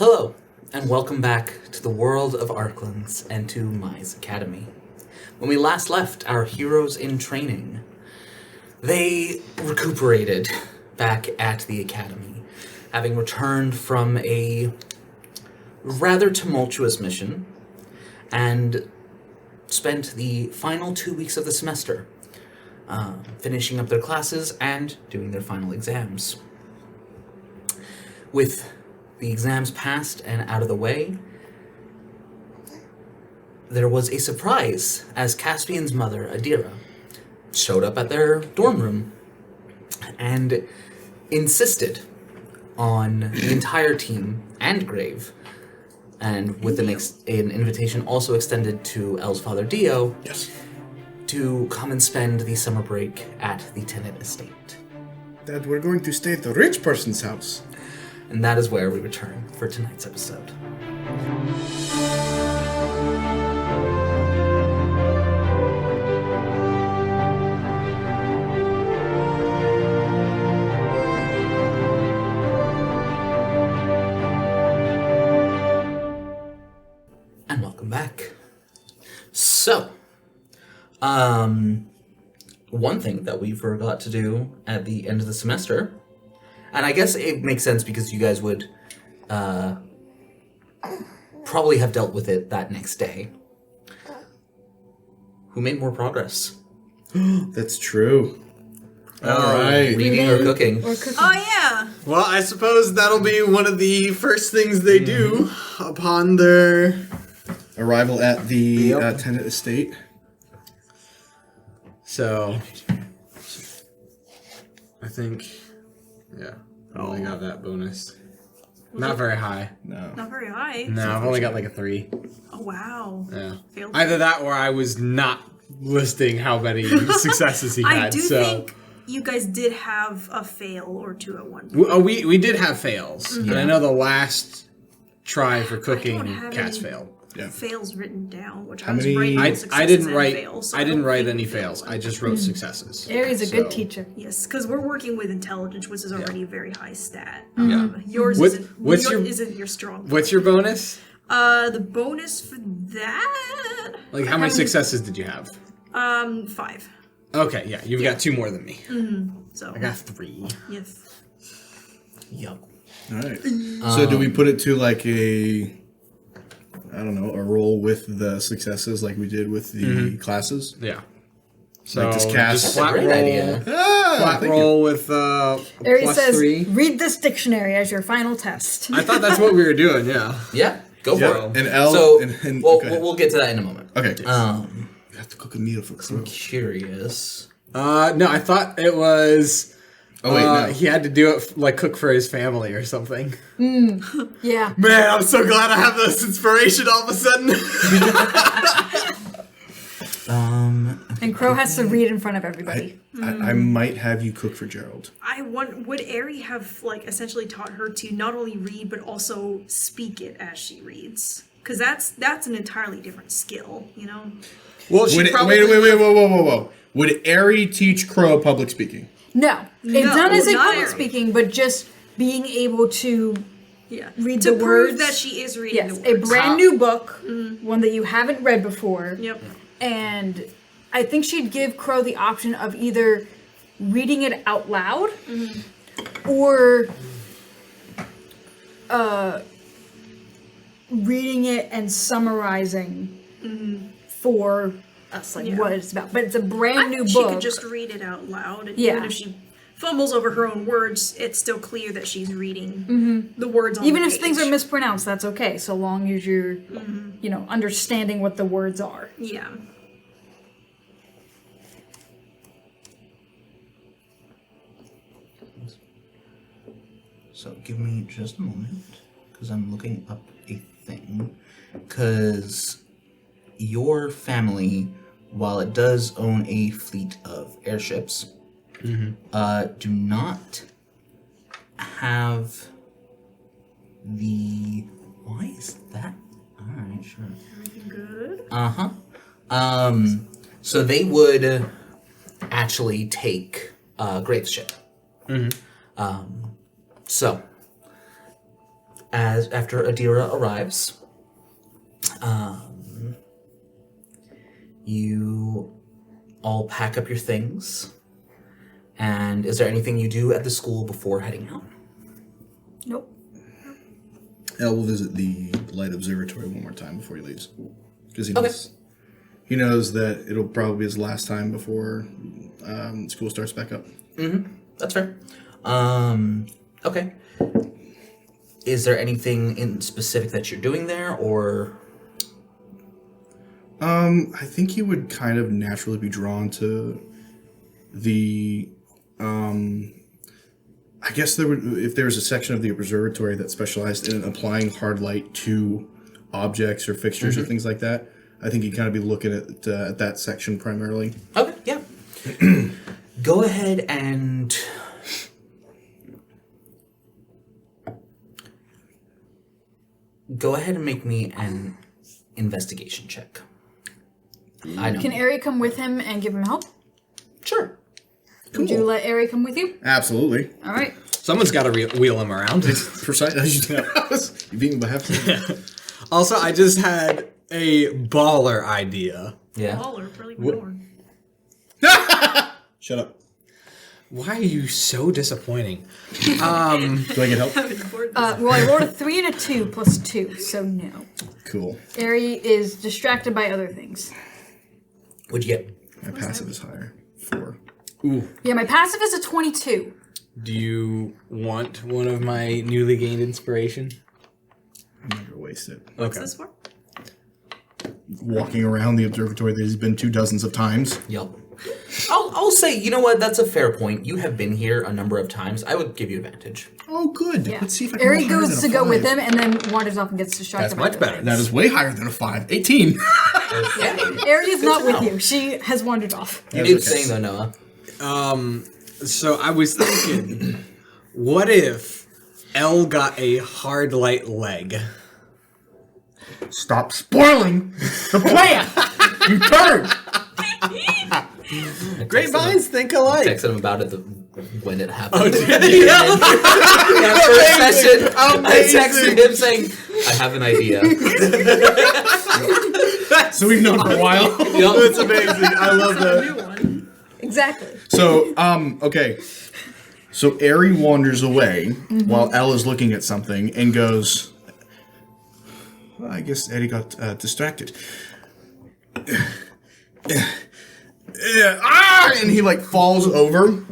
Hello, and welcome back to the world of Arklands and to Mai's Academy. When we last left our heroes in training, they recuperated back at the Academy, having returned from a rather tumultuous mission, and spent the final 2 weeks of the semester finishing up their classes and doing their final exams. With the exams passed and out of the way, there was a surprise as Caspian's mother, Adira, showed up at their dorm room and insisted on the entire team and Grave, and with an invitation also extended to Elle's father, Dio, to come and spend the summer break at the tenant estate. That we're going to stay at the rich person's house. And that is where we return for tonight's episode. And welcome back. So, one thing that we forgot to do at the end of the semester, and I guess it makes sense because you guys would probably have dealt with it that next day. Who made more progress? That's true. All right. Reading or cooking? Oh, yeah. Well, I suppose that'll be one of the first things they do upon their Arrival at the tenant estate. So, I think, yeah, I only got that bonus. Not very high. No. Not very high. No, I've only got like a 3. Oh, wow. Yeah. Failed. Either that or I was not listing how many successes he had. I do so. think you guys did have a fail or two at one point. We did have fails. And I know the last try for cooking, have Cass any- failed. Yeah. Fails written down, which How I was many- writing I successes didn't and write fails, so I didn't don't write think any we failed fails. one. I just wrote successes. Aries is a So- good teacher. Yes, because we're working with intelligence, which is already a very high stat. Yeah. Yours What- isn't. what's your- isn't your strong. What's your bonus? The bonus for that? Like how many successes did you have? 5. Okay, yeah, you've got 2 more than me. So I got 3. yes. Yup. All right. So do we put it to like a, I don't know, a roll with the successes like we did with the classes? Yeah. So Like just cast- flat Great roll, idea. Ah, flat roll with Aries plus says, 3. read this dictionary as your final test. I thought that's what we were doing. Yeah. Yeah, go for Yeah. it. And L. So, and well, okay. we'll get to that in a moment. Okay. You You have to cook a meal for Crow. curious. No, I thought it was. Oh wait, no. He had to do it like cook for his family or something. Yeah. Man, I'm so glad I have this inspiration all of a sudden. And Crow has to read in front of everybody. I might have you cook for Gerald. I want. Would Ari have like essentially taught her to not only read but also speak it as she reads? Because that's an entirely different skill, you know. Well, she Would it, probably. wait, whoa. Would Ari teach Crow public speaking? No. No, It's not as a not public Aries. speaking, but just being able to Yeah. read to the prove words. that she is reading Yes, the a words. brand new book, one that you haven't read before. Yep. And I think she'd give Crow the option of either reading it out loud or reading it and summarizing for us, like Yeah. what it's about. But it's a brand new She book. could just read it out loud. And Yeah. Even if she fumbles over her own words, it's still clear that she's reading the words on Even the if things page. are mispronounced, that's okay, so long as you're, understanding what the words are. Yeah. So give me just a moment, because I'm looking up a thing. Because your family, while it does own a fleet of airships, do not have the... Why is that? Alright, sure. Good. So they would actually take Grave's ship. So, after Adira arrives, you all pack up your things. And is there anything you do at the school before heading out? Nope. El will visit the light observatory one more time before he leaves, because Okay. he knows that it'll probably be his last time before school starts back up. That's fair. Okay. Is there anything in specific that you're doing there, or? I think he would kind of naturally be drawn to the. I guess if there was a section of the observatory that specialized in applying hard light to objects or fixtures or things like that, I think he'd kind of be looking at that section primarily. Okay, yeah. Go ahead and make me an investigation check. I know. Can Ari come with him and give him help? Sure. Would you let Ari come with you? Absolutely. All right. Someone's got to wheel him around. Precise. You beat me by half. Also, I just had a baller idea. Yeah. Baller, really more. Shut up. Why are you so disappointing? Do I get help? Well, I rolled a 3 and a 2 plus 2, so no. Cool. Ari is distracted by other things. What'd you get? My passive is higher. 4. Ooh. Yeah, my passive is a 22. Do you want one of my newly gained inspiration? I'm not gonna waste it. What's this for? Walking around the observatory that he's been to dozens of times. Yep. I'll say, you know what? That's a fair point. You have been here a number of times. I would give you advantage. Oh, good. Yeah. Let's see if I can Ari roll higher goes than to a go with 5. him and then wanders off and gets distracted That's by much other better. things. That is way higher than a 5. 18. Ari is not to with know. you. She has wandered off. You That's did okay. saying though, Noah. So I was thinking, what if Elle got a hard light leg? Stop spoiling the plan. You turd. Great minds think alike. Texted him about it when it happened. Oh, did That first session, I Amazing. texted him saying, "I have an idea." So we've known for a while. Yup. That's amazing. I love A that. new one. Exactly. So, okay. So Ari wanders away while Elle is looking at something and goes, well, I guess Ari got distracted. And he like falls over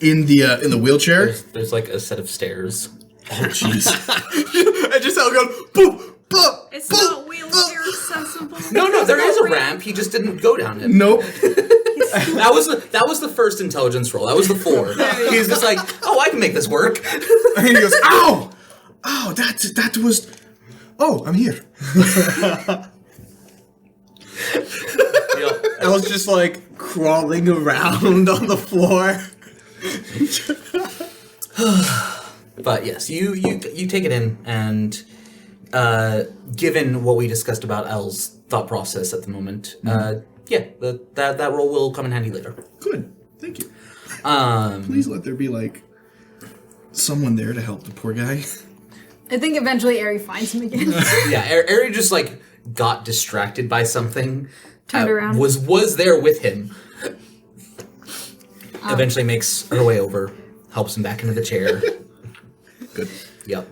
in the wheelchair. There's like a set of stairs. Oh jeez. I just Elle going, boop, boop. It's not wheelchair accessible. No, there is a ramp. He just didn't go down it. Nope. That was the first intelligence roll. That was the 4. He's just like, oh, I can make this work. And he goes, ow! Oh, that was. Oh, I'm here. Yep. Elle's just like crawling around on the floor. But yes, you take it in, and given what we discussed about Elle's thought process at the moment, that role will come in handy later. Good. Thank you. Please let there be like someone there to help the poor guy. I think eventually Ari finds him again. Yeah, Ari just like got distracted by something. Turned around. Was there with him. Eventually makes her way over, helps him back into the chair. Good. Yep.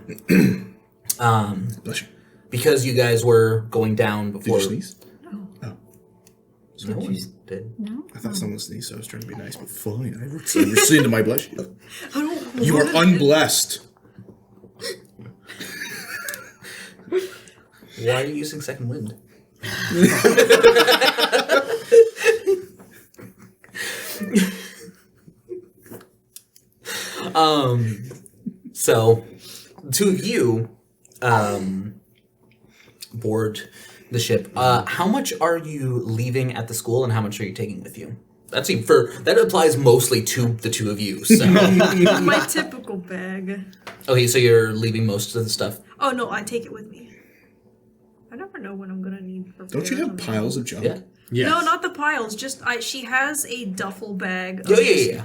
Bless you. Because you guys were going down Did before. you sneeze? No one did. I thought someone sneezed, so I was trying to be nice, but fine. I rescind my blush. You are unblessed. Why are you using second wind? So, two of you board the ship. How much are you leaving at the school, and how much are you taking with you? That applies mostly to the two of you. So, My typical bag. okay, so you're leaving most of the stuff. Oh no, I take it with me. I never know when I'm gonna need. Don't you have piles of junk? Yeah. Yes. No, not the piles. Just she has a duffel bag. Of Yeah.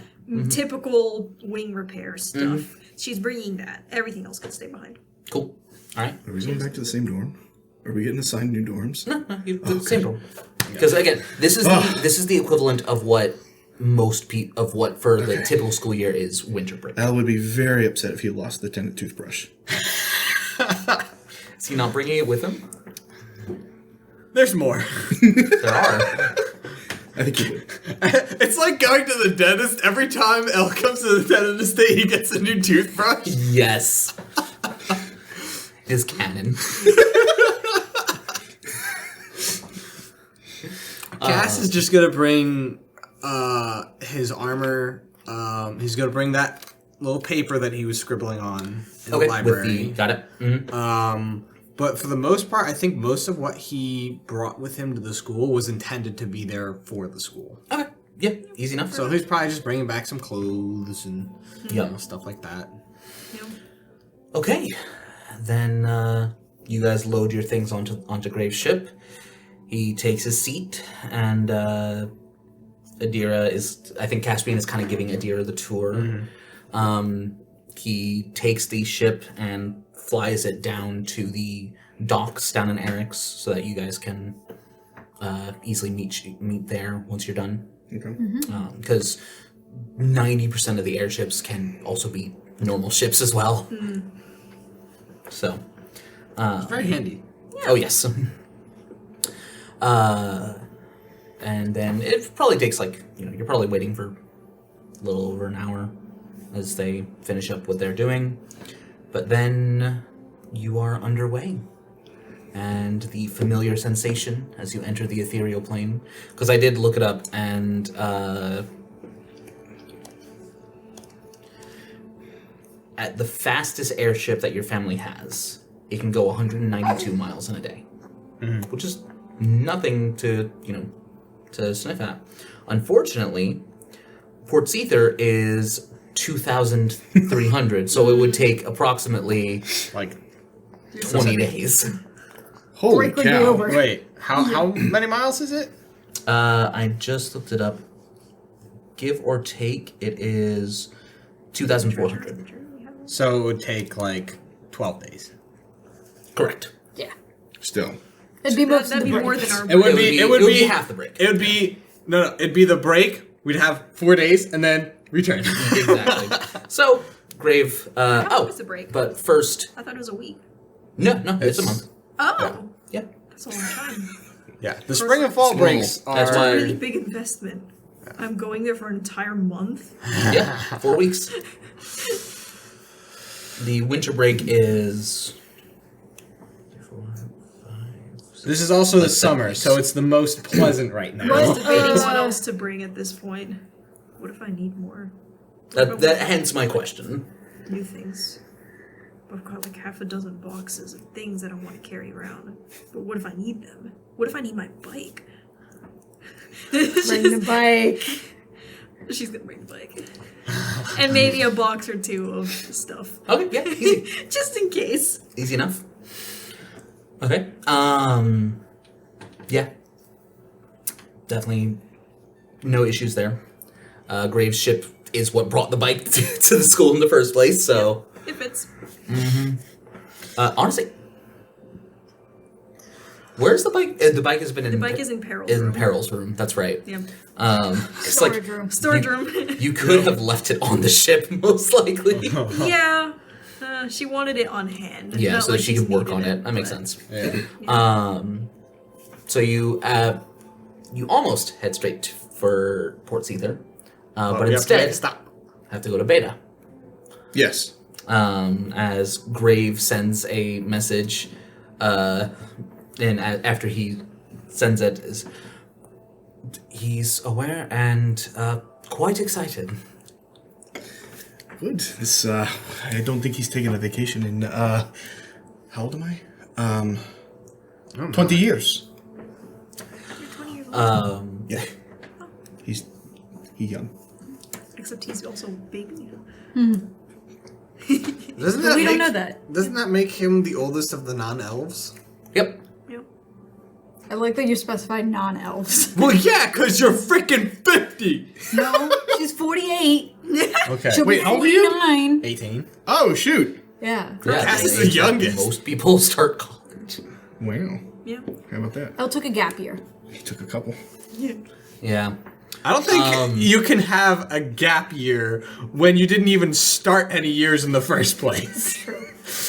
Typical wing repair stuff. She's bringing that. Everything else can stay behind. Cool. All right. Are we going back to the same dorm? Are we getting assigned new dorms? No, same problem. Because again, this is the equivalent of what for the typical school year is winter break. Al would be very upset if he lost the tenant toothbrush. Is he not bringing it with him? There's more. There are. I think he would. It's like going to the dentist. Every time Elle comes to the dentist, he gets a new toothbrush. Yes. It is canon. Cass is just gonna bring his armor. He's gonna bring that little paper that he was scribbling on in the library. Got it. Mm-hmm. But for the most part, I think most of what he brought with him to the school was intended to be there for the school. Okay. Yeah, easy enough. So he's probably just bringing back some clothes and stuff like that. Yep. Okay. Then you guys load your things onto Graves' ship. He takes his seat, and I think Caspian is kind of giving Adira the tour. Mm-hmm. He takes the ship and flies it down to the docks down in Eric's so that you guys can easily meet there once you're done. Okay. Because 90% of the airships can also be normal ships as well. Mm. So, it's very handy. Yeah. Oh yes. And then it probably takes you're probably waiting for a little over an hour as they finish up what they're doing. But then you are underway. And the familiar sensation as you enter the ethereal plane, because I did look it up, and at the fastest airship that your family has, it can go 192 miles in a day, which is nothing to sniff at. Unfortunately, Port Seether is 2,300, so it would take approximately 20 days. Holy Break you cow. over. Wait, how many miles is it? I just looked it up. Give or take, it is 2,400. So it would take 12 days. Correct. Yeah. Still. It'd be most That'd of be the more breaks. than our It would break. be. It would be half the break. It would be it'd be the break. We'd have 4 days and then return. Exactly. So, Grave. How long was the break? But first, I thought it was a week. no, it's a month. Oh, Yeah. that's a long time. Yeah, the spring and fall breaks are. That's It's a why- really big investment. I'm going there for an entire month. Yeah, 4 weeks. The winter break is. This is also the summer, so it's the most pleasant right now. What's debating what else to bring at this point? What if I need more? That hence my question. New things. I've got like half a dozen boxes of things that I want to carry around. But what if I need them? What if I need my bike? Bring the bike. She's gonna bring the bike. And maybe a box or two of stuff. Okay, yeah, easy. Just in case. Easy enough. Okay. Yeah. Definitely no issues there. Graves' ship is what brought the bike to the school in the first place, so. If it's. Honestly, where's the bike? The bike has been in. The bike is in Peril's in room. Peril's room. That's right. Yeah. It's Storage room. Storage room. You could have left it on the ship, most likely. Yeah. She wanted it on hand. Yeah, Not so like she she's could work on needed it. That makes but- sense. Yeah. So you almost head straight for Port Seether, but we instead have to make a stop. have to go to Beta. Yes. As Grave sends a message, and after he sends it, he's aware and quite excited. Good. This, I don't think he's taking a vacation in, how old am I? 20 years. You're 20 years old. Yeah. He's young. Except he's also big. Doesn't that We don't make- know that. Doesn't that make him the oldest of the non-elves? Yep. Yep. I like that you specified non-elves. Well, yeah, because you're freaking 50! No, she's 48. Okay. She'll Wait, be how old are you? 49. 18. Oh, shoot. Yeah. Cass is the age that youngest. Most people start college. Wow. Yeah. How about that? Elle took a gap year. He took a couple. Yeah. I don't think you can have a gap year when you didn't even start any years in the first place.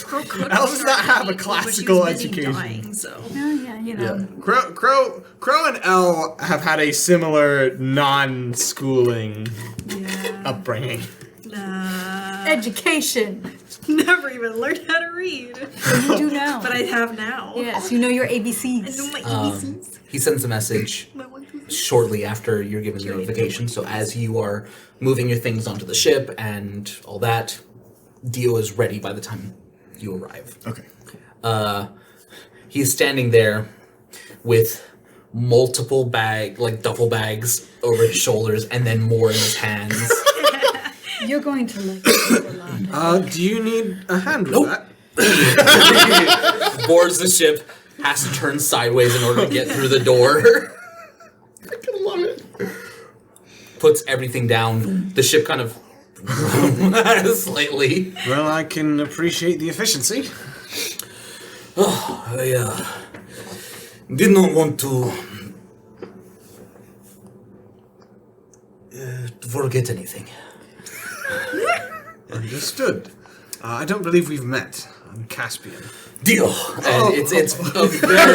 Crow could Elle does not have a but she was classical busy education. dying, so. Yeah, you know. Crow and Elle have had a similar non-schooling Yeah. upbringing. Nah. Education. Never even learned how to read. You do now. But I have now. Yes, you know your I know ABCs. my ABCs. He sends a message My 1, 2, 3. shortly after you're given the notification. So as you are moving your things onto the ship and all that, Dio is ready by the time you arrive. Okay. He's standing there with multiple duffel bags over his shoulders and then more in his hands. You're going to like it a lot. Do you need a hand with Nope. that? Boards the ship, has to turn sideways in order to get through the door. I love it. Puts everything down. The ship kind of slightly. Well, I can appreciate the efficiency. I did not want to forget anything. Understood. I don't believe we've met. I'm Caspian. Dio, and it's a very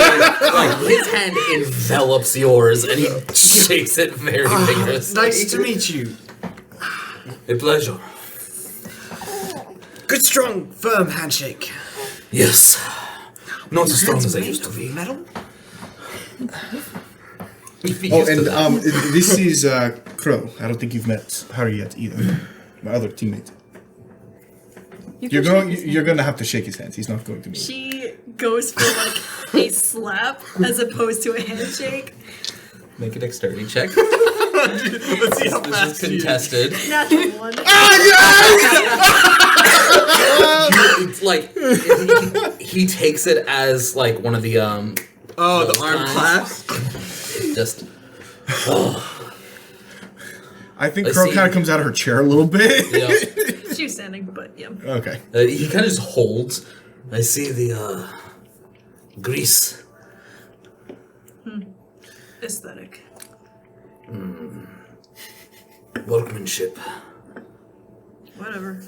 like his hand envelops yours, and he shakes it very vigorously. Nice to meet you. A pleasure. Good, strong, firm handshake. Yes, not as strong as I used to be. Metal? Oh, and this is Crow. I don't think you've met her yet either. My other teammate. You're going to have to shake his hands. He's not going to meet. She goes for like a slap as opposed to a handshake. Make a dexterity check. Let's see how This fast is he is. contested. Natural one. It's like he takes it as like one of the Oh, the arm clasp. clasp. Just I think I Crow see. kind of comes out of her chair a little bit. yeah. She was standing, but yeah. Okay. He kind of just holds. I see the grease. Aesthetic. Workmanship. Whatever.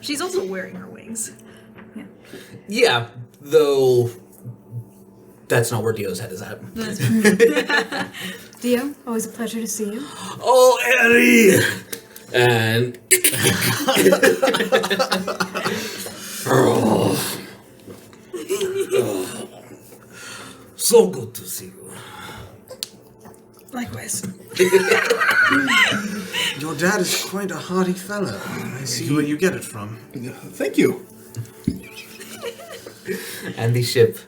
She's also wearing her wings. Yeah, though that's not where Dio's head is at. Dio, always a pleasure to see you. Oh, Eri! And so good to see you. Likewise. Your dad is quite a hearty fellow. I see where you get it from. Thank you. And the ship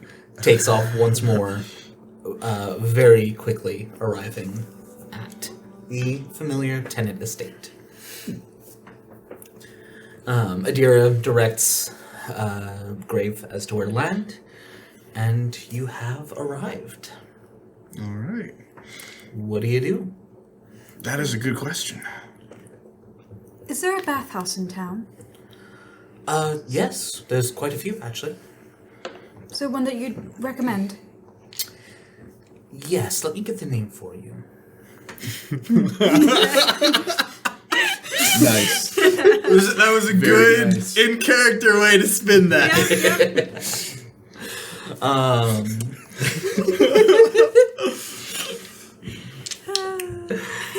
takes off once more, very quickly arriving at the familiar tenant estate. Adira directs Grave as to where to land, and you have arrived. All right. What do you do? That is a good question. Is there a bathhouse in town? Yes, there's quite a few, actually. So one that you'd recommend? Yes, let me get the name for you. Nice. That was a Very good nice. in-character way to spin that.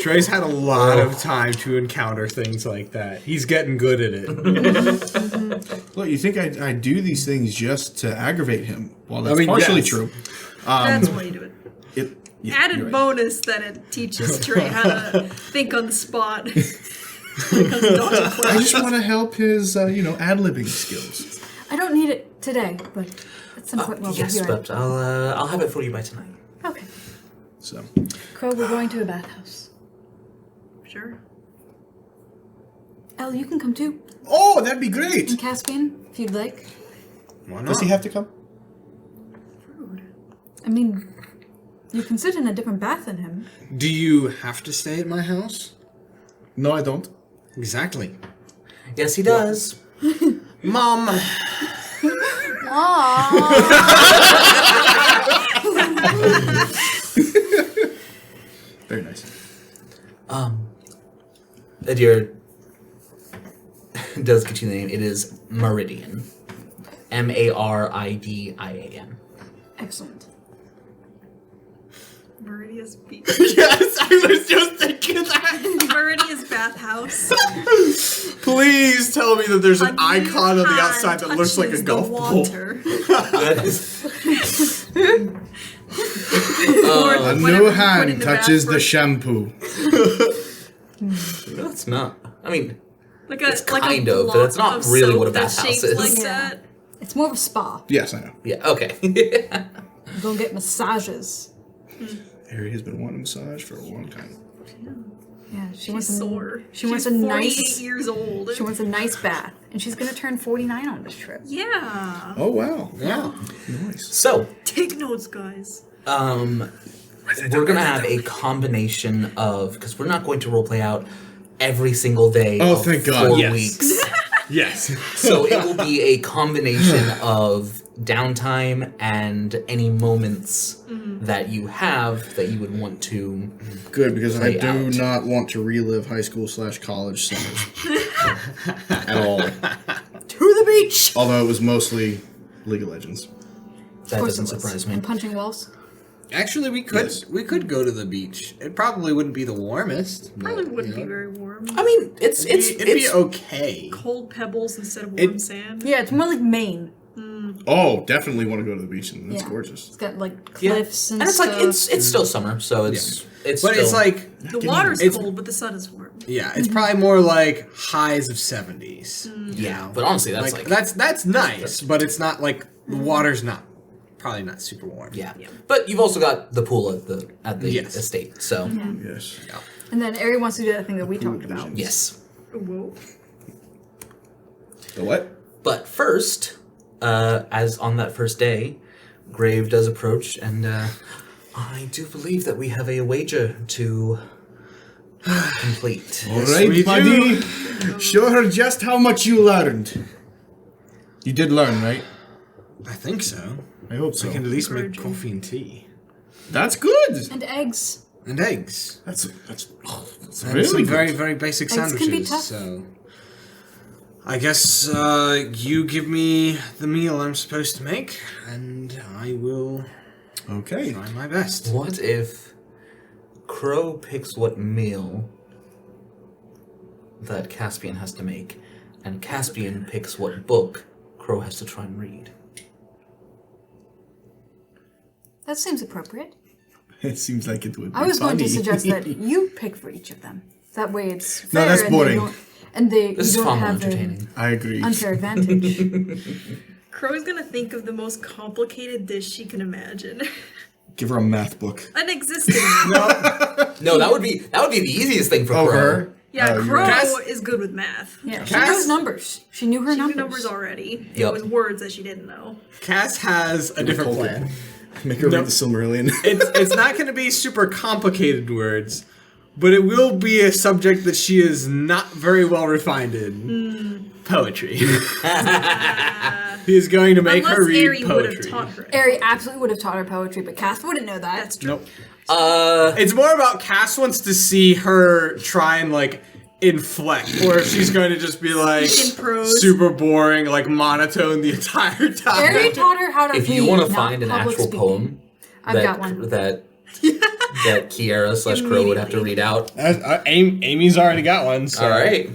Trey's had a lot of time to encounter things like that. He's getting good at it. Look, you think I do these things just to aggravate him? Well, that's I mean, partially yes. true. That's why you do it. Yeah, Added you're right. bonus that it teaches Trey how to think on the spot. When it comes to dodging I questions. just want to help his, ad-libbing skills. I don't need it today, but at some point we'll Yes, be here. but I'll have it for you by tonight. Okay. So, Crow, we're going to a bathhouse. Sure. Elle, you can come too. oh, that'd be great. And Caspian, if you'd like. Why not? Does he have to come? I mean, you can sit in a different bath than him. Do you have to stay at my house? No, I don't. Exactly. Yes, he does. Mom. Very nice. Adir does get you the name. It is Meridian. Maridian. Excellent. Meridia's beach. Yes, I was just thinking that. Meridia's bathhouse. Please tell me that there's an icon on the outside that looks like a Touches golf the ball. water. That is. A Whatever new you put hand in the touches the bathroom. shampoo. No, it's not. I mean, Like a It's like kind a of, but block it's not of really soap what a that's bathhouse shaped is. Like Yeah. that. It's more of a spa. Yes, I know. yeah, okay. Go get massages. Harry has been wanting a massage for a long time. Yeah, she She's wants a sore. She wants She's a 48 nice. years old. She wants a nice bath, and she's gonna turn 49 on this trip. Yeah. Oh, wow. Yeah. Nice. So, Take notes, guys. we're gonna have a combination of, because we're not going to roleplay out every single day Oh, of thank God. 4 Yes. weeks. Yes. So it will be a combination of downtime and any moments that you have that you would want to. Good, because I Play do out. not want to relive high school / college summers. At all. To the beach. Although it was mostly League of Legends. That Of course doesn't it was. surprise me. And punching walls. Actually, we could Yes. go to the beach. It probably wouldn't be the warmest. but, Probably wouldn't you be know, very warm. I mean, it'd it'd be okay. Cold pebbles instead of It- warm sand. Yeah, it's more like Maine. Oh, definitely want to go to the beach, and it's Yeah. gorgeous. It's got like Yeah. cliffs and it's stuff. like it's still summer, so it's But still, it's like, The water's It's- cold, but the sun is warm. yeah, it's probably more like highs of 70s. yeah. But honestly, that's like, that's nice, but it's not like the water's not probably not super warm. yeah. But you've also got the pool at the Yes. estate, so Yes. And then Ari wants to do that thing that we talked about. yes. Whoa. The what? But first, as on that first day, Grave does approach, and I do believe that we have a wager to complete. All we right, do. buddy. Show her just how much you learned. You did learn, right? I think so. I hope so. I can at least make Encouraging. coffee and tea. That's good. And eggs. And eggs. That's And really some good. very, very basic Eggs can be sandwiches. tough. So I guess you give me the meal I'm supposed to make, and I will Okay. try my best. What if Crow picks what meal that Caspian has to make, and Caspian picks what book Crow has to try and read? That seems appropriate. It seems like it would be I was going to funny. suggest that you pick for each of them. That way it's No, fair that's and boring. They don't, and they This is you far don't more have entertaining. I agree. an unfair advantage. Crow's gonna think of the most complicated dish she can imagine. Give her a math book. An existing one. No, that would be the easiest thing for Oh, Crow. her? Yeah, Oh, you're Crow right. is good with math. Yeah, she Cass- knows numbers. She knew her She knew numbers. numbers already. Yep. It was words that she didn't know. Cass has a different Hold it. plan. Make her Nope. read the Silmarillion. It's not going to be super complicated words, but it will be a subject that she is not very well refined in. Poetry. He is going to make her Unless read Ari would have poetry. taught her. Ari absolutely would have taught her poetry, but Cass wouldn't know that. That's true. Nope. It's more about Cass wants to see her try and like inflect, or if she's going to just be like In prose. super boring, like monotone the entire time. Ari taught her how to If read, you want to not find an public actual speaking. poem I've that got one. that Kiera / Crow would have to read out. Amy's already got one. So. All right.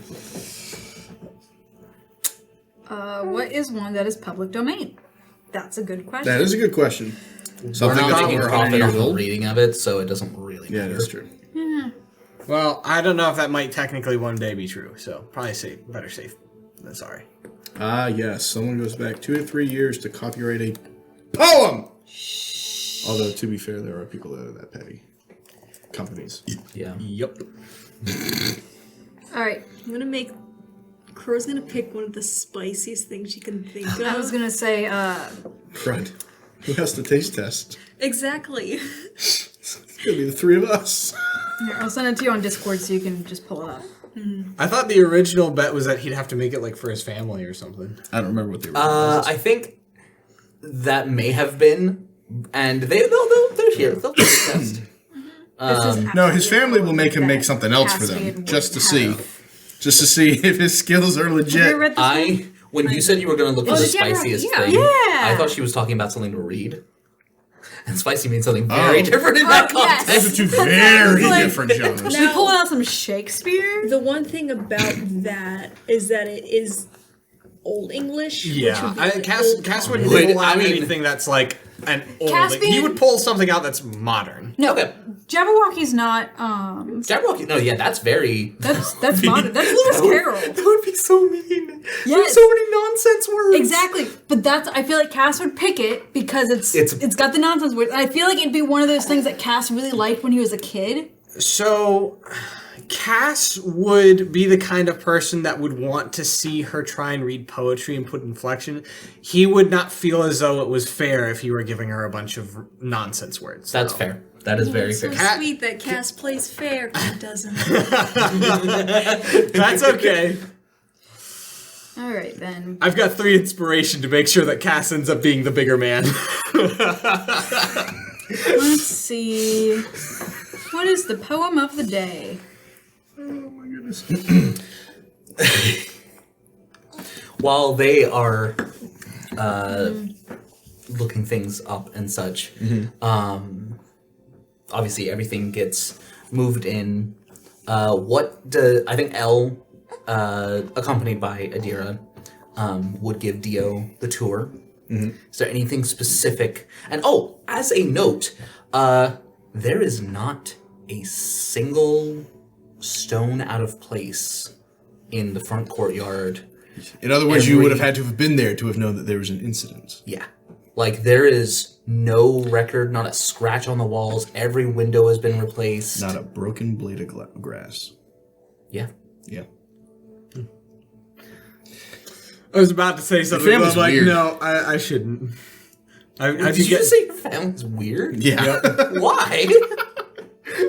What is one that is public domain? That's a good question. That is a good question. We're Something not that's making over 100 profit years on the old. reading of it, so it doesn't really Yeah, matter. that's true. Well, I don't know if that might technically one day be true, so probably better safe than sorry. Ah, yes. Someone goes back 2 to 3 years to copyright a poem. Although, to be fair, there are people that are that petty. Companies. Yeah. Yep. All right. I'm gonna make. Crow's gonna pick one of the spiciest things she can think of. I was gonna say, Crud. Who has to taste test? Exactly. It's gonna be the 3 of us. here, I'll send it to you on Discord so you can just pull it up. I thought the original bet was that he'd have to make it like for his family or something. I don't remember what they were. I think that may have been, and they're here. They'll do the test. No, his family will make him make something else for them, just to see if his skills are legit. When you said you were going to look for the spiciest thing, Yeah. I thought she was talking about something to read. And spicy means something very different in that yes. context. Those are two very like- different genres. We pulling out some Shakespeare? The one thing about that is that it is Old English. which would be like old Cass would common. pull out I mean- anything that's like an old. Caspian- He would pull something out that's modern. No, Okay. Jabberwocky's not, Jabberwocky, no, yeah, that's very... that's modern. That's Lewis Carroll. That would be so mean. Yes. There's so many nonsense words. Exactly, but I feel like Cass would pick it because it's got the nonsense words. And I feel like it'd be one of those things that Cass really liked when he was a kid. So, Cass would be the kind of person that would want to see her try and read poetry and put inflection. He would not feel as though it was fair if you were giving her a bunch of nonsense words. That's though. fair. That is very It's so fair. sweet that Cass plays fair. Cat doesn't. That's okay. All right, then. I've got 3 inspiration to make sure that Cass ends up being the bigger man. Let's see. What is the poem of the day? While they are looking things up and such, obviously everything gets moved in. I think Elle, accompanied by Adira, would give Dio the tour. Is there anything specific? And as a note, there is not a single stone out of place in the front courtyard. In other words, you would have had to have been there to have known that there was an incident. Yeah. Like, there is no record, not a scratch on the walls. Every window has been replaced. Not a broken blade of grass. Yeah. Yeah. I was about to say something, but I'm family's like, weird. no, I shouldn't. Did you just say your family's weird? Yeah. Why?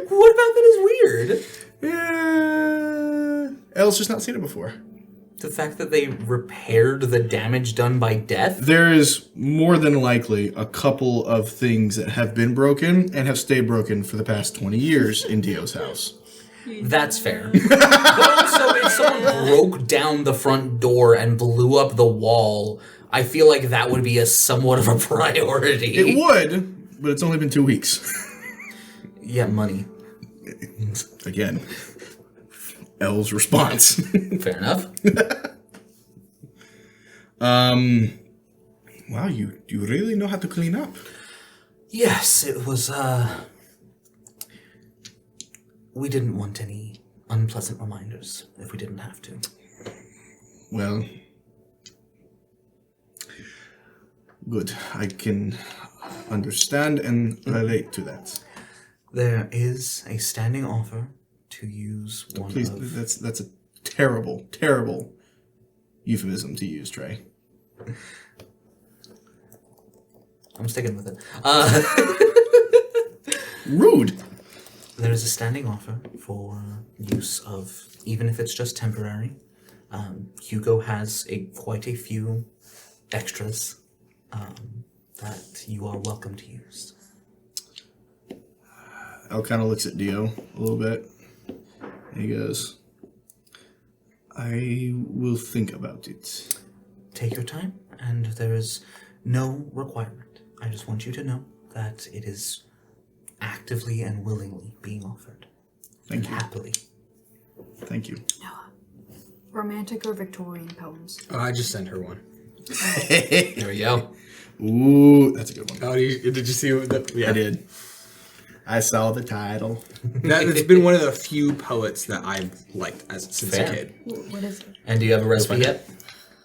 What about that is weird? Yeah. Elle's just not seen it before. The fact that they repaired the damage done by death? There is more than likely a couple of things that have been broken and have stayed broken for the past 20 years in Dio's house. That's fair. But also, if someone broke down the front door and blew up the wall, I feel like that would be somewhat of a priority. It would, but it's only been 2 weeks. Yeah, money. Again, Elle's response. Fair enough. Wow, you really know how to clean up. Yes, it was, we didn't want any unpleasant reminders if we didn't have to. Well, good. I can understand and relate to that. There is a standing offer to use one Please, of... that's a terrible, terrible euphemism to use, Trey. I'm sticking with it. Rude. There is a standing offer for use of, even if it's just temporary. Hugo has quite a few extras that you are welcome to use. Elle kind of looks at Dio a little bit. And he goes, I will think about it. Take your time, and there is no requirement. I just want you to know that it is actively and willingly being offered. Thank and you. happily. Thank you. Romantic or Victorian poems? Oh, I just sent her one. There we go. Ooh, that's a good one. Oh, did you see that? Yeah. I did. I saw the title. It's been one of the few poets that I've liked since Fair. a kid. What is it? And do you have a recipe yet?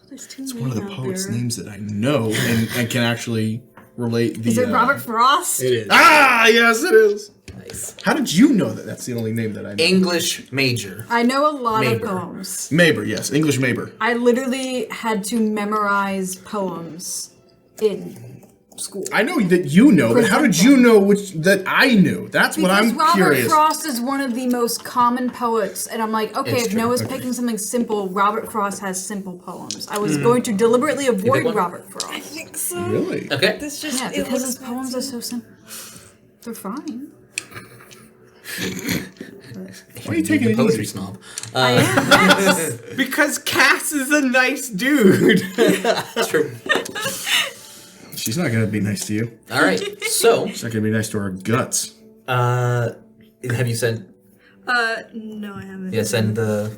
There's too It's many one of the out poets' there. names that I know and can actually relate the... Is it Robert Frost? It is. Ah, yes, it is. Nice. How did you know that that's the only name that I know? English major. I know a lot Maber. of poems. Maber, yes. English Maber. I literally had to memorize poems in school. I know that you know, but how did you know that I knew? That's what I'm Robert curious. Frost is one of the most common poets, and I'm like, okay, It's if true, Noah's okay. picking something simple, Robert Frost has simple poems. I was going to deliberately avoid one? Robert Frost. think so. Really? Okay. This just Yeah, it because looks his poems are so simple. They're fine. Why are you taking The it poetry easy? snob. I am, yes. Because Cass is a nice dude. That's true. She's not gonna be nice to you. All right. So, She's not gonna be nice to our guts. have you sent? No, I haven't. Yeah, send the.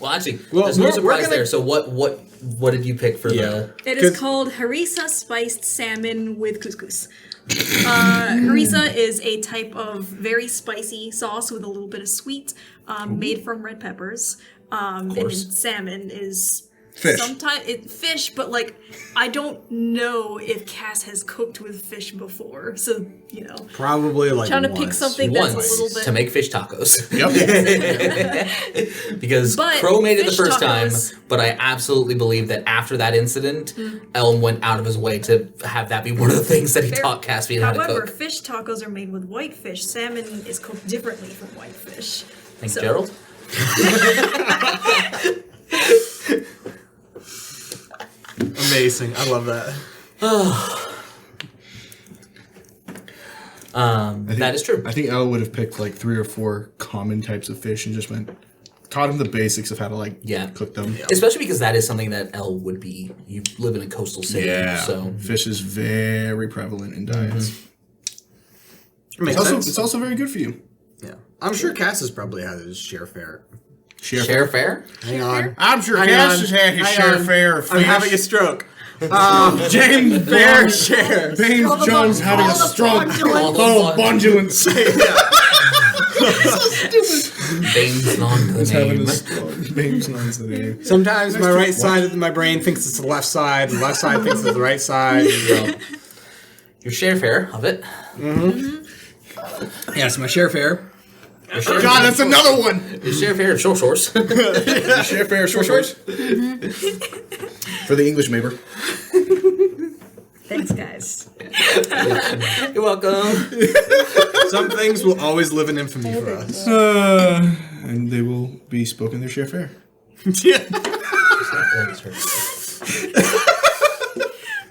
Well, actually, Well, there's no we're surprise gonna- there. So, what did you pick for the? It is 'Cause- called harissa spiced salmon with couscous. Harissa is a type of very spicy sauce with a little bit of sweet, made from red peppers. And then course. salmon is Fish. sometimes fish, but like I don't know if Cass has cooked with fish before, so you know. Probably like Trying to pick once. something that's a Once little bit to make fish tacos. Yep. Because But Crow made it the fish first tacos- time, but I absolutely believe that after that incident, Elm went out of his way to have that be one of the things that he Fair. taught Caspian how to However, cook. fish tacos are made with white fish. Salmon is cooked differently from white fish. Thanks, So- Gerald. Amazing. I love that. That is true. I think Elle would have picked like 3 or 4 common types of fish and just taught him the basics of how to Yeah. cook them. Especially because that is something that Elle would be. You live in a coastal city, so fish is very prevalent in diets. Makes It's also, sense. it's also very good for you. Yeah. I'm sure Cass has probably had his share fare. share fare. Hang on. I'm sure Hang Cass on. has had his Hang share on. fair of I'm fish. having a stroke. James Fair share. James Jones having a the stroke. bondulance. Oh, bondulance. Bane's non the Having name. a stroke. Baines knows the name. Sometimes my right side of my brain thinks it's the left side, and the left side thinks it's the right side. Your share fare of it. Yes, my share fare. God, that's another one. Your share fare of short shorts. Share fair short shorts. For the English neighbor. Thanks, guys. You're welcome. Some things will always live in infamy for us. And they will be spoken their share fair.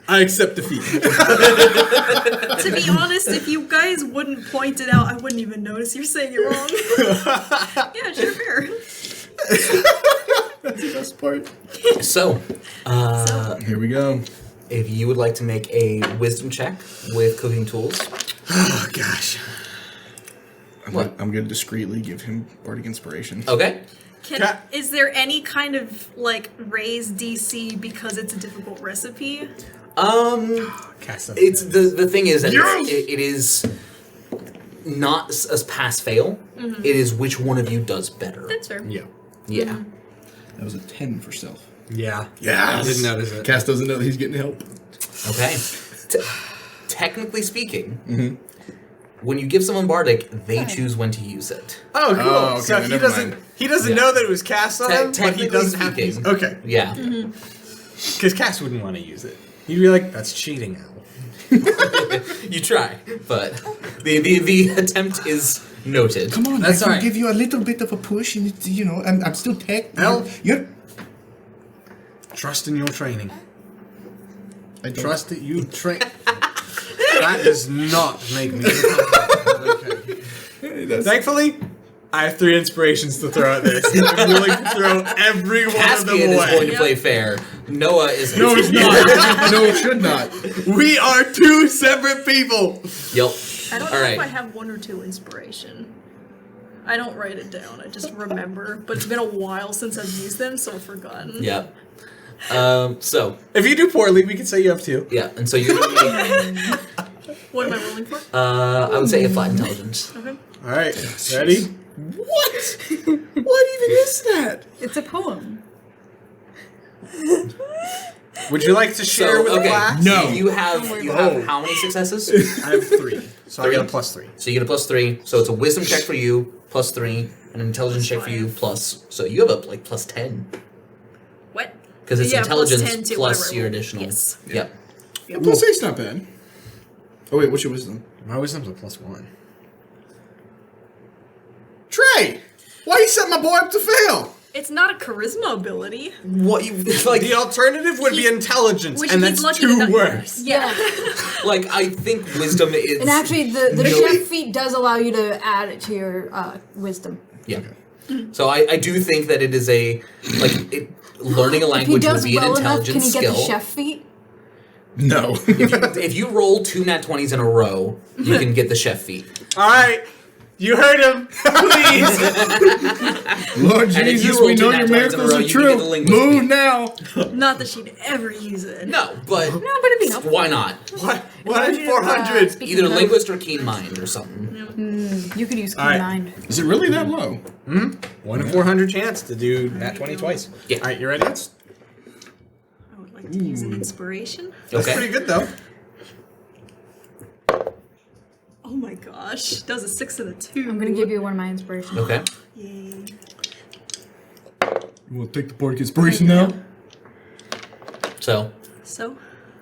I accept defeat. To be honest, if you guys wouldn't point it out, I wouldn't even notice you're saying it wrong. Yeah, sure, fair. That's the best part. So, Here we go. if you would like to make a wisdom check with cooking tools, Oh gosh. I'm going to discreetly give him bardic inspiration. okay. Is there any kind of like raised DC because it's a difficult recipe? Cass up. It's the thing is that Yes! it is not a pass fail. It is which one of you does better. That's fair. Yeah. Yeah. That was a 10 for stealth. Yeah. Yeah. I didn't notice it. Cass doesn't know that he's getting help. Okay. Technically speaking, when you give someone bardic, they choose when to use it. Oh, cool. Oh, okay, so then he never doesn't. mind. He doesn't Yeah. know that it was Cass on him, but he Technically doesn't have to use speaking. it. Okay. Yeah. Because Cass wouldn't want to use it. He'd be like, "That's cheating, Al." You try, but the attempt is noted. Come on, That's I can all right. give you a little bit of a push, and it's, I'm still tech. Well- You're. Trust in your training. I don't- Trust that you train. That does not make me. Okay. Thankfully, I have 3 inspirations to throw at this. I'm willing to throw every one of them Caspian is going away. to play fair. Noah is. No, it's not. No, it should not. We are 2 separate people. Yep. I don't All know right. if I have 1 or 2 inspiration. I don't write it down. I just remember. But it's been a while since I've used them, so I've forgotten. Yep. So If you do poorly, we can say you have 2. yeah, and so you're gonna make, What am I rolling for? I would say a flat intelligence. Okay. All right, ready? What? What even is that? It's a poem. Would you like to share with the class? No. You have Oh. how many successes? I have 3, so I get a +3. So you get a +3. So it's a wisdom check for you, +3, and an intelligence check for you, plus. So you have a +10 What? because it's Yeah, plus intelligence 10 to plus whatever I your roll. additional. Yes. Yep. A +8's not bad. Oh wait, what's your wisdom? My wisdom's a +1. Trey! Why you set my boy up to fail? It's not a charisma ability. What you like? The alternative would be intelligence, Which and he's that's lucky to 2 not worse. Yeah. Like I think wisdom is. And actually, the No. chef feat does allow you to add it to your wisdom. Yeah. So I do think that it is learning a If he language would does be an well enough, intelligence can he get skill. the chef feat? No. If you roll 2 nat 20s in a row, you can get the chef feat. All right, you heard him. Please. Lord And if you Jesus, roll we 2 know nat your 20s in a miracles row, are you can get the true. linguist Move feat. now. Not that she'd ever use it. No, but No, but it'd be helpful. why not? What? 1 in 400. Speaking Either of- linguist or keen mind or something. You could use keen All right. mind. Is it really that low? 1 in 400 chance to do that 20 twice. Yeah. All right, you ready? I would like to use an inspiration. That's Okay. pretty good though. Oh my gosh. That was a 6 and a 2. I'm gonna give you one of my inspirations. Okay. Yay. You want to take the bardic inspiration now? So, So,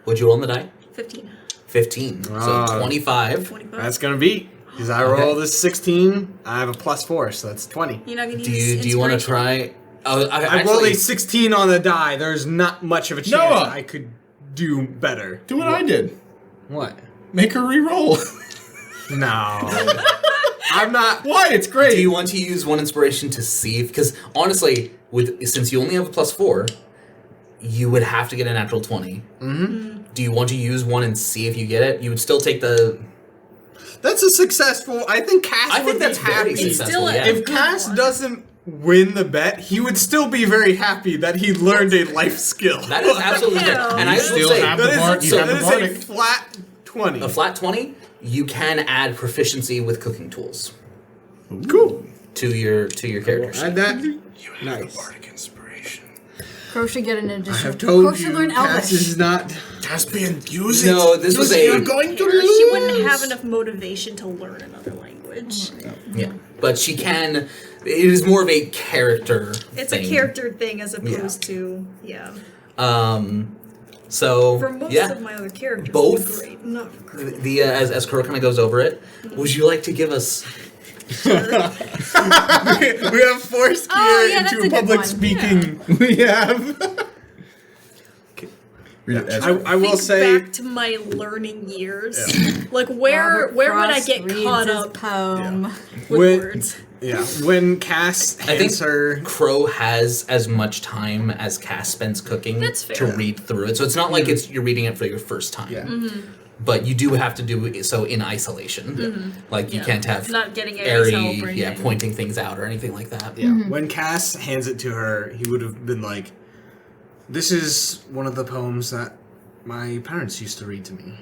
what'd you roll on the die? 15. 15. So Ah. 25. 25. That's gonna beat. Because I roll this 16, I have a +4, so that's 20. You're not going to Do use you want to inspiration? try? Oh, I rolled a 16 on the die. There's not much of a chance Noah! I could do better. Do what I did. What? Make her re-roll. No. I'm not. What? It's great. Do you want to use one inspiration to see if? Because honestly, since you only have a +4, you would have to get a natural 20. Mm-hmm. Do you want to use one and see if you get it? You would still take the. That's a successful. I think Cass I would think be that's very happy. successful. still a- Yeah. If Cass doesn't win the bet, he would still be very happy that he learned a life skill. That is absolutely fair. Hell. And I will still say, have That the is, bar- you so have the that is a bardic. flat 20. a flat 20, you can add proficiency with cooking tools Cool. to your characters. Add that. You have Nice. the bardic inspiration. Crow should get an I addition. have told Crow should you, learn Cass Elvish. is not. Caspian, use No, it. this was Use it. a- You're going to lose. She wouldn't have enough motivation to learn another language. Yeah, but she can. It is more of a character. It's thing. a character thing as opposed to, yeah. So For most yeah, of my other characters, Both? they're great. Not for Crow. the as Crow kind of goes over it, would you like to give us? We have forced Oh, Kiera yeah, that's into a good public one. speaking. We have. Read it as I will Think say. back to my learning years. Like where Robert would I Frost get reads caught his up poem. with When- words? Yeah, when Cass I think hands her. Crow has as much time as Cass spends cooking That's to fair. read through it, so it's not like you're reading it for your first time. Yeah. But you do have to do it so in isolation. Like you Yeah. can't have Not getting airy, Aries help or yeah, anything. pointing things out or anything like that. Yeah. When Cass hands it to her, he would have been like, "This is one of the poems that my parents used to read to me."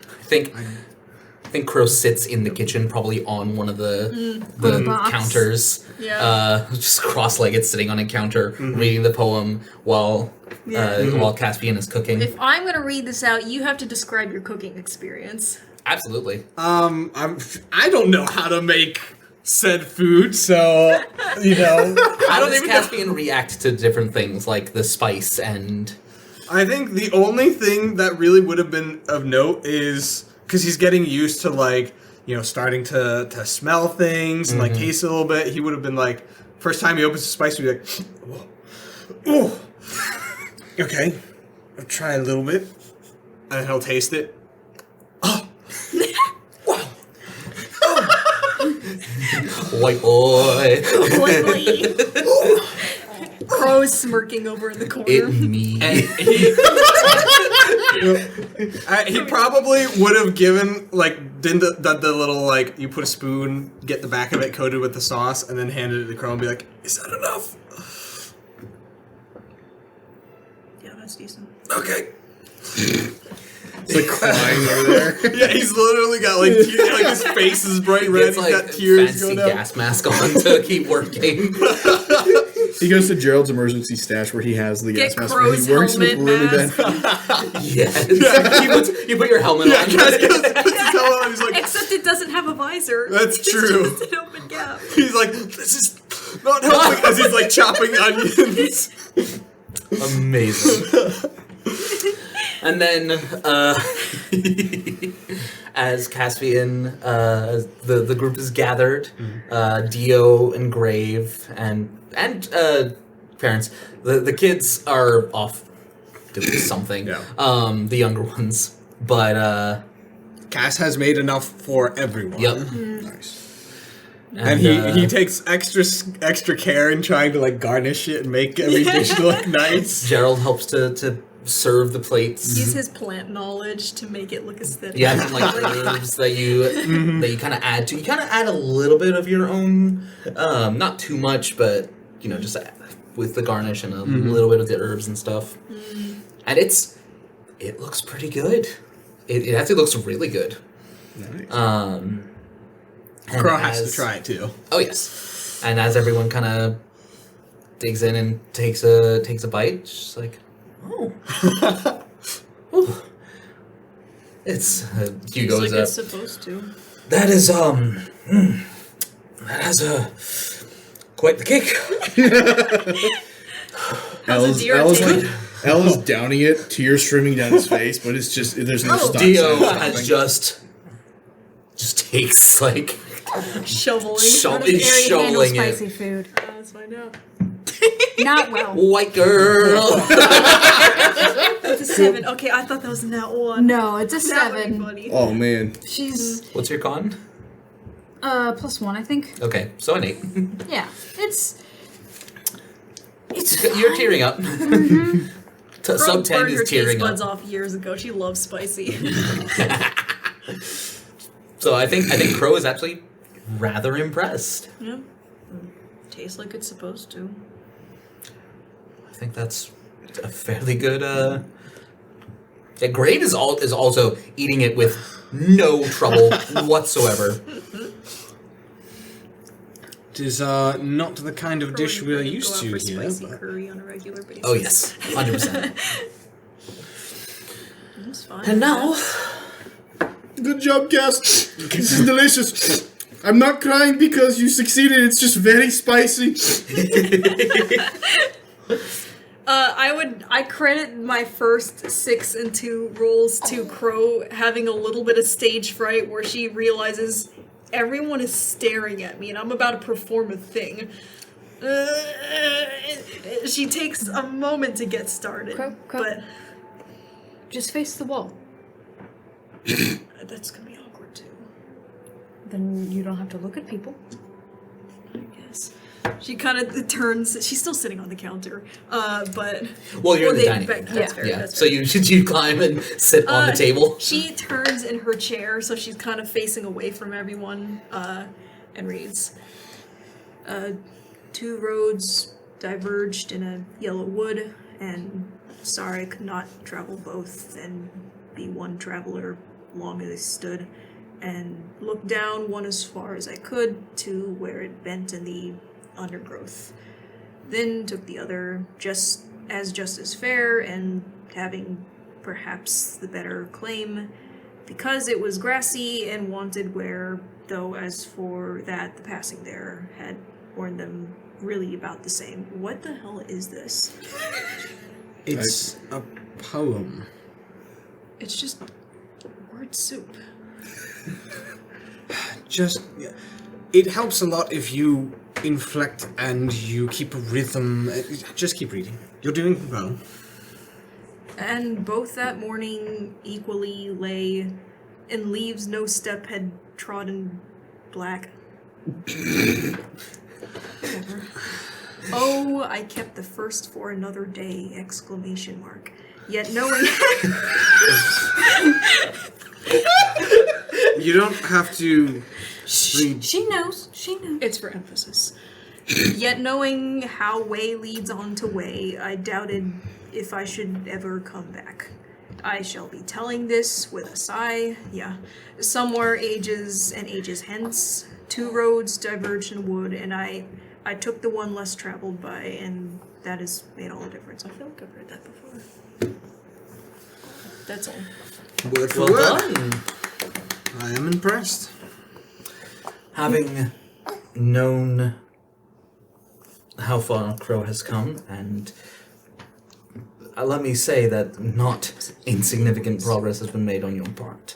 I think Crow sits in the kitchen, probably on one of the box. counters, Yeah. just cross-legged, sitting on a counter, reading the poem while while Caspian is cooking. If I'm gonna read this out, you have to describe your cooking experience. Absolutely. I don't know how to make said food, so you know. How does even know. Caspian react to different things like the spice and? I think the only thing that really would have been of note is because he's getting used to like, you know, starting to smell things and like taste it a little bit. He would have been like, first time he opens the spice, he'd be like, oh, okay, I'll try a little bit, and then he'll taste it. White boy. Crow's smirking over in the corner. It me. He probably would have given like did the little like you put a spoon, get the back of it coated with the sauce, and then handed it to Crow and be like, "Is that enough?" Yeah, that's decent. Okay. It's like crying over there. Yeah, he's literally got like tears, like his face is bright red. It's He's like got tears fancy going down. gas mask on to keep working. He goes to Gerald's emergency stash where he has the Get gas mask where he Crow's works with helmet really mask. bad. Yes. You put your helmet Yeah, on. Cass puts his helmet on. He's like, Except it doesn't have a visor. That's It's true. just an open gap. he's like, this is not helping as he's like chopping onions. Amazing. And then, as Caspian, the group is gathered, Dio and Grave and parents, the kids are off doing something. Yeah. The younger ones, but Cass has made enough for everyone. yep. Nice. And he takes extra care in trying to like garnish it and make every dish look nice. Gerald helps to serve the plates. Use his plant knowledge to make it look aesthetic. Yeah, and like herbs that you kind of add to. You kind of add a little bit of your own, not too much, but you know, just with the garnish and a little bit of the herbs and stuff. And it looks pretty good. It actually looks really good. Nice. And Crow has to try it too. Oh yes, and as everyone kind of digs in and takes a bite, she's like, oh, Ooh. It's Hugo's Just like it's supposed to. That is that has quite the kick. Ella's downing it, tears streaming down his face, but it's just there's no stop. Dio sign has stopping. just takes like Shoveling. He's shoveling it. spicy food. Let's find out. Not well. White girl. It's a 7. Okay, I thought that was not one. No, it's a That would be 7. funny. Oh man. She's What's your con? +1, I think. Okay, so an 8. Yeah, it's You're tearing up. Sub 10 burned her is tearing taste buds up. off years ago. She loves spicy. So I think Crow is actually rather impressed. Yeah. Tastes like it's supposed to. I think that's a fairly good. Yeah, Grave is also eating it with no trouble whatsoever. It is not the kind of dish we're Go used out to for here. spicy but- curry on a regular basis. Oh yes, 100%. It's fine. And now, Good job, Cass. This is delicious. I'm not crying because you succeeded. It's just very spicy. I credit my first 6 and 2 rolls to Crow having a little bit of stage fright where she realizes everyone is staring at me and I'm about to perform a thing. She takes a moment to get started, Crow. but just face the wall. that's gonna be awkward too. Then you don't have to look at people. I guess. She kind of turns. She's still sitting on the counter, but well, you're in the dining back, room. that's fair. Yeah. That's So fair. you climb and sit on the table. She turns in her chair, so she's kind of facing away from everyone, and reads. 2 roads diverged in a yellow wood, and sorry I could not travel both and be one traveler long as I stood, and looked down one as far as I could to where it bent in the undergrowth. Then took the other just as fair, and having perhaps the better claim, because it was grassy and wanted where, though as for that the passing there had warned them really about the same. What the hell is this? It's a poem. It's just word soup. Just, it helps a lot if you inflect and you keep a rhythm. Just keep reading. You're doing well. And both that morning equally lay in leaves no step had trodden black. Whatever. Oh, I kept the first for another day! Exclamation mark. Yet knowing You don't have to read. She knows. She knows. it's for emphasis. Yet knowing how way leads on to way, I doubted if I should ever come back. I shall be telling this with a sigh. Yeah, somewhere ages and ages hence, 2 roads diverged in wood, and I took the one less traveled by, and that has made all the difference. I feel like I've heard that before. That's all. Word for Well word. done. I am impressed. Having known how far Crow has come, and let me say that not insignificant progress has been made on your part.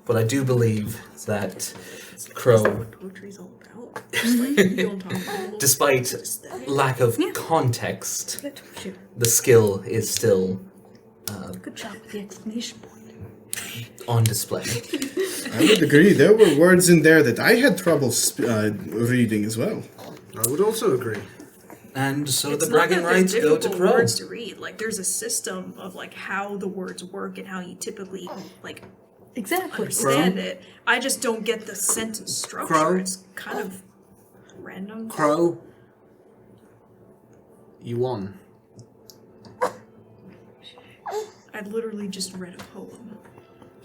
But I do believe that Crow, What poetry's all about. Just like, you don't talk about it. despite lack of context, I told you. the skill is still Good job with the exclamation point. on display. I would agree. There were words in there that I had trouble reading as well. I would also agree. And so It's the not bragging that they're rights go to difficult Crow. words to read. Like, there's a system of like how the words work and how you typically like Exactly. understand it. I just don't get the sentence structure. Crow? It's kind of random. Crow, you won. I literally just read a poem.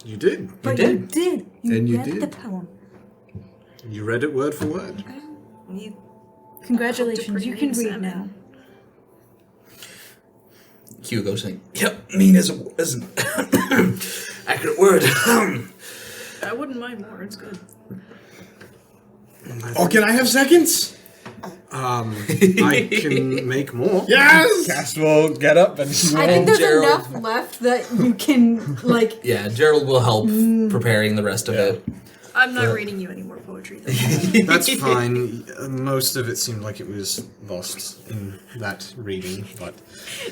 You did. But did. you did. And you read did. the poem. You read it word for word. You Congratulations, pretty you can mean read salmon. now. Hugo's saying, "Yep, mean is an accurate word." I wouldn't mind more. It's good. Oh, can I have seconds? I can make more. Yes! Cast will get up and I think there's Gerald. enough left that you can, like, Yeah, Gerald will help preparing the rest of it. I'm not reading you any more poetry. Though. That's fine. Most of it seemed like it was lost in that reading, but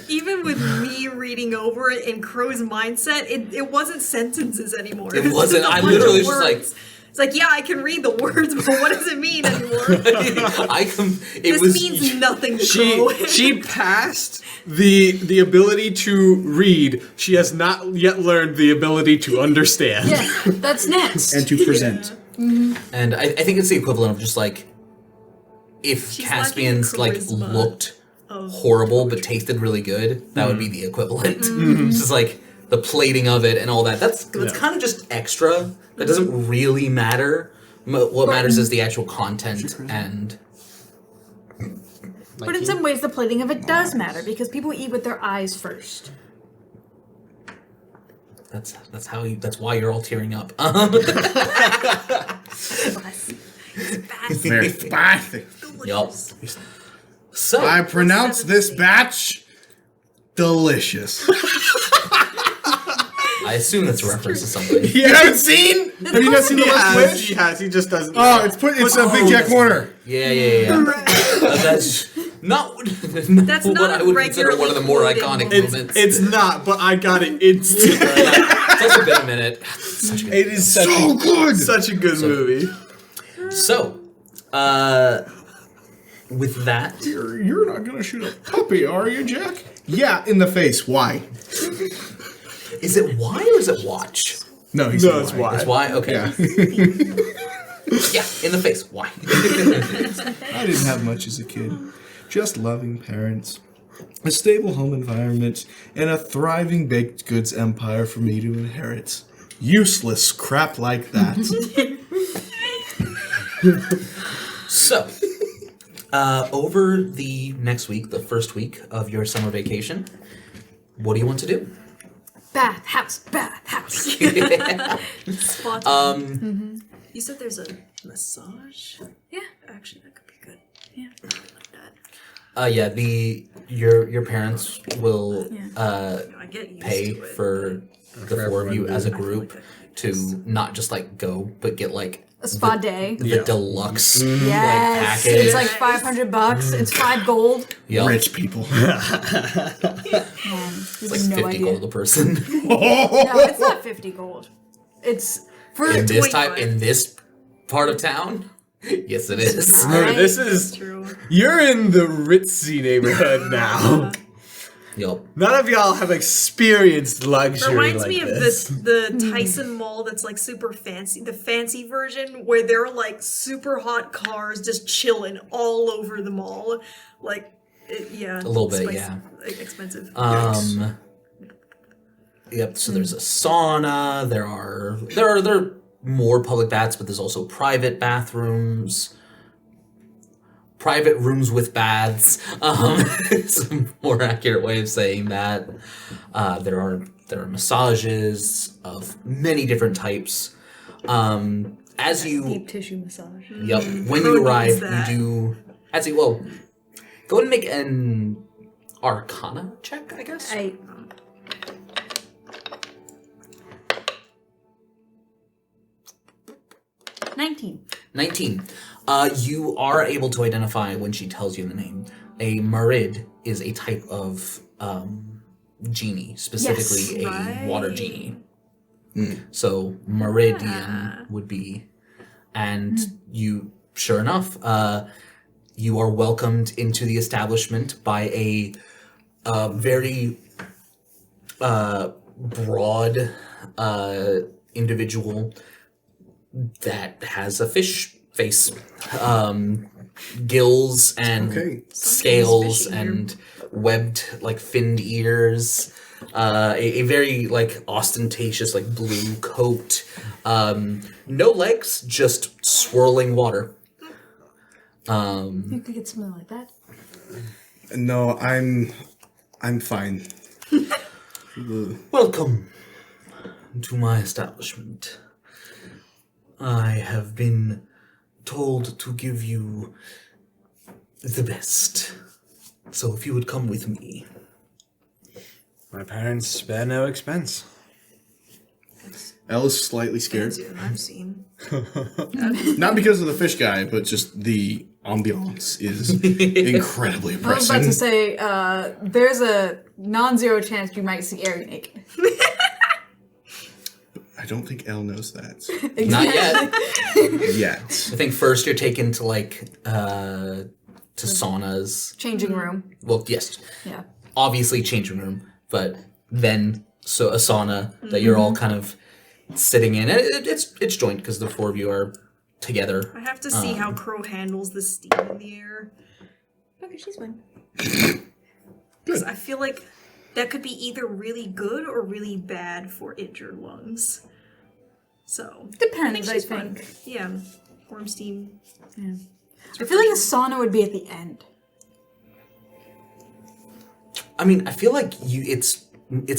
Even with me reading over it in Crow's mindset, it wasn't sentences anymore. It was wasn't. just a I bunch literally of was just like- words. It's like, yeah, I can read the words, but what does it mean anymore? It This was means nothing to Crow. she passed the ability to read. She has not yet learned the ability to understand. yeah, that's next. And to present. And I think it's the equivalent of just like if She's Caspians like lacking charisma looked of horrible but tasted really good. That would be the equivalent. It's just like the plating of it and all that. That's kind of just extra. That doesn't really matter. What matters is the actual content and. But in some ways, the plating of it does matter because people eat with their eyes first. That's why you're all tearing up. Very spicy. Yup. So I pronounce this batch delicious. I assume that's a reference to something. You haven't seen? Have you not seen the last wish? He has. He just doesn't. Oh, it's a Big Jack Warner. Yeah. That's not That's what not I a would consider one of the more regularly iconic quoted moments. It's not, but I got it instantly. It's also been a minute. Such a good It is such So good. such a good movie. So, with that, You're not gonna shoot a puppy, are you, Jack? Yeah, in the face. Why? is it why or is it watch? No, he's No, it's why. It's why? Okay. Yeah. Yeah, in the face. Why? I didn't have much as a kid. Just loving parents, a stable home environment, and a thriving baked goods empire for me to inherit. Useless crap like that. So, over the next week, the first week of your summer vacation, what do you want to do? Bath house. Spot. You said there's a massage? Yeah. Actually, that could be good. Yeah. I like that. Yeah, your parents will I get used pay to it. for the four of you as a group like to not just like go, but get like A spa day. the Yes. deluxe like package. It's like $500. It's 5 gold. Yup. Rich people. Man, It's like no 50 idea. gold a person. No, it's not 50 gold. It's for in this 25. in this part of town? Yes, it is. Right. This is True. you're in the ritzy neighborhood now. Yup. None of y'all have experienced luxury Reminds like me of this. the Tyson Mall that's like super fancy, the fancy version where there are like super hot cars just chilling all over the mall. Like, yeah. A little bit, yeah. Like, expensive. Yep. So there's a sauna. There are more public baths, but there's also private bathrooms, private rooms with baths. It's a more accurate way of saying that. There are massages of many different types. As you deep tissue massage. Yep. When Who you arrive, needs that? you do. Actually, well, go ahead and make an Arcana check, I guess. I 19. 19. You are able to identify when she tells you the name. A Marid is a type of genie, specifically a water genie. So Meridian would be, and you, sure enough, you are welcomed into the establishment by a very broad individual that has a fish face, gills and scales and webbed like finned ears, a very like ostentatious like blue coat, no legs, just swirling water. You could get something like that. No, I'm fine. Welcome to my establishment. I have been told to give you the best. So if you would come with me. My parents spare no expense. Elle is slightly scared. Fancier than I've seen. Not because of the fish guy, but just the ambiance is incredibly I was about oppressive. to say, there's a non-zero chance you might see Ari naked. I don't think Elle knows that. Not yet. Yet. I think first you're taken to like to saunas. Changing room. Well, yes, Yeah. obviously changing room, but then so a sauna that you're all kind of sitting in. It's joint because the four of you are together. I have to see how Crow handles the steam in the air. Okay, she's fine. Because I feel like that could be either really good or really bad for injured lungs. So Depends, I she's think. fine. Yeah, warm steam. I feel like a sauna would be at the end. I mean, I feel like it's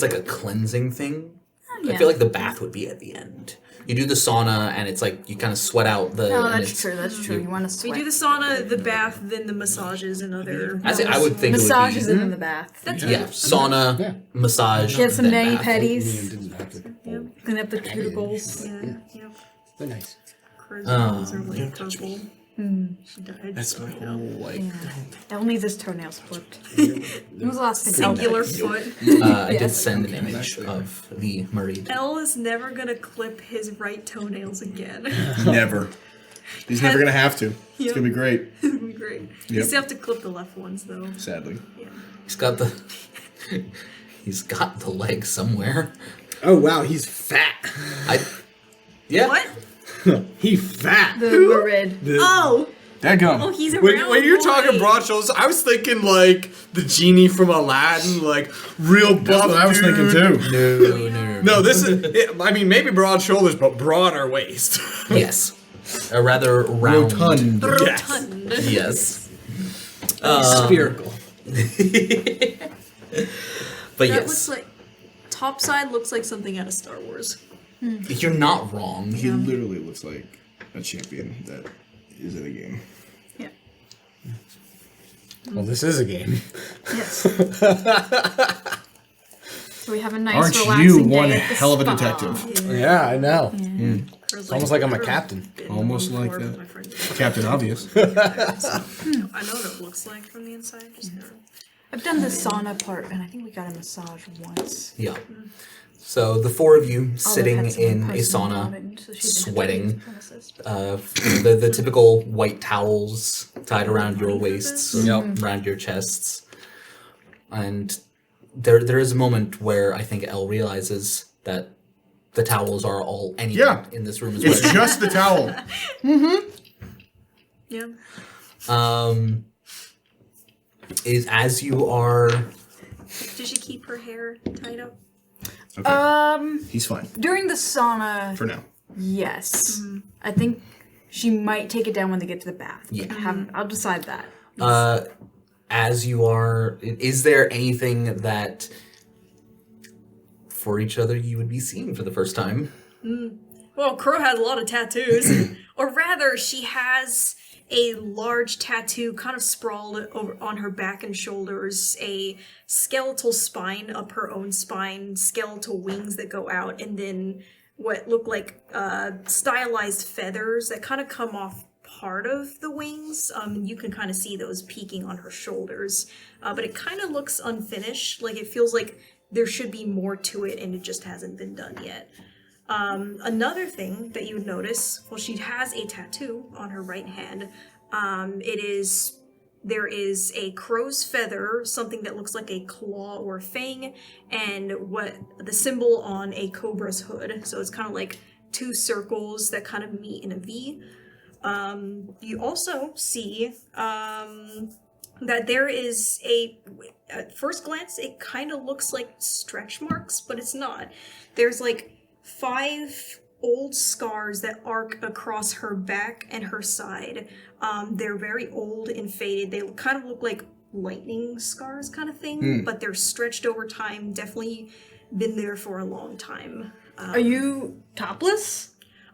like a cleansing thing. I yeah. feel like the bath would be at the end. You do the sauna, and it's like you kind of sweat out the. No, and that's it's- true. That's true. You want to We sweat. do the sauna, the bath, then the massages and other. I would think Massages it would and in the bath. That's be sauna, massage, Get some then mani bath. pedis. Didn't have to. Clean up the cuticles. Yeah, yeah. They're nice. Crow's lungs are like purple. She died. That's my whole like. Elle needs his toenails clipped. When was the last time Elle Singular clipped? foot. I did Yes. send an image of the Marid. Elle is never gonna clip his right toenails again. Never. He's never gonna have to. It's Yep. gonna be great. It would be great. You Yep. still have to clip the left ones though. Sadly. Yeah. He's got the. He's got the leg somewhere. Oh wow, he's fat. Yeah. What? He fat. The Marid. Oh! Daggum. Oh, he's a When round you're boy. talking broad shoulders, I was thinking like the genie from Aladdin, like real buff. That's what I was dude. thinking too. No. No, this is. I mean, maybe broad shoulders, but broader waist. Yes. A rather round. Rotund. Yes. Rotund. Yes. Spherical. But That yes. looks like top side looks like something out of Star Wars. You're not wrong. He literally looks like a champion that is in a game. Yeah. Well, this is a game. Yes. So we have a nice, Aren't relaxing you day one at the hell of a spa. detective? Yeah, I know. It's almost like I'm a captain. Almost like that. Captain Obvious. I know what it looks like from the inside. Just never. I've done the sauna part, and I think we got a massage once. Yeah. So the four of you Olive sitting had someone in a personally sauna, comment, so she didn't have to sweating. leave the premises, but- the typical white towels tied around your waists, Yep. around your chests, and there is a moment where I think Elle realizes that the towels are all anything Yeah. in this room as It's well. just the towel. Yeah. Is as you are. Did she keep her hair tied up? Okay. He's fine During the sauna, for now. yes. I think she might take it down when they get to the bath. Yeah. I'll decide that. As you are, is there anything that for each other you would be seeing for the first time? Well, Crow has a lot of tattoos. Or rather, she has a large tattoo kind of sprawled over on her back and shoulders, a skeletal spine up her own spine, skeletal wings that go out, and then what look like stylized feathers that kind of come off part of the wings. You can kind of see those peeking on her shoulders, but it kind of looks unfinished. Like it feels like there should be more to it, and it just hasn't been done yet. Another thing that you would notice, well, she has a tattoo on her right hand. There is a crow's feather, something that looks like a claw or a fang, and what the symbol on a cobra's hood. So it's kind of like two circles that kind of meet in a V. You also see that there is at first glance, it kind of looks like stretch marks, but it's not. There's like 5 old scars that arc across her back and her side. They're very old and faded. They kind of look like lightning scars kind of thing, but they're stretched over time, definitely been there for a long time. Are you topless?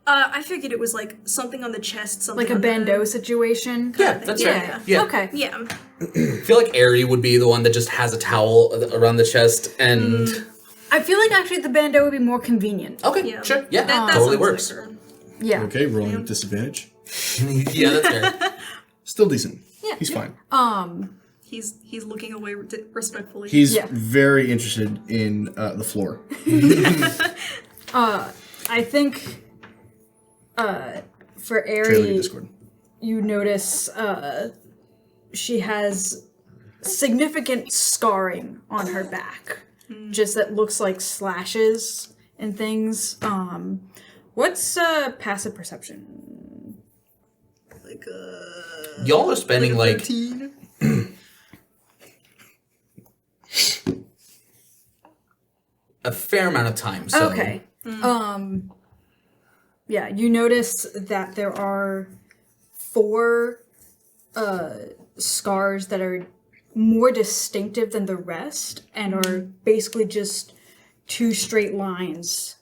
I figured it was like something on the chest, something Like a on bandeau situation? Yeah, that's right. Yeah. Okay. Yeah. I feel like Aerie would be the one that just has a towel around the chest and... I feel like actually the bandeau would be more convenient. Okay, Yeah. sure. Yeah, That totally sounds works. like her. Yeah. Okay, rolling with disadvantage. Yeah, that's fair. Still decent. Yeah. He's fine. He's looking away respectfully. He's Yeah. very interested in the floor. I think for Trailing Aerie, Discord. you notice she has significant scarring on her back. Just that looks like slashes and things. What's passive perception? like Y'all are spending like 13. a fair amount of time. So Okay. Yeah, you notice that there are 4 scars that are more distinctive than the rest and are basically just 2 straight lines,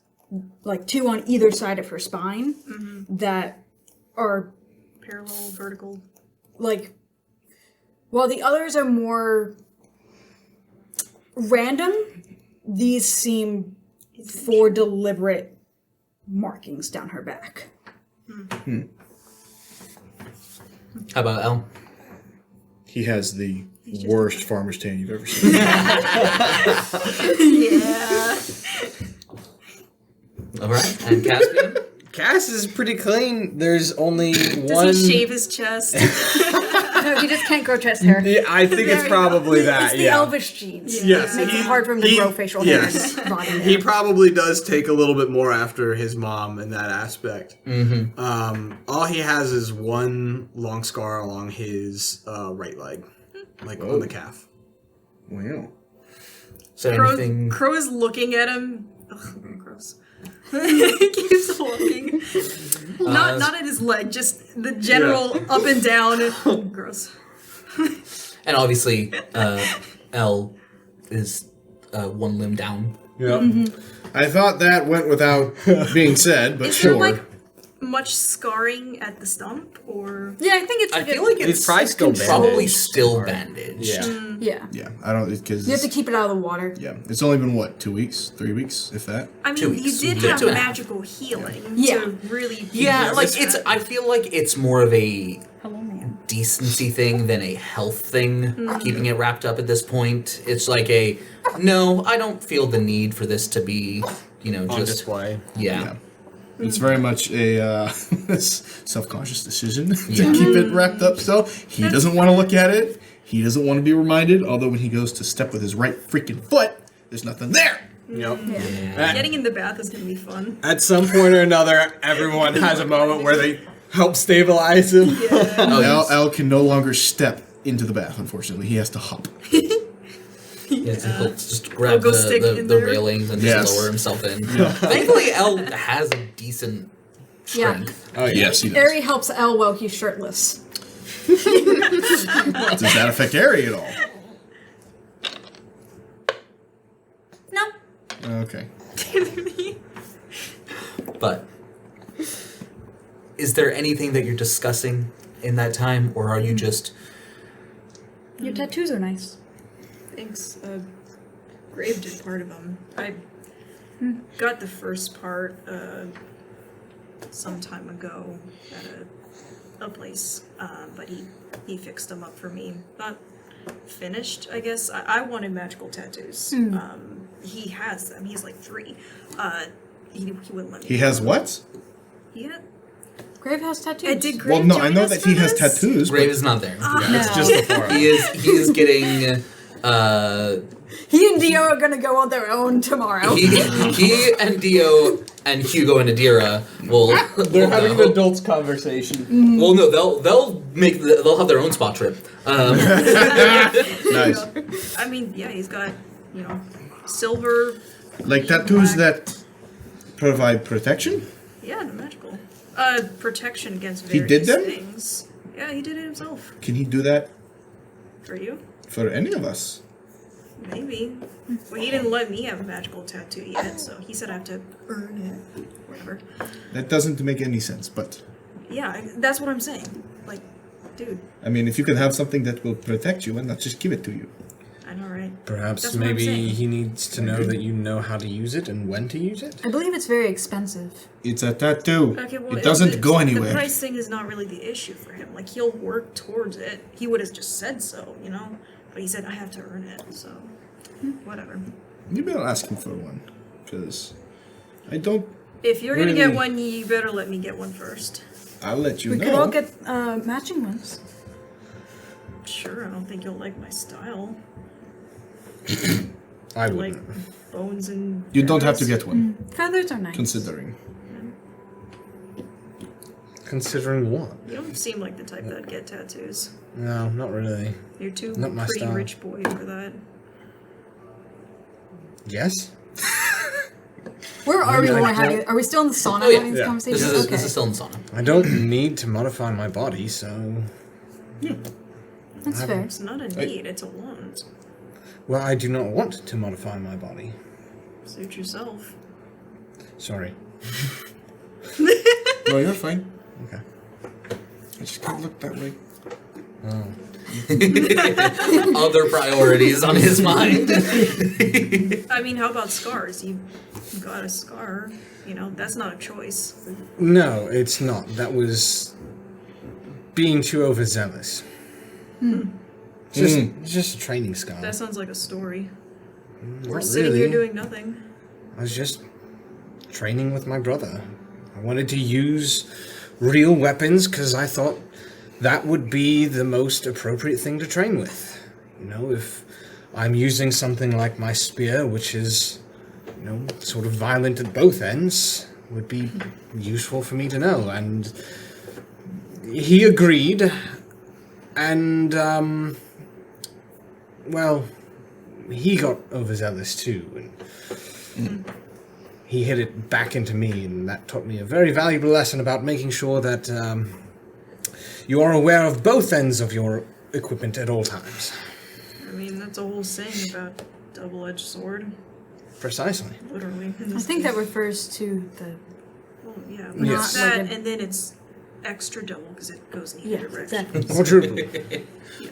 like 2 on either side of her spine, that are Parallel, vertical. like, while the others are more random, these seem 4 deliberate markings down her back. How about Elle? He has the worst farmer's tan you've ever seen. Yeah. All right, and Caspian? Cass is pretty clean. There's only Does one. he shave his chest? No, he just can't grow chest hair. Yeah, I think it's probably that. It's the yeah. elvish genes. Yes, It makes it hard for him to grow facial hair yes. in his body. He probably does take a little bit more after his mom in that aspect. All he has is one long scar along his right leg, like on the calf. Wow. So anything? Crow is looking at him. Ugh, gross. He keeps looking. Not at his leg, just the general up and down. Gross. And obviously, Elle is one limb down. Yep. I thought that went without being said, but Is sure. there like much scarring at the stump, or Yeah, I think it's. I feel like It's probably still probably bandaged. still bandaged. Yeah. Yeah. Yeah, I don't, because You have to keep it out of the water. yeah, it's only been what, 2 weeks, 3 weeks, if that. I 2 mean, you weeks. did Yeah, have 2.5. magical healing Yeah. to really. Yeah, like this it's. I feel like it's more of a Hello, man. decency thing than a health thing. Keeping it wrapped up at this point, it's like a no. I don't feel the need for this to be, On just display. yeah. It's very much a self-conscious decision to keep it wrapped up. So he doesn't want to look at it. He doesn't want to be reminded. Although when he goes to step with his right freaking foot, there's nothing there. Yep. Getting in the bath is gonna be fun. At some point or another, everyone has a moment where they help stabilize him. Oh, yes. Al can no longer step into the bath. Unfortunately, he has to hop. Yes, he'll just grab go stick in the there. railings and Yes. just lower himself in. Thankfully, Elle has a decent strength. Oh, yeah. Yes, he does. Aerie helps Elle while he's shirtless. Does that affect Aerie at all? No. Okay. But is there anything that you're discussing in that time, or are you just Your tattoos are nice. Thanks. Grave did part of them. got the first part some time ago at a place, but he fixed them up for me. Not finished, I guess. I wanted magical tattoos. He has them. He has like 3. He wouldn't let me. He has what? Yeah. Grave has tattoos. Did Well, Grave no, I join know us that for he has this? tattoos. Grave is not there. It's just the 4 of them. He is getting. He and Dio are gonna go on their own tomorrow. He and Dio and Hugo and Adira will. They're will having go. an adults conversation. Well, no, they'll have their own spot trip. Nice. I mean, yeah, he's got, silver. Like tattoos that provide protection? Yeah, they're magical. Protection against He various did them? things. Yeah, he did it himself. Can he do that For you? for any of us? Maybe. Well, he didn't let me have a magical tattoo yet, so he said I have to earn it. Whatever. That doesn't make any sense, but Yeah, that's what I'm saying. Like, dude, I mean, if you can have something that will protect you, why not just give it to you? I know, right? Perhaps That's what I'm maybe saying. he needs to know that you know how to use it and when to use it. I believe it's very expensive. It's a tattoo. Okay, well, It doesn't the- go The anywhere. price thing is not really the issue for him. Like, he'll work towards it. He would have just said so, But he said, I have to earn it, so whatever. You better ask him for one, because I don't. If you're gonna get Really? one, you better let me get one first. I'll let you We know. could all get matching ones. Sure, I don't think you'll like my style. I Like wouldn't. bones and. You don't have to feathers. get one, Feathers are nice. considering. Considering what? You don't seem like the type that'd get tattoos. No, not really. You're too Not my pretty style. rich boy for that. Yes? Where are we Maybe going I having? can't- Are we still in the sauna Oh, yeah. having this Yeah. conversation? This is okay. still in sauna. I don't need to modify my body, so. That's fair. It's not a need, it's a want. Well, I do not want to modify my body. Suit yourself. Sorry. No, you're fine. Okay. I just can't look that way. Other priorities on his mind. I mean, how about scars? You got a scar. That's not a choice. No, it's not. That was being too overzealous. It's just a training scar. That sounds like a story. We're Not sitting really. here doing nothing. I was just training with my brother. I wanted to use real weapons because I thought that would be the most appropriate thing to train with. If I'm using something like my spear, which is, sort of violent at both ends, would be useful for me to know. And he agreed. And, well, he got overzealous too. And he hit it back into me, and that taught me a very valuable lesson about making sure that you are aware of both ends of your equipment at all times. I mean, that's a whole saying about double-edged sword. Precisely. Literally. in I this think case. that refers to the. Well, yeah, but Yes. it's that, Like a- and then it's extra double because it goes in Yeah, either direction. exactly. Quadruple. Yeah.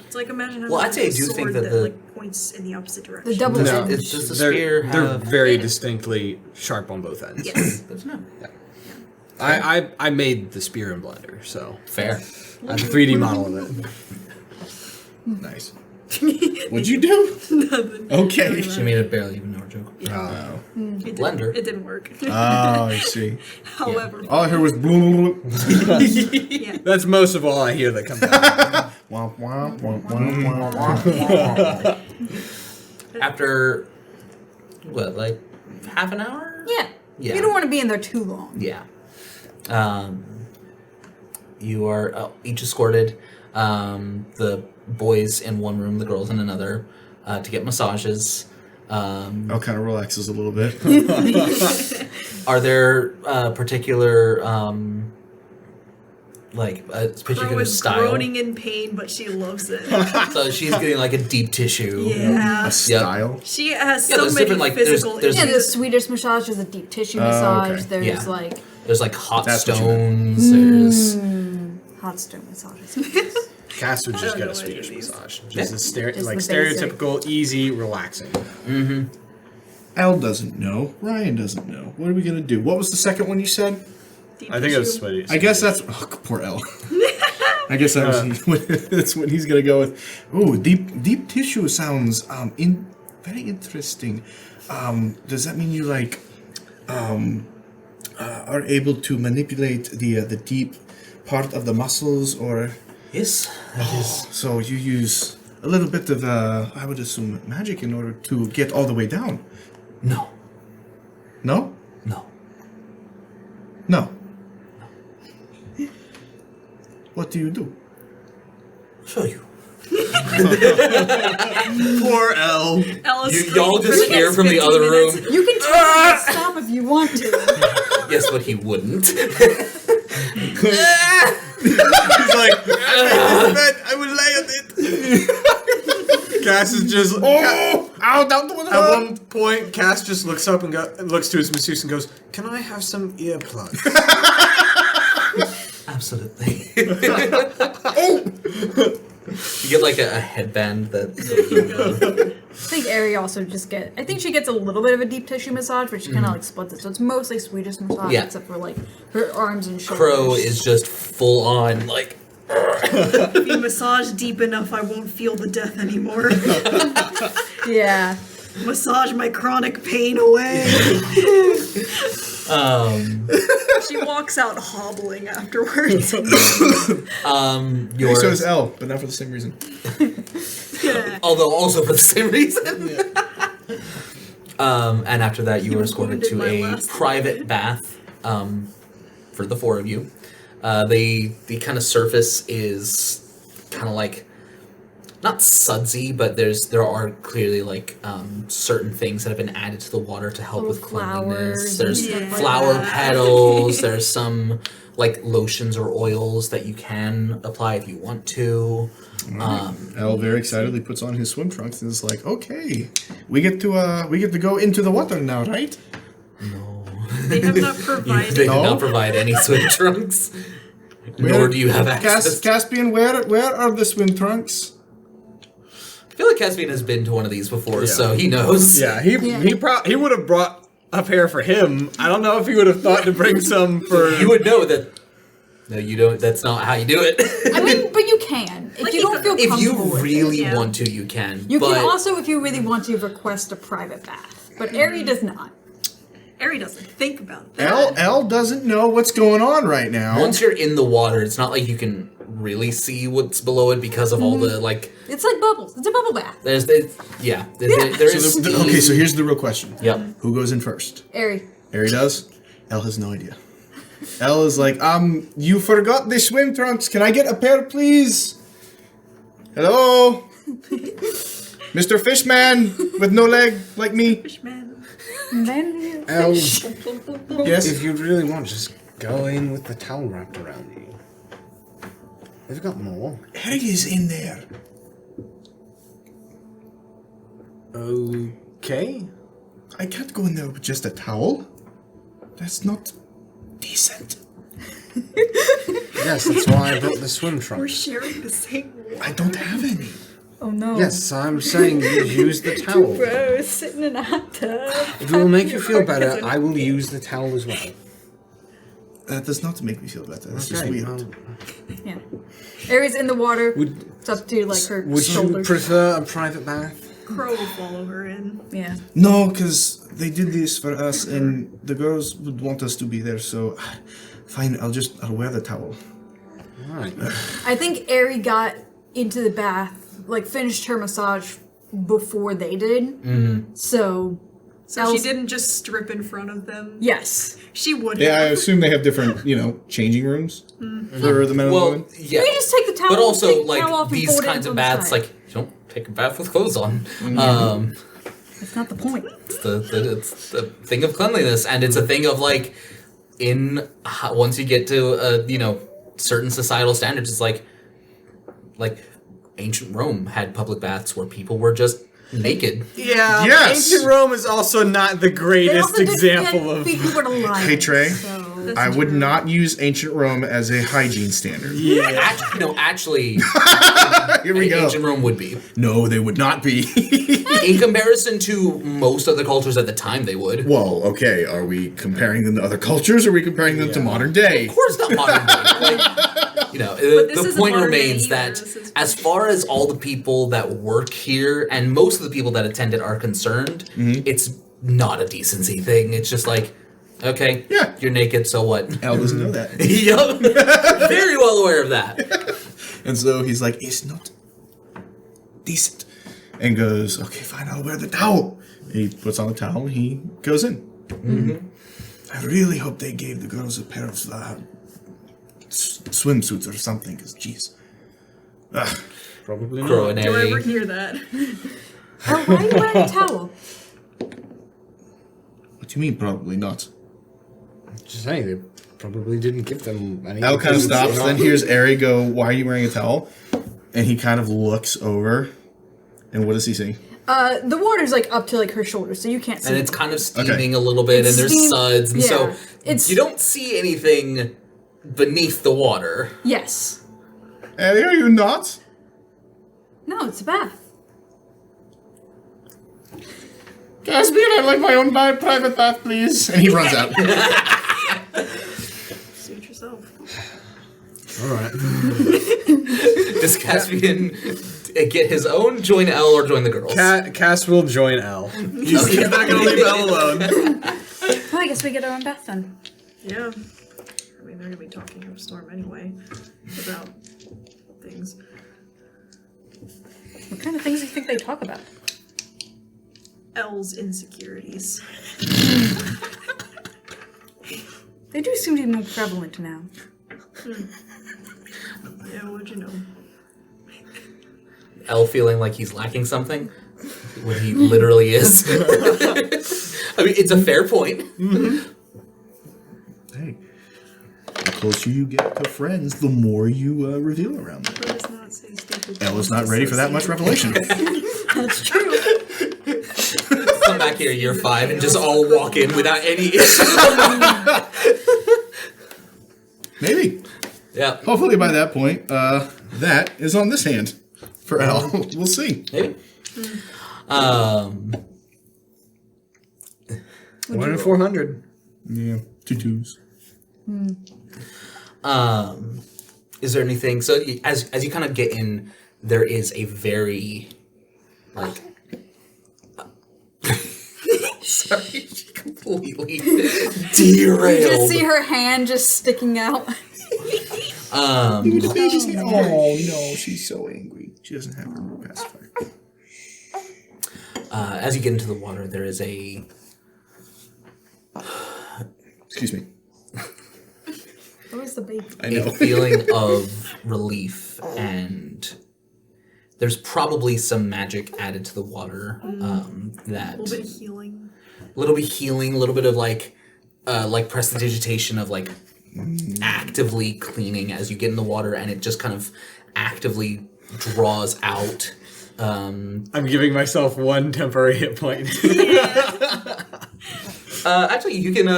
It's like imagine having Well, I'd say I a do sword think that that the- like points in the opposite direction. The double No, edge. Does the they're, spear they're have... very Yeah. distinctly sharp on both ends. Yes. Good to know. I made the spear in Blender, so Fair. I have a 3D model of it. Nice. What'd you do? Okay. She made a barely even know her joke. Oh. It didn't, Blender. It didn't work. Oh, I see. However, All I heard was boom. yeah. That's most of all I hear that comes out. Womp, womp, womp, womp, womp, womp. After, what, like half an hour? Yeah. Yeah. You don't want to be in there too long. Yeah. You are each escorted. The boys in one room, the girls in another, to get massages. Oh, kind of relaxes a little bit. Are there particular like a Crow particular is style? groaning in pain, but she loves it. So she's getting like a deep tissue. Yeah. A style. She has Yeah, so there's many different, like, there's- physical there's- Yeah, issues. there's Swedish massage, there's a deep tissue Oh, massage, okay. there's Yeah. like There's like hot That's what you meant. stones. There's hot stone massages. Cass would just I get don't a know any of Swedish these. massage. Yeah. Just a Just like the basic. stereotypical, easy, relaxing. Al doesn't know. Ryan doesn't know. What are we gonna do? What was the second one you said? I think it was sweaty. I guess that's poor Al. I guess that's what he's gonna go with. Ooh, deep tissue sounds very interesting. Does that mean you like are able to manipulate the deep part of the muscles, or Yes, that is. so you use a little bit of I would assume magic in order to get all the way down? No, No, no. no. What do you do? Show you. Poor L. Y'all just hear from the other room. You can tell me to stop if you want to. Yes, but he wouldn't. He's like, I will lay on it. Cass is just. Ow! Don't do At one point, Cass just looks up and looks to his masseuse and goes, "Can I have some earplugs?" Absolutely. You get like a headband that. I think Ari also just I think she gets a little bit of a deep tissue massage, but she kind of like splits it. So it's mostly Swedish massage, Yeah. except for like her arms and shoulders. Crow is just full on like. If you massage deep enough, I won't feel the death anymore. Yeah. Massage my chronic pain away. She walks out hobbling afterwards. Your, So is L, but not for the same reason. although also for the same reason. And after that, you are escorted to wounded my a last private bath for the four of you. The kind of surface is kind of like not sudsy, but there are clearly like certain things that have been added to the water to help with cleanliness. Flowers There's and stuff like flower that. petals. There's some like lotions or oils that you can apply if you want to. Al very excitedly puts on his swim trunks and is like, "Okay, we get to go into the water now, right?" They have not They provided. did No. not provide any swim trunks, nor do you have access. Caspian, where are the swim trunks? I feel like Caspian has been to one of these before, so he knows. Yeah, he would have brought a pair for him. I don't know if he would have thought to bring some for. You would know that. No, you don't. That's not how you do it. I mean, but you can. If you don't feel If you comfortable with really Yeah. want to, you can. it. You but can also, if you really want to, request a private bath. But Ari does not. Ari doesn't think about that. L doesn't know what's going on right now. once you're in the water, it's not like you can really see what's below it because of all the like. It's like bubbles. It's a bubble bath. There is steam. Okay, so here's the real question. Yep. Who goes in first? Ari. Ari does. L has no idea. L is like, you forgot the swim trunks. Can I get a pair, please? Hello? Mr. Fishman with no leg like me. Man. L, Yes? if you really want, just go in with the towel wrapped around you. They've got more. Harry is in there. Okay. I can't go in there with just a towel. That's not decent. Yes, that's why I brought the swim We're trunks. sharing the same wall. I don't have any. Oh no. Yes, I'm saying you use the towel. Bro, sitting in a hot tub. If it will make you feel better, I will use the towel as well. That does not make me feel better. That's just Okay, weird. well, Yeah. Ari's in the water. Would- It's up to like her would you shoulders. prefer a private bath? Crow will follow her in. Yeah. No, because they did this for us, and the girls would want us to be there. So, fine. I'll wear the towel. Alright. I think Ari got into the bath, like finished her massage before they did. Mm-hmm. So So El's- she didn't just strip in front of them. yes. She would Yeah, I have. assume they have different, changing rooms for the men and Well, women. yeah. You can just take the towel. But also, take the like towel off and these fold it kinds of on the baths, side. like you don't take a bath with clothes on. That's not the point. It's the thing of cleanliness, and it's a thing of like once you get to certain societal standards, it's like ancient Rome had public baths where people were just naked. Yeah, Yes! ancient Rome is also not the They greatest also didn't example get of. people were alive. Hey, Trey. So That's I would true. not use ancient Rome as a hygiene standard. Actually, Here we go. ancient Rome would be. No, they would not be. In comparison to most other cultures at the time, they would. Of Well, okay, are we comparing them to other cultures, or are we comparing them to modern day? course, not modern day. Like, this the isn't point modern day remains either. that This is- as far as all the people that work here and most of the people that attended are concerned, it's not a decency thing. It's just like, okay, Yeah. you're naked, so what? Al doesn't know that. Yup. Very well aware of that. And so he's like, it's not decent. And goes, okay, fine, I'll wear the towel. And he puts on the towel and he goes in. I really hope they gave the girls a pair of swimsuits or something, because, jeez. Ugh. Probably Crow not. and Do I ever a hear that? Oh, why are you wearing a towel? What do you mean, probably not? Just saying, they probably didn't give them any. Al kind of because stops, they're then not- hears Ari go, why are you wearing a towel? And he kind of looks over, and what does he see? The water's like up to like her shoulders, so you can't see. and it's kind of steaming a little bit, It's and there's steam- suds, and so yeah. It's- you don't see anything beneath the water. Yes. Ari, are you not? No, it's a bath. Caspian, I'd like my own private bath, please. And he runs out. Suit yourself. All right. Does Caspian get his own, join L, or join the girls? Cass will join L. He's not gonna leave L alone. Well, I guess we get our own bath then. Yeah. I mean, they're gonna be talking to Storm anyway about things. What kind of things do you think they talk about? L's insecurities. They do seem to be more prevalent now. Yeah, what'd you know? L feeling like he's lacking something when he literally is. I mean, it's a fair point. Hey, the closer you get to friends, the more you reveal around them. Let us not say stupid Elle is things not ready for that much revelation. That's true. Come back here year 5 and just all walk in without any issue. Maybe. Yeah, Hopefully by that point, that is on this hand for Elle. We'll see. maybe. 1 in 400. Yeah, 2 twos. Is there anything? So as you kind of get in, there is a very like. Sorry, she completely derailed. You just see her hand just sticking out. Oh no, she's so angry. She doesn't have her remote pacifier. As you get into the water, there is a Excuse me. Where's the baby? I a know. feeling of relief, and there's probably some magic added to the water. That A little bit of healing. little bit healing, a little bit of like prestidigitation of like actively cleaning as you get in the water, and it just kind of actively draws out. I'm giving myself 1 temporary hit point. Actually, you can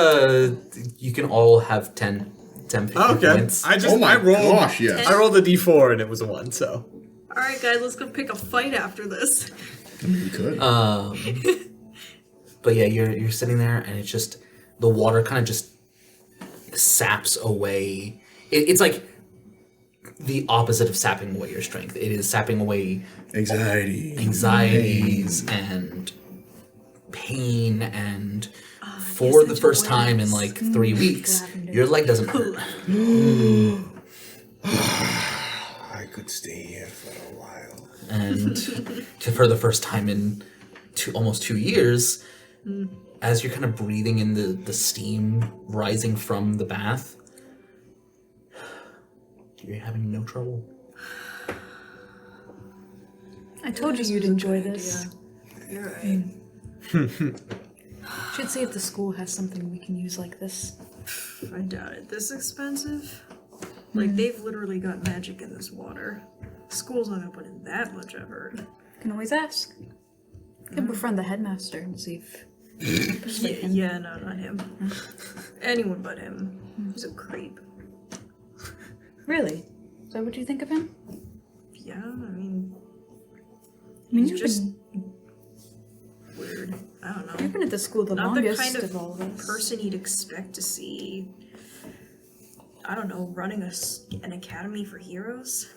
all have 10 50 Okay. points. I Oh my rolled. gosh, yes. I rolled a d4 and it was a 1. So. Alright, guys, let's go pick a fight after this. I mean, we could. But yeah, you're sitting there, and it's just the water kind of just saps away. It's like the opposite of sapping away your strength. It is sapping away anxieties and pain, and for the first time in like 3 weeks, your leg doesn't hurt. I could stay here for a while. And for the first time in almost 2 years, as you're kind of breathing in the steam rising from the bath, you're having no trouble. I told you you'd enjoy this. You're right. Should see if the school has something we can use like this. I doubt it. This expensive? Like, they've literally got magic in this water. School's not gonna put in that much effort. Can always ask. Can befriend the headmaster and see if. Yeah, no, not him. anyone but him. He's a creep. Really? Is that what you think of him? Yeah, I mean, You've just been, weird. I don't know. you've been at the school the Not the longest kind of all of us. person you'd expect to see, I don't know, running an academy for heroes.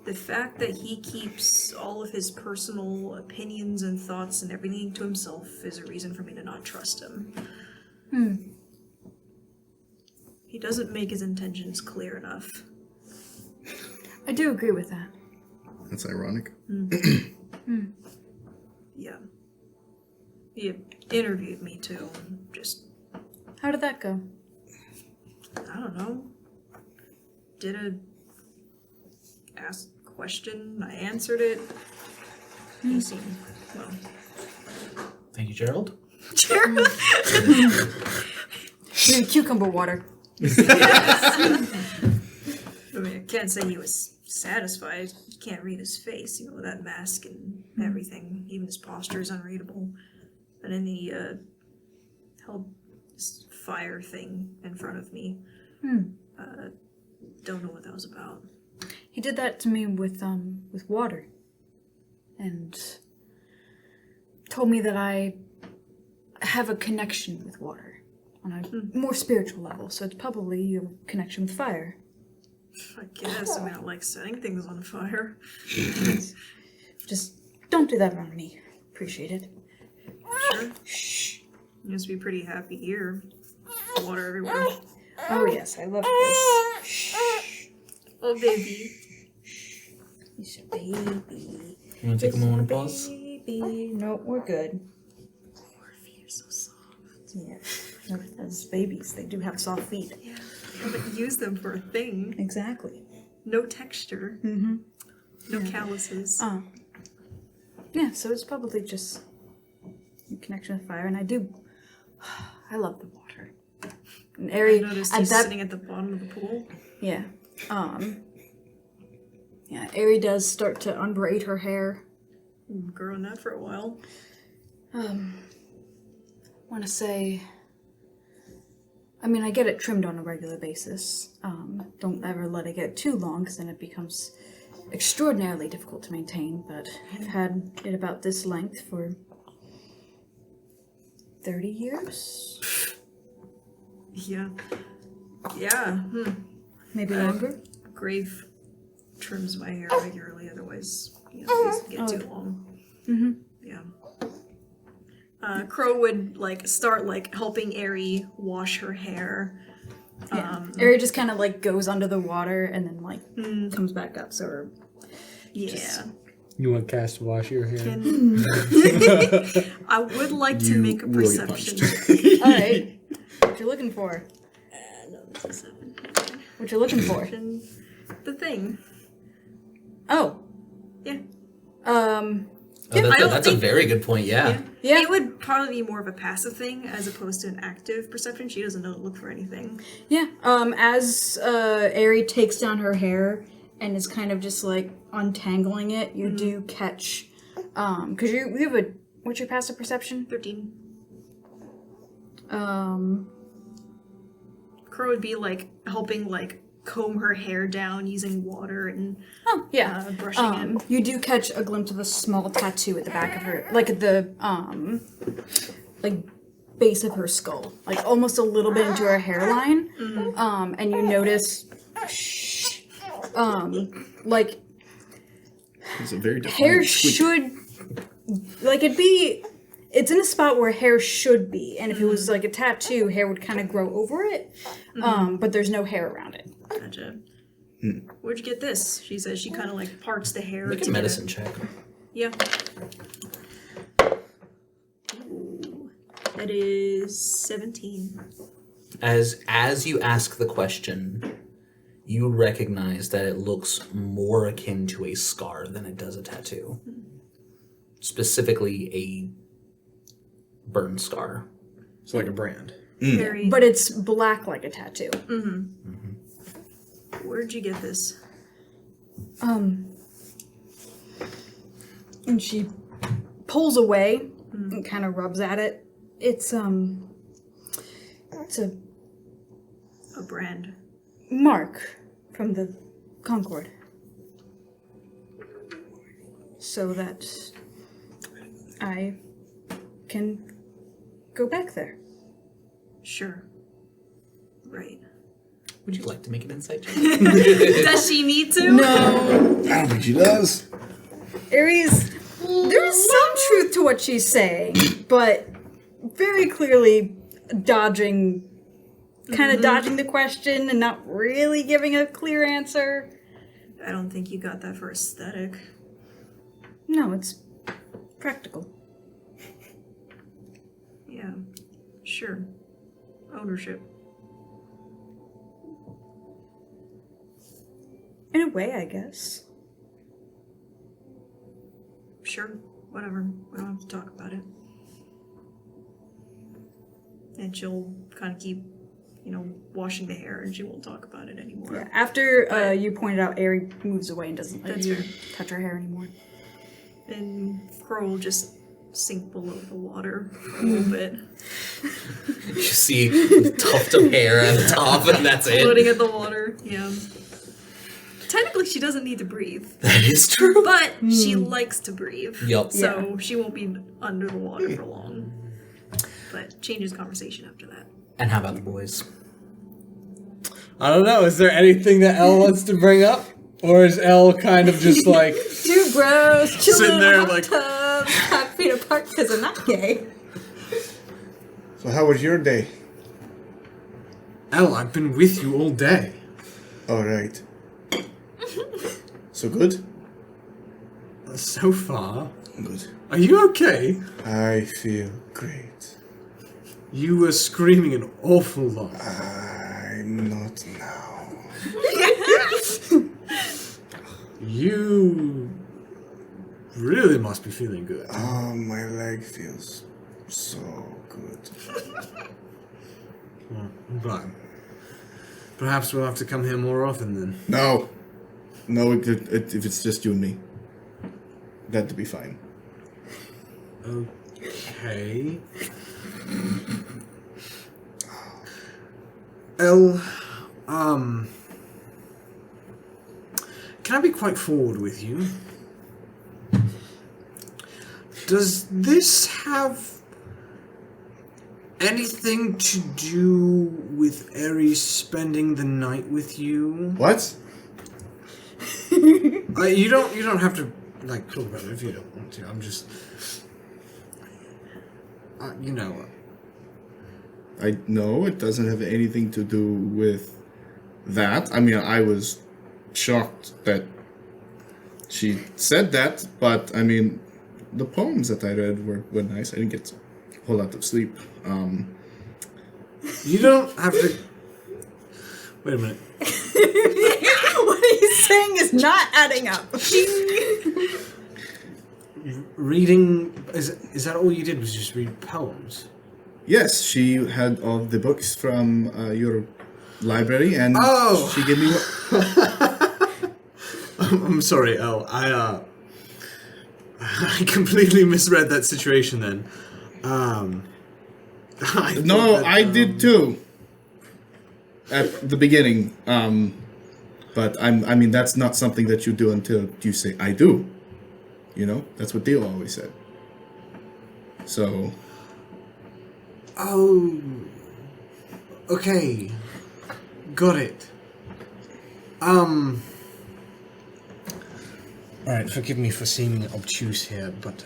The fact that he keeps all of his personal opinions and thoughts and everything to himself is a reason for me to not trust him. He doesn't make his intentions clear enough. I do agree with that. That's ironic. Yeah. He interviewed me too, and just, How did that go? I don't know, did a asked question, I answered it. He seemed, well, Thank you, Gerald. Cucumber water. I mean, I can't say he was satisfied. You can't read his face, with that mask and everything. Even his posture is unreadable. And then he held this fire thing in front of me. Don't know what that was about. He did that to me with water, and told me that I have a connection with water on a more spiritual level. So it's probably a connection with fire. I guess. I mean, I don't like setting things on fire. Just don't do that around me. Appreciate it. Sure. Shh. You must be pretty happy here. Water everywhere. Oh yes, I love this. Oh, baby. He's a baby. You want to take a moment to pause? Baby. Nope, we're good. Poor feet are so soft. Yeah. As babies, they do have soft feet. Yeah. But use them for a thing. Exactly. No texture. Mm-hmm. No calluses. Yeah, so it's probably just a connection with fire, and I love the water. And I Ari, noticed at he's that, sitting at the bottom of the pool. yeah, Ari does start to unbraid her hair. Growing that for a while. Want to say, I mean, I get it trimmed on a regular basis. Don't ever let it get too long, because then it becomes extraordinarily difficult to maintain, but I've had it about this length for 30 years? Yeah. Yeah. Maybe longer? Grave trims my hair regularly, otherwise, these get too long. Mm-hmm. Yeah. Crow would start helping Ari wash her hair. Yeah. Ari just kind of goes under the water and then comes back up. So Yeah. You want Cass to wash your hair? I would like to You make a will get perception. all right, what you looking for? No, this is 7. What you looking for? The thing. Oh, Yeah. Oh, I don't that's a think- very good point, yeah. Yeah. It would probably be more of a passive thing as opposed to an active perception. She doesn't know to look for anything. yeah. As Ari takes down her hair and is kind of just untangling it, you do catch, because you have a, what's your passive perception? 13. Um, Crow would be helping comb her hair down using water and oh yeah, brushing it. you do catch a glimpse of a small tattoo at the back of her, at the base of her skull, almost a little bit into her hairline. And you notice, It's a very hair defined tweak. should, it's in a spot where hair should be, and if it was a tattoo, hair would kind of grow over it, but there's no hair around it. Gotcha. Where'd you get this? She says she kind of parts the hair. Make a to get medicine it. check. Yeah. Ooh, that is 17. As you ask the question, you recognize that it looks more akin to a scar than it does a tattoo. Specifically a burn scar. It's like a brand. Very. But it's black like a tattoo. Where'd you get this? And she pulls away and kind of rubs at it. It's It's a brand. mark from the Concord. So that I can go back there. Sure. Right. Would you like to make an insight check? Does she need to? No. I don't think she does. Aries, there is some truth to what she's saying, but very clearly dodging the question and not really giving a clear answer. I don't think you got that for aesthetic. No, it's practical. Yeah. Sure. Ownership. In a way, I guess. Sure. Whatever. We don't have to talk about it. And she'll kind of keep, washing the hair, and she won't talk about it anymore. Yeah, after you pointed out, Aerie moves away and doesn't let That's you fair. touch her hair anymore. And Crow will just sink below the water a little bit. You see the tuft of hair at the top, and that's it. Floating at the water. Yeah. Technically, she doesn't need to breathe. That is true. But she likes to breathe. Yup. So she won't be under the water for long. But changes conversation after that. And how about the boys? I don't know. Is there anything that Elle wants to bring up? Or is Elle kind of just like... Too gross. Chilling Sitting in there a hot like- tub, 5 feet apart because I'm not gay. So how was your day? Elle, I've been with you all day. All right. So good? So far. Good. Are you okay? I feel great. You were screaming an awful lot. I'm not now. You really must be feeling good. Oh, my leg feels so good. Well, I'm glad. Perhaps we'll have to come here more often then. No. No, if it's just you and me. That'd be fine. Okay. Elle, can I be quite forward with you? Does this have anything to do with Ares spending the night with you? What? You don't have to talk about it if you don't want to. I'm just, I know it doesn't have anything to do with that. I mean, I was shocked that she said that, but I mean, the poems that I read were nice. I didn't get a whole lot of sleep. You don't have to. Wait a minute. What he's saying is not adding up. Reading is that all you did? Was just read poems? Yes, she had all the books from your library, and Oh. she gave me. I'm sorry, Elle. I completely misread that situation then. I did too. At the beginning, but I mean that's not something that you do until you say I do. You know, that's what Theo always said. So. Oh. Okay. Got it. Alright, forgive me for seeming obtuse here, but,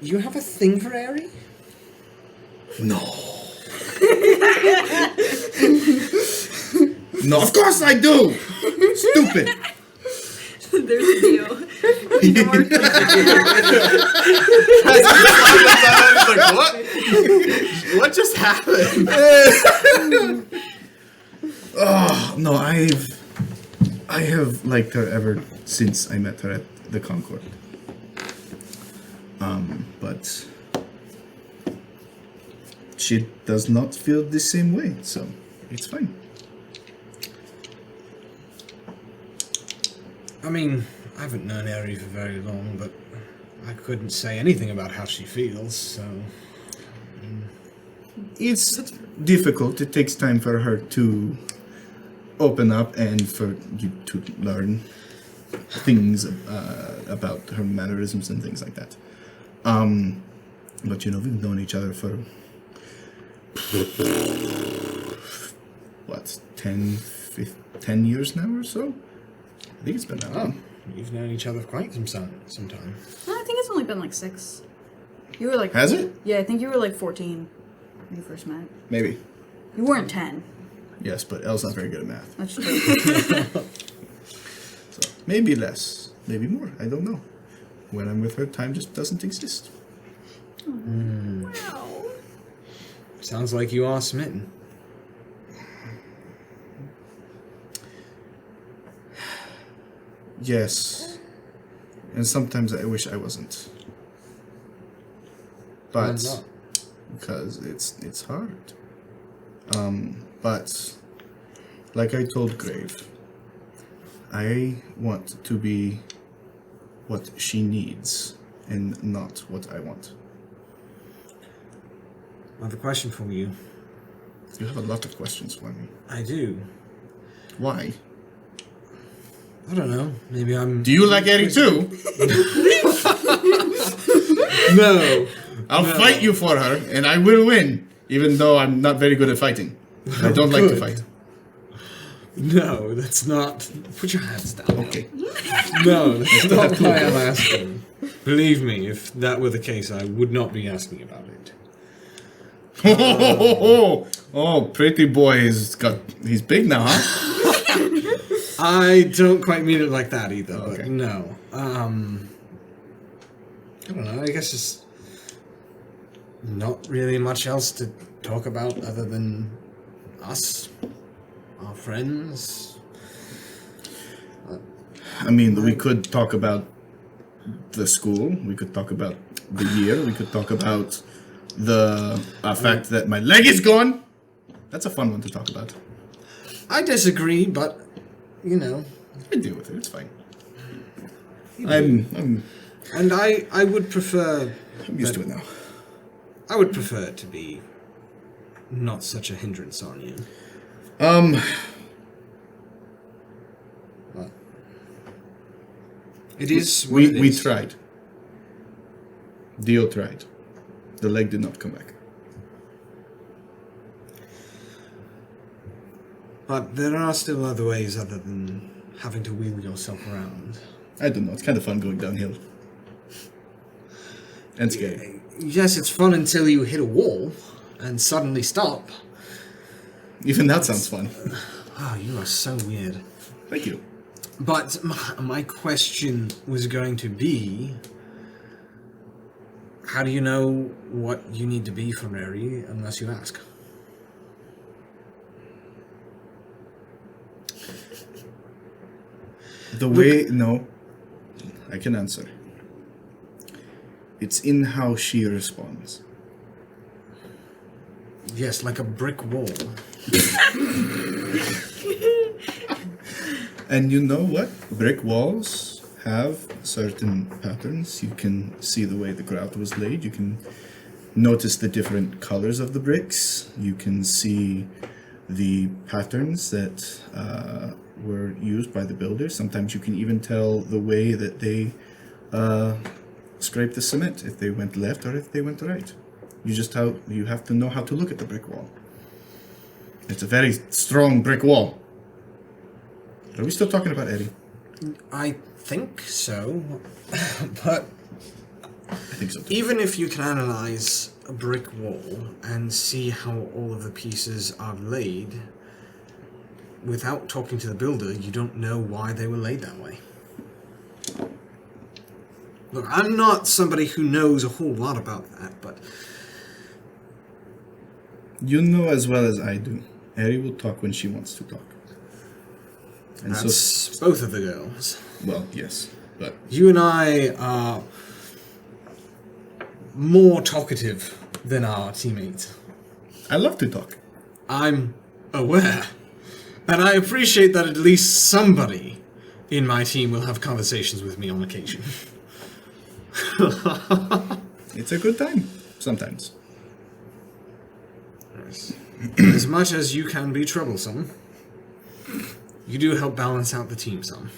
you have a thing for Aerie? No. No, of course I do! Stupid! There's a deal. Like, what? What just happened? Oh, no, I have liked her ever since I met her at the Concord. But she does not feel the same way, so it's fine. I mean, I haven't known Aerie for very long, but I couldn't say anything about how she feels, so... It's difficult. It takes time for her to open up and for you to learn things about her mannerisms and things like that. But we've known each other for what, 10 years now or so? I think it's been that long. You've known each other for quite some time. I think it's only been like 6. You were like... Has it? Yeah, I think you were like 14 when you first met. Maybe. You weren't 10. Yes, but Elle's not very good at math. That's true. So maybe less, maybe more. I don't know. When I'm with her, time just doesn't exist. Wow. Sounds like you are smitten. Yes. And sometimes I wish I wasn't. Why But not? because it's hard. But like I told Grave, I want to be what she needs and not what I want. I have a question for you. You have a lot of questions for me. I do. Why? I don't know. Maybe I'm... Do you like Eddie too? No. I'll fight you for her, and I will win, even though I'm not very good at fighting. I don't like to Good. fight. No, that's not... Put your hands down. Okay. No, that's not why I'm asking. Believe me, if that were the case, I would not be asking about it. Oh, pretty boy he's big now, huh? I don't quite mean it like that either, Okay. but no. I don't know, I guess it's not really much else to talk about other than us, our friends. I mean, we could talk about the school. We could talk about the year. We could talk about the fact that my leg is gone. That's a fun one to talk about. I disagree, but, I deal with it. It's fine. I'm And I would prefer... used to it now. I would prefer it to be not such a hindrance on you. But it is what it We is. tried. Dio tried. The leg did not come back. But there are still other ways other than having to wheel yourself around. I don't know. It's kind of fun going downhill. And scary. Yes, it's fun until you hit a wall and suddenly stop. Even that sounds fun. Oh, you are so weird. Thank you. But my question was going to be, how do you know what you need to be for Mary unless you ask? The way... No. I can answer. It's in how she responds. Yes, like a brick wall. And you know what? Brick walls have certain patterns. You can see the way the grout was laid. You can notice the different colors of the bricks. You can see the patterns that were used by the builders. Sometimes you can even tell the way that they scraped the cement, if they went left or if they went right. You have to know how to look at the brick wall. It's a very strong brick wall. Are we still talking about Eddie? I think so, but I think so too. even if you can analyze a brick wall and see how all of the pieces are laid, without talking to the builder, you don't know why they were laid that way. Look, I'm not somebody who knows a whole lot about that, but You know as well as I do. Eddie will talk when she wants to talk. And that's both of the girls. well, yes, but You and I are more talkative than our teammates. I love to talk. I'm aware. And I appreciate that at least somebody in my team will have conversations with me on occasion. It's a good time, sometimes. yours. As much as you can be troublesome, you do help balance out the team some.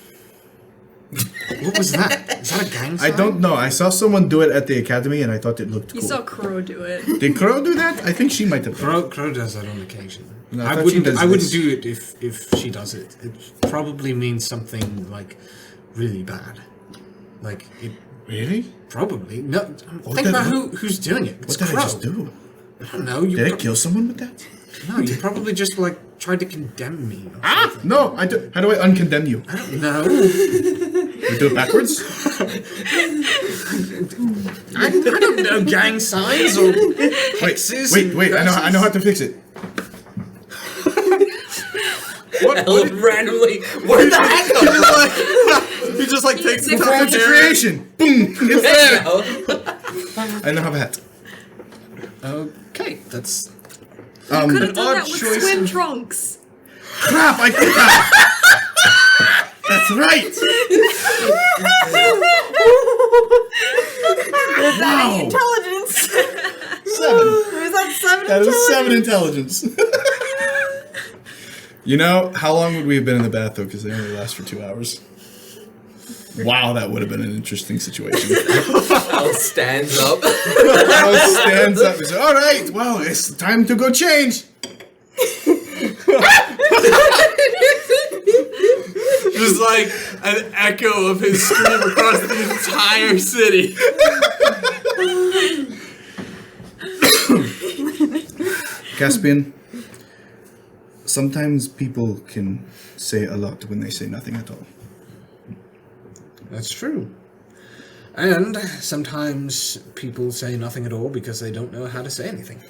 What was that? Is that a gang sign? I don't know. I saw someone do it at the academy, and I thought it looked You cool. saw Crow do it. Did Crow do that? I think she might have. Crow does that on occasion. No, I thought wouldn't. she does I wouldn't this. do it if she does it. It probably means something like really bad. Like it Really? probably no. What Think did about I- who's doing it. It's What did Crow. I just do? I don't know. You Did I pro- kill someone with that? No, you probably just like tried to condemn me. Or something. No, I do. How do I uncondemn you? No. We do it backwards? I don't know gang signs or hexes. Wait, I know how to fix it. Ellen randomly. Where the heck? He just like takes the Perform top the of creation. Boom. It's there. Oh. I now have a hat. Okay, that's Could have An done that odd with choice swim of- trunks. Crap! I did that. That's right. Wow. Intelligence. 7. Is that 7 That is intelligence? 7 intelligence. You know, how long would we have been in the bath, though? Because they only last for 2 hours. Wow, that would have been an interesting situation. Al stands up. Alice stands up and says, all right, well, it's time to go change. just like an echo of his scream across the entire city. Caspian, sometimes people can say a lot when they say nothing at all. That's true. And sometimes people say nothing at all because they don't know how to say anything.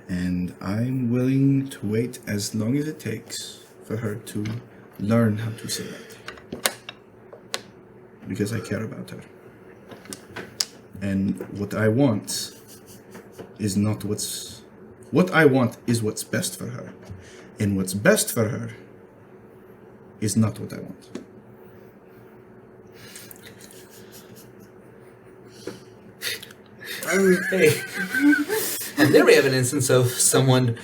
And I'm willing to wait as long as it takes for her to learn how to say that. Because I care about her. And what I want is not what's... What I want is what's best for her. And what's best for her is not what I want. Hey. And there we have an instance of someone.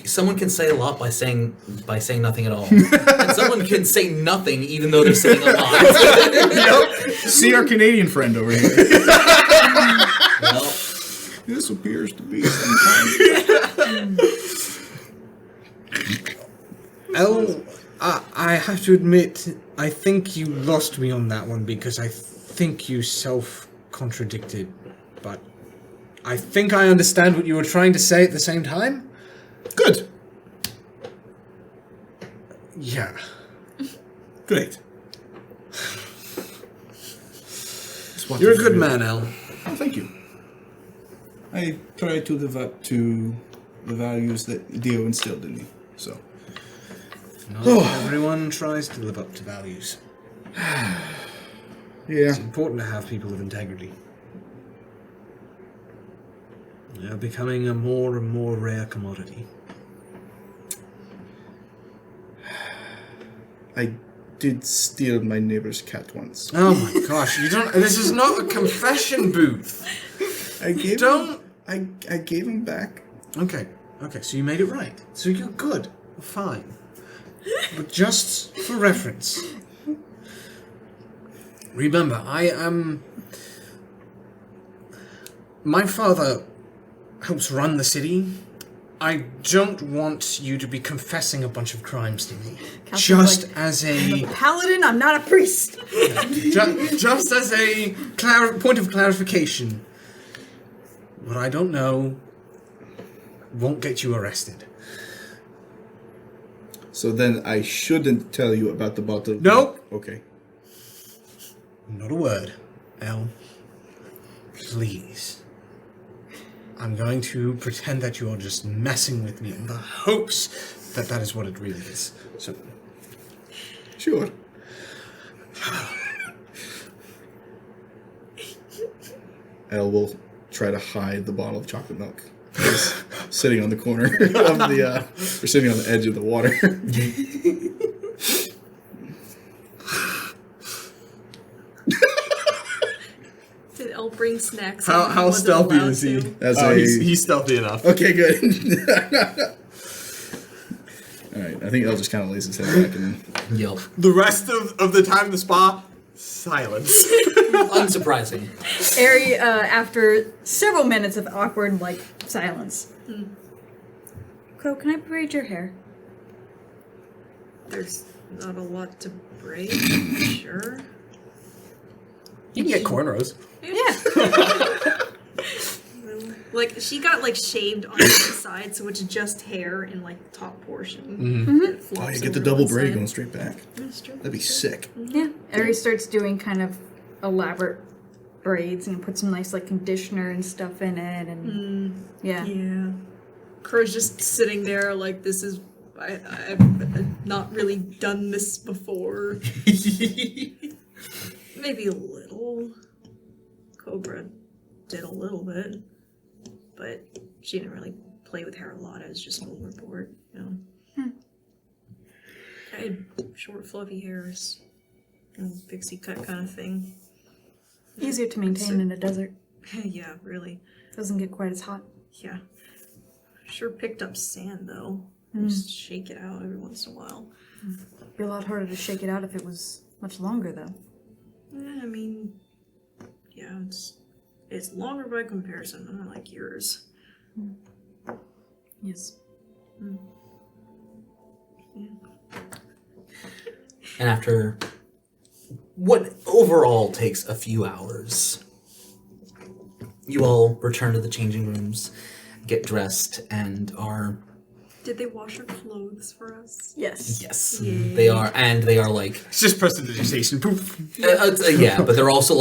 Someone can say a lot by saying nothing at all, and someone can say nothing even though they're saying a lot. See our Canadian friend over here. Well, This appears to be some Elle, I have to admit, I think you lost me on that one because I think you self-contradicted. But I think I understand what you were trying to say at the same time. Good. Yeah. Great. You're a good man, Elle. Oh, thank you. I try to live up to the values that Dio instilled in me. So, Not everyone tries to live up to values. yeah. It's important to have people of integrity. They're becoming a more and more rare commodity. I did steal my neighbor's cat once. Oh my gosh, you don't. This is not a confession booth. I gave Don't. him, I gave him back. Okay, so you made it right. So you're good. Fine. But just for reference, remember, I am. My father helps run the city. I don't want you to be confessing a bunch of crimes to me. Catherine's Just like, as I'm a a paladin, I'm not a priest. just as a point of clarification. What I don't know won't get you arrested. So then I shouldn't tell you about the bottle. Nope. Okay. Not a word, Elle. Please. I'm going to pretend that you are just messing with me in the hopes that that is what it really is. So, Sure. Elle will try to hide the bottle of chocolate milk. It's sitting on the corner of the, or sitting on the edge of the water. Did Elle bring snacks. How Wasn't stealthy allowed is he? to. That's He's stealthy enough. Okay, good. All right, I think Elle just kind of lays his head back and Yep. The rest of the time in the spa, silence. Unsurprising. Ari, after several minutes of awkward, silence. Crow, can I braid your hair? There's not a lot to braid. Sure. You can get cornrows. Yeah. She got shaved on the side, so it's just hair in the top portion. It flops oh, you get over the double one braid side. going straight back. That's true. That'd be sick. Yeah. Ari starts doing kind of elaborate braids and puts some nice conditioner and stuff in it, and yeah. Yeah. Crow's just sitting there this is. I've not really done this before. Maybe a little. Cobra did a little bit. But she didn't really play with hair a lot. I was just overboard, I had short, fluffy hairs. Pixie cut kind of thing. Easier to maintain in a desert. Yeah, really. Doesn't get quite as hot. Yeah. Sure picked up sand, though. Just shake it out every once in a while. Be a lot harder to shake it out if it was much longer, though. I mean, yeah, it's longer by comparison, unlike yours. Yes. Yeah. And after what overall takes a few hours, you all return to the changing rooms, get dressed, and are... Did they wash her clothes for us? Yes. Yes. Yay. They are, and they are It's just prestidigitation. Poof. yeah, but they're also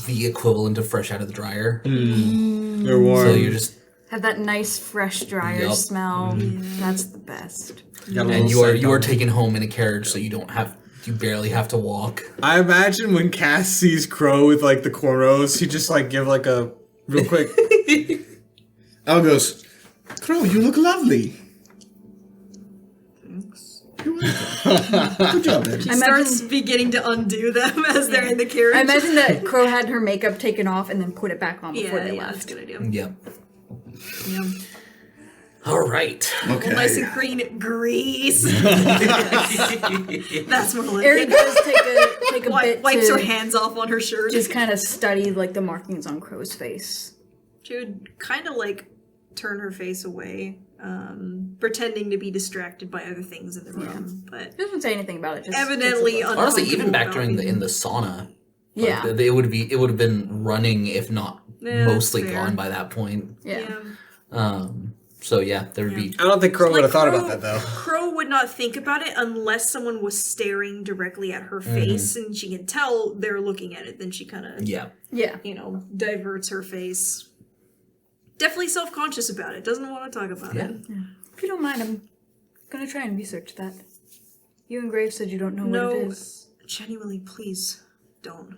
the equivalent of fresh out of the dryer. They're warm. So you're just... Have that nice fresh dryer Yup. smell. That's the best. And you are taken home in a carriage, so you barely have to walk. I imagine when Cass sees Crow with the cornrows, he just give a real quick. Elle goes, Crow, you look lovely. Thanks. You're welcome. Good job, baby. She starts beginning to undo them as they're in the carriage. I imagine that Crow had her makeup taken off and then put it back on before they that's a left. good idea. Yep. Yeah. All right. Okay. Nice and green grease. That's more like Ari it. does take a bit Wipes to her hands off on her shirt. just kind of study the markings on Crow's face. She would kind of turn her face away, pretending to be distracted by other things in the room, but She doesn't say anything about it. Just evidently Honestly, even back uncomfortable during about in the sauna, Yeah. it would have been running, if not Yeah, mostly fair. gone by that point. Yeah. So yeah, there would be. I don't think Crow would have thought Crow- about that though. Crow would not think about it unless someone was staring directly at her face and she can tell they're looking at it. Then she kind of, Yeah. Yeah. diverts her face. Definitely self-conscious about it. Doesn't want to talk about Yeah. it. If you don't mind, I'm gonna try and research that. You and Graves said you don't know No, what it is. genuinely, please don't.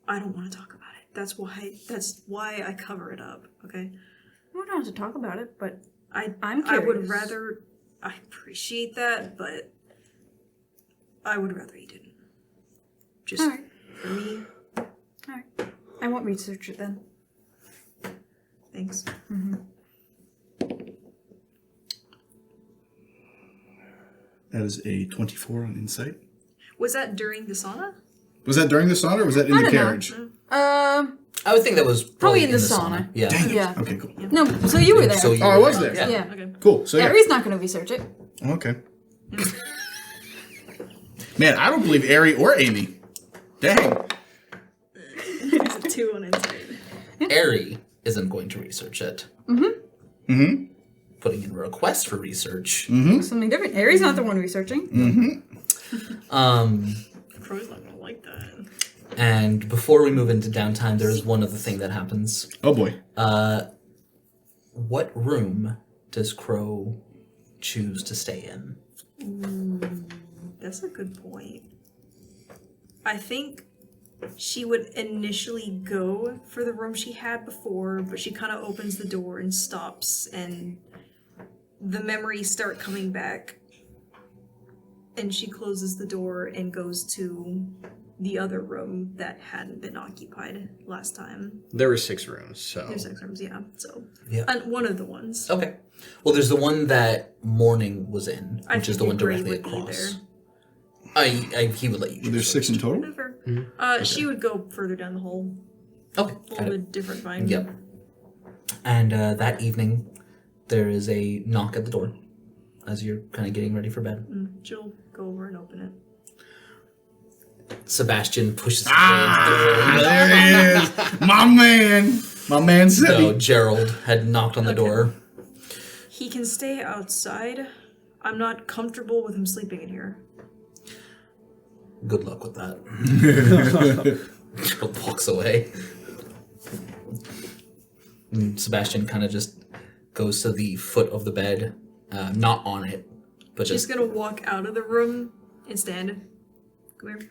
I don't want to talk about it. That's why I cover it up. Okay. We don't have to talk about it, but I'm curious. I would rather. I appreciate that, but I would rather you didn't. Just All right. for me. All right. I won't research it then. Thanks. That is a 24 on insight. Was that during the sauna? Was that during the sauna or was that in I the don't know. carriage? I would think that was Probably probably in the sauna. Yeah. Dang it. Yeah. Okay, cool. No, so you were there. So you Oh, I were- was there. Yeah. yeah. Okay. Cool. So yeah. Ari's not going to research it. Okay. Man, I don't believe Ari or Amy. Dang. It's a 2 on insight. Ari isn't going to research it. Mm-hmm. Putting in a request for research. Something different. Ari's not the one researching. Crow's not gonna like that. And before we move into downtime, there is one other thing that happens. Oh boy. What room does Crow choose to stay in? That's a good point. I think she would initially go for the room she had before, but she kind of opens the door and stops, and the memories start coming back. And she closes the door and goes to the other room that hadn't been occupied last time. There were 6 rooms, so. There's 6 rooms, yeah. So, Yeah. one of the ones. Okay. Well, there's the one that Morning was in, I which is the one figured Gray directly would be across. there. He would let you choose. There's 6 in total? Whatever. She would go further down the hole. Okay. A Got little it. bit different vibe. Yep. And that evening, there is a knock at the door as you're kind of getting ready for bed. She'll go over and open it. Sebastian pushes his way into the room. There it is. My man said No, Gerald had knocked on the door. He can stay outside. I'm not comfortable with him sleeping in here. Good luck with that. Gerald walks away. And Sebastian kind of just goes to the foot of the bed, not on it, but She's just gonna walk out of the room and stand. Come here.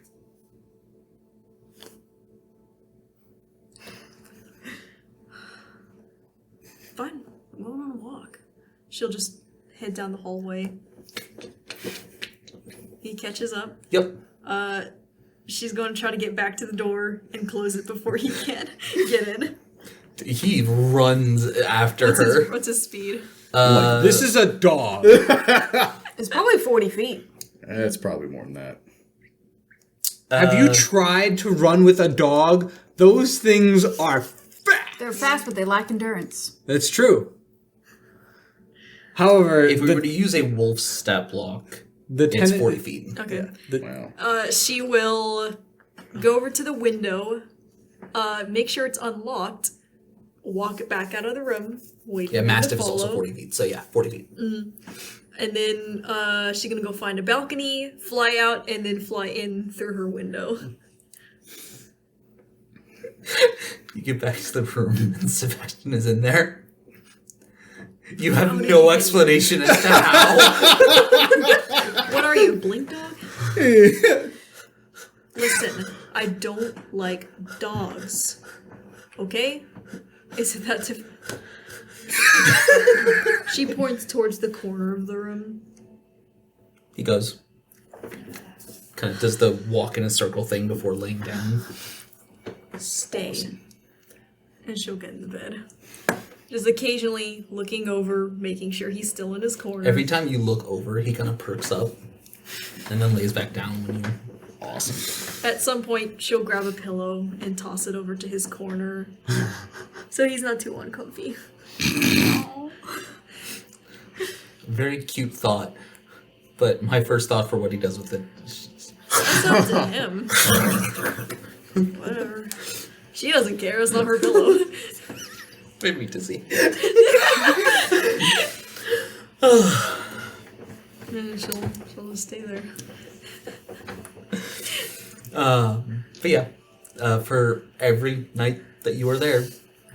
Fine. I'm going on a walk. She'll just head down the hallway. He catches up. Yep. She's going to try to get back to the door and close it before he can get in. He runs after her. What's his speed? This is a dog. It's probably 40 feet. It's probably more than that. Have you tried to run with a dog? Those things are fast. They're fast, but they lack endurance. That's true. However, If we were to use a wolf step lock, it's tenant- 40 feet. Okay. Wow. She will go over to the window, make sure it's unlocked, walk back out of the room, wait Yeah, for him to Mastiff is follow, also 40 feet, so yeah, 40 feet. and then she's gonna go find a balcony, fly out, and then fly in through her window. You get back to the room, and Sebastian is in there. You have no explanation as to how. What are you, Blink Dog? Listen, I don't like dogs. Okay? Isn't that She points towards the corner of the room. He goes, kind of does the walk in a circle thing before laying down. Stay. And she'll get in the bed. Just occasionally looking over, making sure he's still in his corner. Every time you look over, he kind of perks up and then lays back down when you. Awesome. At some point, she'll grab a pillow and toss it over to his corner. So he's not too uncomfy. Very cute thought, but my first thought for what he does with it. That's up to him. Whatever. She doesn't care, it's not her pillow. Made me dizzy. And she'll just stay there. But yeah, for every night that you are there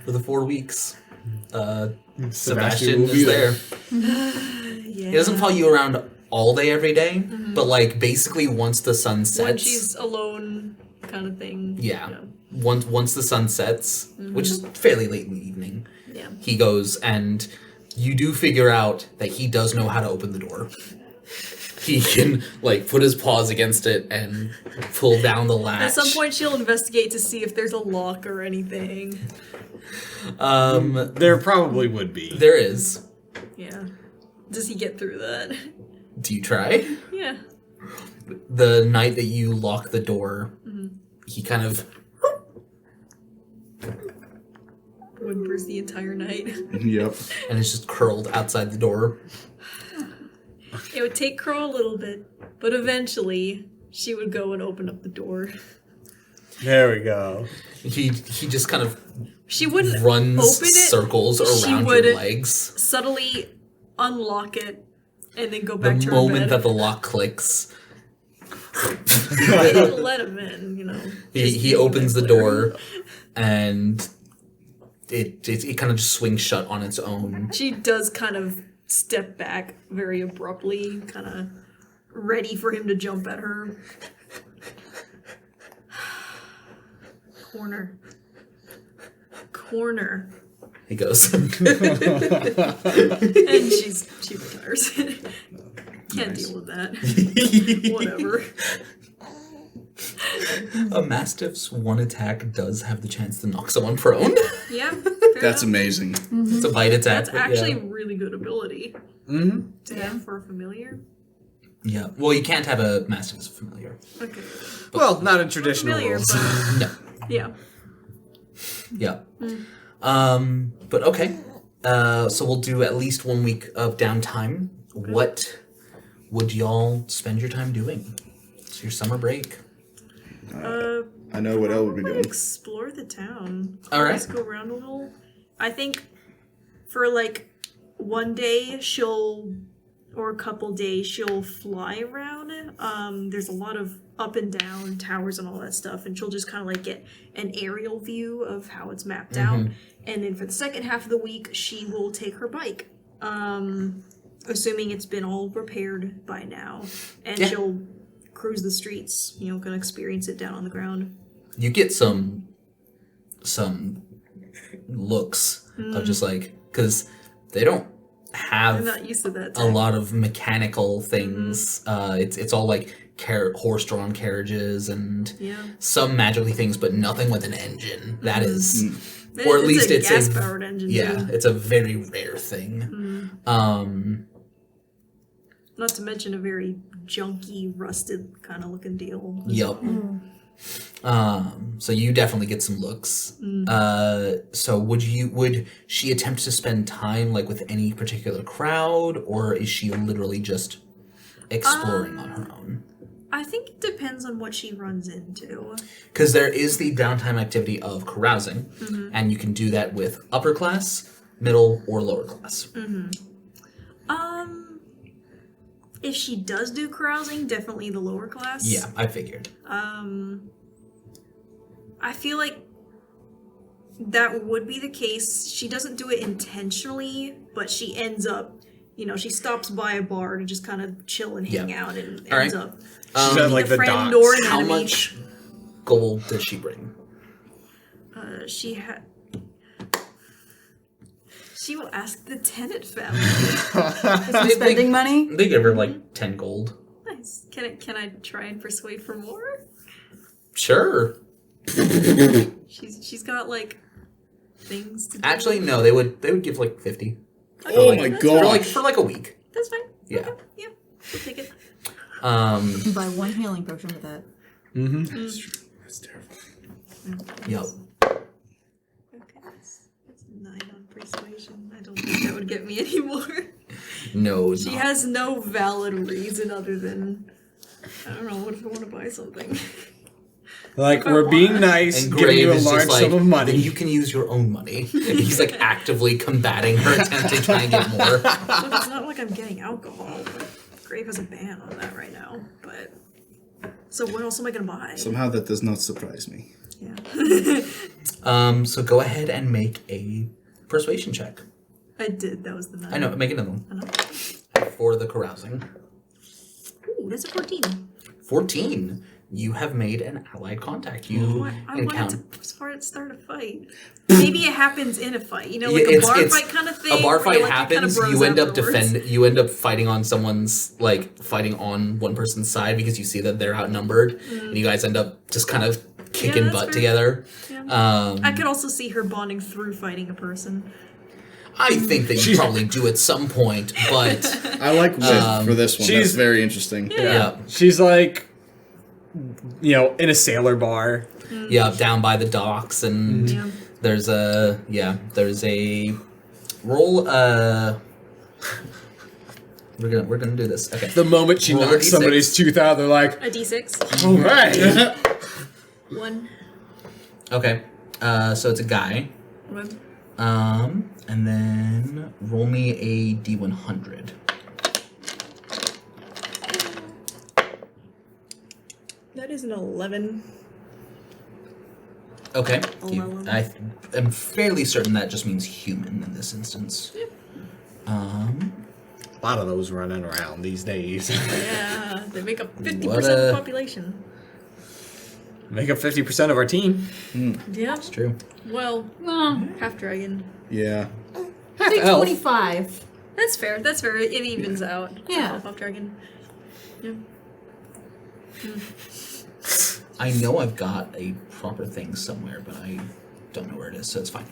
for the 4 weeks, Sebastian will be is there. Yeah. He doesn't follow you around all day every day, but like basically once the sun sets. When she's alone, kind of thing. Yeah. Once the sun sets, which is fairly late in the evening, Yeah. he goes and you do figure out that he does know how to open the door. He can like put his paws against it and pull down the latch. At some point, she'll investigate to see if there's a lock or anything. There probably would be. There is. Yeah. Does he get through that? Do you try? Yeah. The night that you lock the door, he kind of Whimpers the entire night. Yep. and is just curled outside the door. It would take Crow a little bit, but eventually she would go and open up the door. There we go. He just kind of She wouldn't runs open it. circles She around would your legs. subtly unlock it and then go The back to her moment bed. that the lock clicks, They didn't let him in, you know. he opens the door and it kind of just swings shut on its own. She does kind of step back very abruptly, kind of ready for him to jump at her. Corner. He goes. And she retires. Can't Nice. deal with that. Whatever. A Mastiff's one attack does have the chance to knock someone prone. Yeah. That's amazing. It's a bite attack. That's but actually yeah. a really good ability Mm-hmm. to have for a familiar. Yeah. Well, you can't have a Mastiff as a familiar. Okay. Well, not in traditional Familiar, rules. but No. yeah. Yeah. But okay. So we'll do at least 1 week of downtime. What would y'all spend your time doing? It's your summer break. I know what Elle would be doing. Explore the town. All right. Just go around a little. I think for like one day or a couple days she'll fly around. There's a lot of up and down towers and all that stuff, and she'll just kind of like get an aerial view of how it's mapped out. And then for the second half of the week, she will take her bike. Assuming it's been all repaired by now, and Yeah. she'll cruise the streets. Gonna experience it down on the ground. You get some looks of just like, because they don't have I'm not used to that. a lot of mechanical things. It's all like horse-drawn carriages and Yeah. some magically things, but nothing with an engine. That is, Man, or at least a it's a gas-powered engine. yeah, Too. it's a very rare thing. Not to mention a very junky, rusted kind of looking deal. Yup. So you definitely get some looks. So would she attempt to spend time like with any particular crowd, or is she literally just exploring on her own? I think it depends on what she runs into. Because there is the downtime activity of carousing, and you can do that with upper class, middle, or lower class. If she does do carousing, definitely the lower class. Yeah, I figured. I feel like that would be the case. She doesn't do it intentionally, but she ends up, she stops by a bar to just kind of chill and hang out, and All ends right. up She's at like a the friend docks. or an How enemy. much gold does she bring? She will ask the tenant family. Spending money? They give her like 10 gold. Nice. Can I try and persuade for more? Sure. She's got like things to do. Actually, no. They would give like 50 Oh my god. for like a week. That's fine. Yeah. Okay. Yeah. We'll take it. You can buy one healing potion with that. That's true. That's terrifying. Yep. Okay. That's 9 on persuasion. I don't think that would get me any more. No. She has no valid reason other than I don't know. What if I want to buy something? Like, we're being nice, And giving Grave you a is large just like, sum of then money. you can use your own money. He's like actively combating her attempt to try and get more. Look, it's not like I'm getting alcohol. Grave has a ban on that right now. But so what else am I gonna buy? Somehow that does not surprise me. Yeah. So go ahead and make a persuasion check. I did. That was the 9. I know, make another one. I know. For the carousing. Ooh, that's a 14. 14. You have made an allied contact. You I encounter. wanted to start a fight. Maybe it happens in a fight. Like Yeah, a bar fight kind of thing. A bar where, fight like, happens. kinda bros You end up afterwards. You end up fighting on someone's fighting on one person's side because you see that they're outnumbered, and you guys end up just kind of kicking that's butt fair. together. Yeah. I could also see her bonding through fighting a person. I think that you probably do at some point, but I like wit for this one. she's- That's very interesting. yeah, She's like, in a sailor bar. down by the docks, and Yeah. there's a roll. We're gonna do this. Okay. The moment she Roll a knocks D6. somebody's tooth out, they're like, A d6. all right. 1. Okay. So it's a guy. 1. And then roll me a D100. That is an 11. Okay. Eleven. I am fairly certain that just means human in this instance. A lot of those running around these days. Yeah, they make up 50% What of the a- population. Make up 50% of our team. Yeah. It's true. Well, Well, half dragon. Yeah. I think elf. 25. That's fair. That's fair. It evens out. Yeah. Half dragon. Yeah. I know I've got a proper thing somewhere, but I don't know where it is, so it's fine.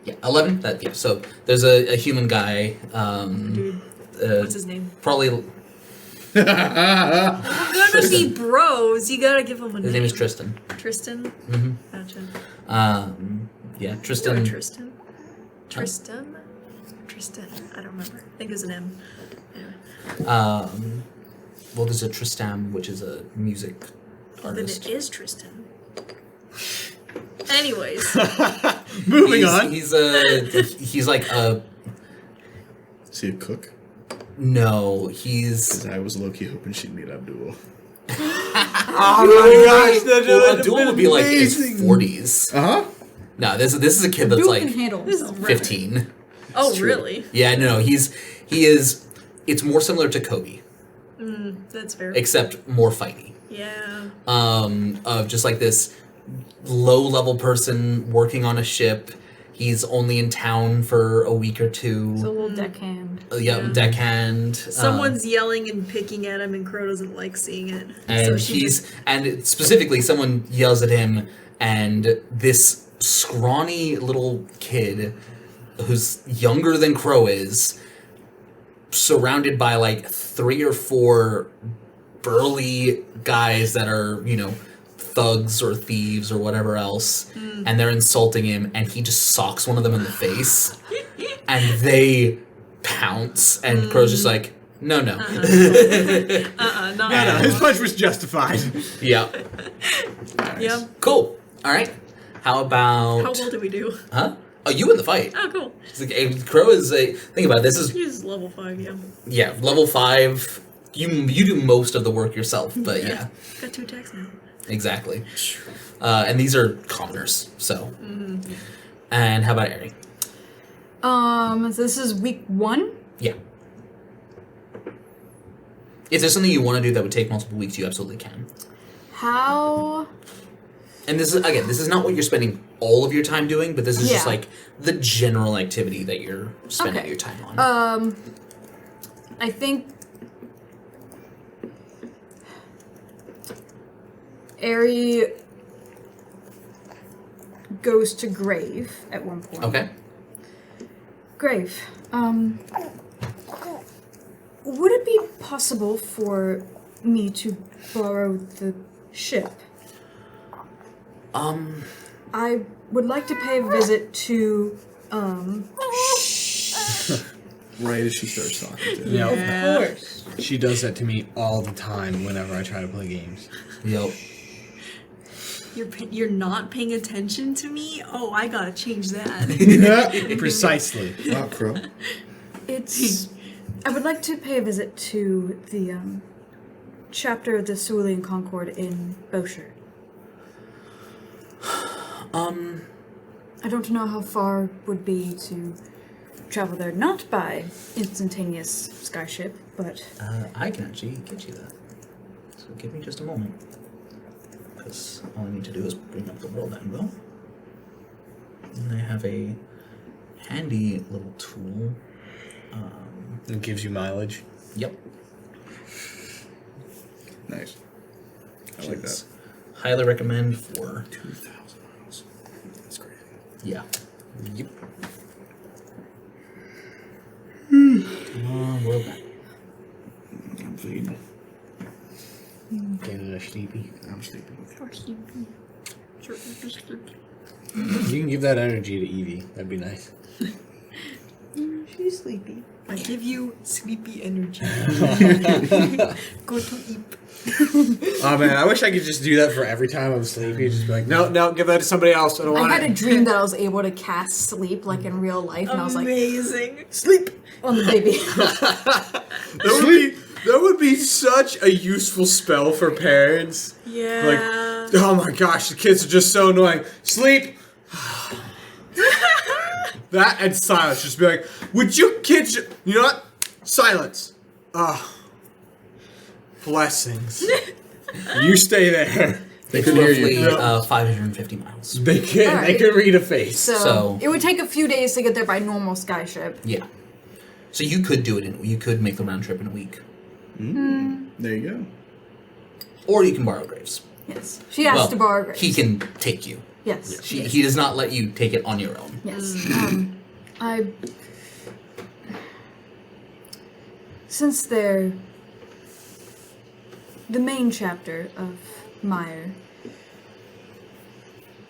Yeah, 11. So there's a human guy. Dude, what's his name? Probably We're gonna be bros. You gotta give him a name. his name is Tristan. Tristan. Mm-hmm. Gotcha. Yeah, Or Tristan. Tristan. Tristan. Tristan. I don't remember. I think it was an M. Anyway. Well, there's a Tristam, which is a music Then artist. it is Tristan. Anyways, Moving on. He's like a Is he a cook? no. He's Because I was low-key hoping she'd meet Abdul. Oh my gosh, well, Abdul would be like in his amazing. 40s. Uh-huh. No, this is a kid that's Duke like can handle himself. 15. oh really? Yeah, no, he is. It's more similar to Kobe, That's fair. except more fighty. Yeah. Of just like this low-level person working on a ship. He's only in town for a week or two. It's a little deckhand. Deckhand. Someone's yelling and picking at him, and Crow doesn't like seeing it. And so she and specifically someone yells at him, and this scrawny little kid who's younger than Crow is, surrounded by like 3 or 4 burly guys that are, thugs or thieves or whatever else, and they're insulting him, and he just socks one of them in the face, and they pounce, and Crow's just like, no. not No, his punch was justified. Yeah. Yeah. Cool. All right. How about... How well do we do? Huh? Oh, you in the fight. Oh, cool. It's like, Crow is a... Think about it. This is... He's level 5, yeah. Yeah, level 5. You do most of the work yourself, but yeah. Got 2 attacks now. Exactly. And these are commoners, so. And how about Ari? So this is week 1. Yeah. If there's something you want to do that would take multiple weeks, you absolutely can. How? And this is not what you're spending all of your time doing, but this is just Yeah. like the general activity that you're spending your time on. I think Ari goes to Grave at one point. Okay. Grave, would it be possible for me to borrow the ship? I would like to pay a visit to, Right as she starts talking to him. Yep. Of course. She does that to me all the time whenever I try to play games. Yep. You're not paying attention to me? Oh, I gotta change that. Precisely. Wow, Crow. it's, I would like to pay a visit to the, chapter of the Cerulean Concord in Beaushire. I don't know how far would be to travel there, not by instantaneous skyship, but... I can actually get you that. So give me just a moment. Because all I need to do is bring up the world anvil. And I have a handy little tool. It gives you mileage. Yep. Nice. I like that. Is highly recommend for... 2,000 miles. That's crazy. Yeah. Yep. Come on, we're back. I'm feeding. Getting a sleepy. I'm sleeping. You can give that energy to Evie. That'd be nice. She's sleepy. I give you sleepy energy. Go to eat. Oh man, I wish I could just do that for every time I'm sleepy. Just be like, no, give that to somebody else. I don't I want had it. a dream that I was able to cast sleep, like in real life, and I was like, Amazing. Sleep. on the baby. That would be such a useful spell for parents. Yeah. Like, oh my gosh, the kids are just so annoying. Sleep. That and silence. Just be like, would you kids, you know what? Silence. Blessings. You stay there. It's can hear roughly you. 550 miles. They can. All They right. can read a face. So it would take a few days to get there by normal skyship. Yeah. So you could do it you could make the round trip in a week. There you go. Or you can borrow Graves. Yes. She asked to borrow Graves. He can take you. Yes. He does not let you take it on your own. Yes. Since they're the main chapter of Meyer,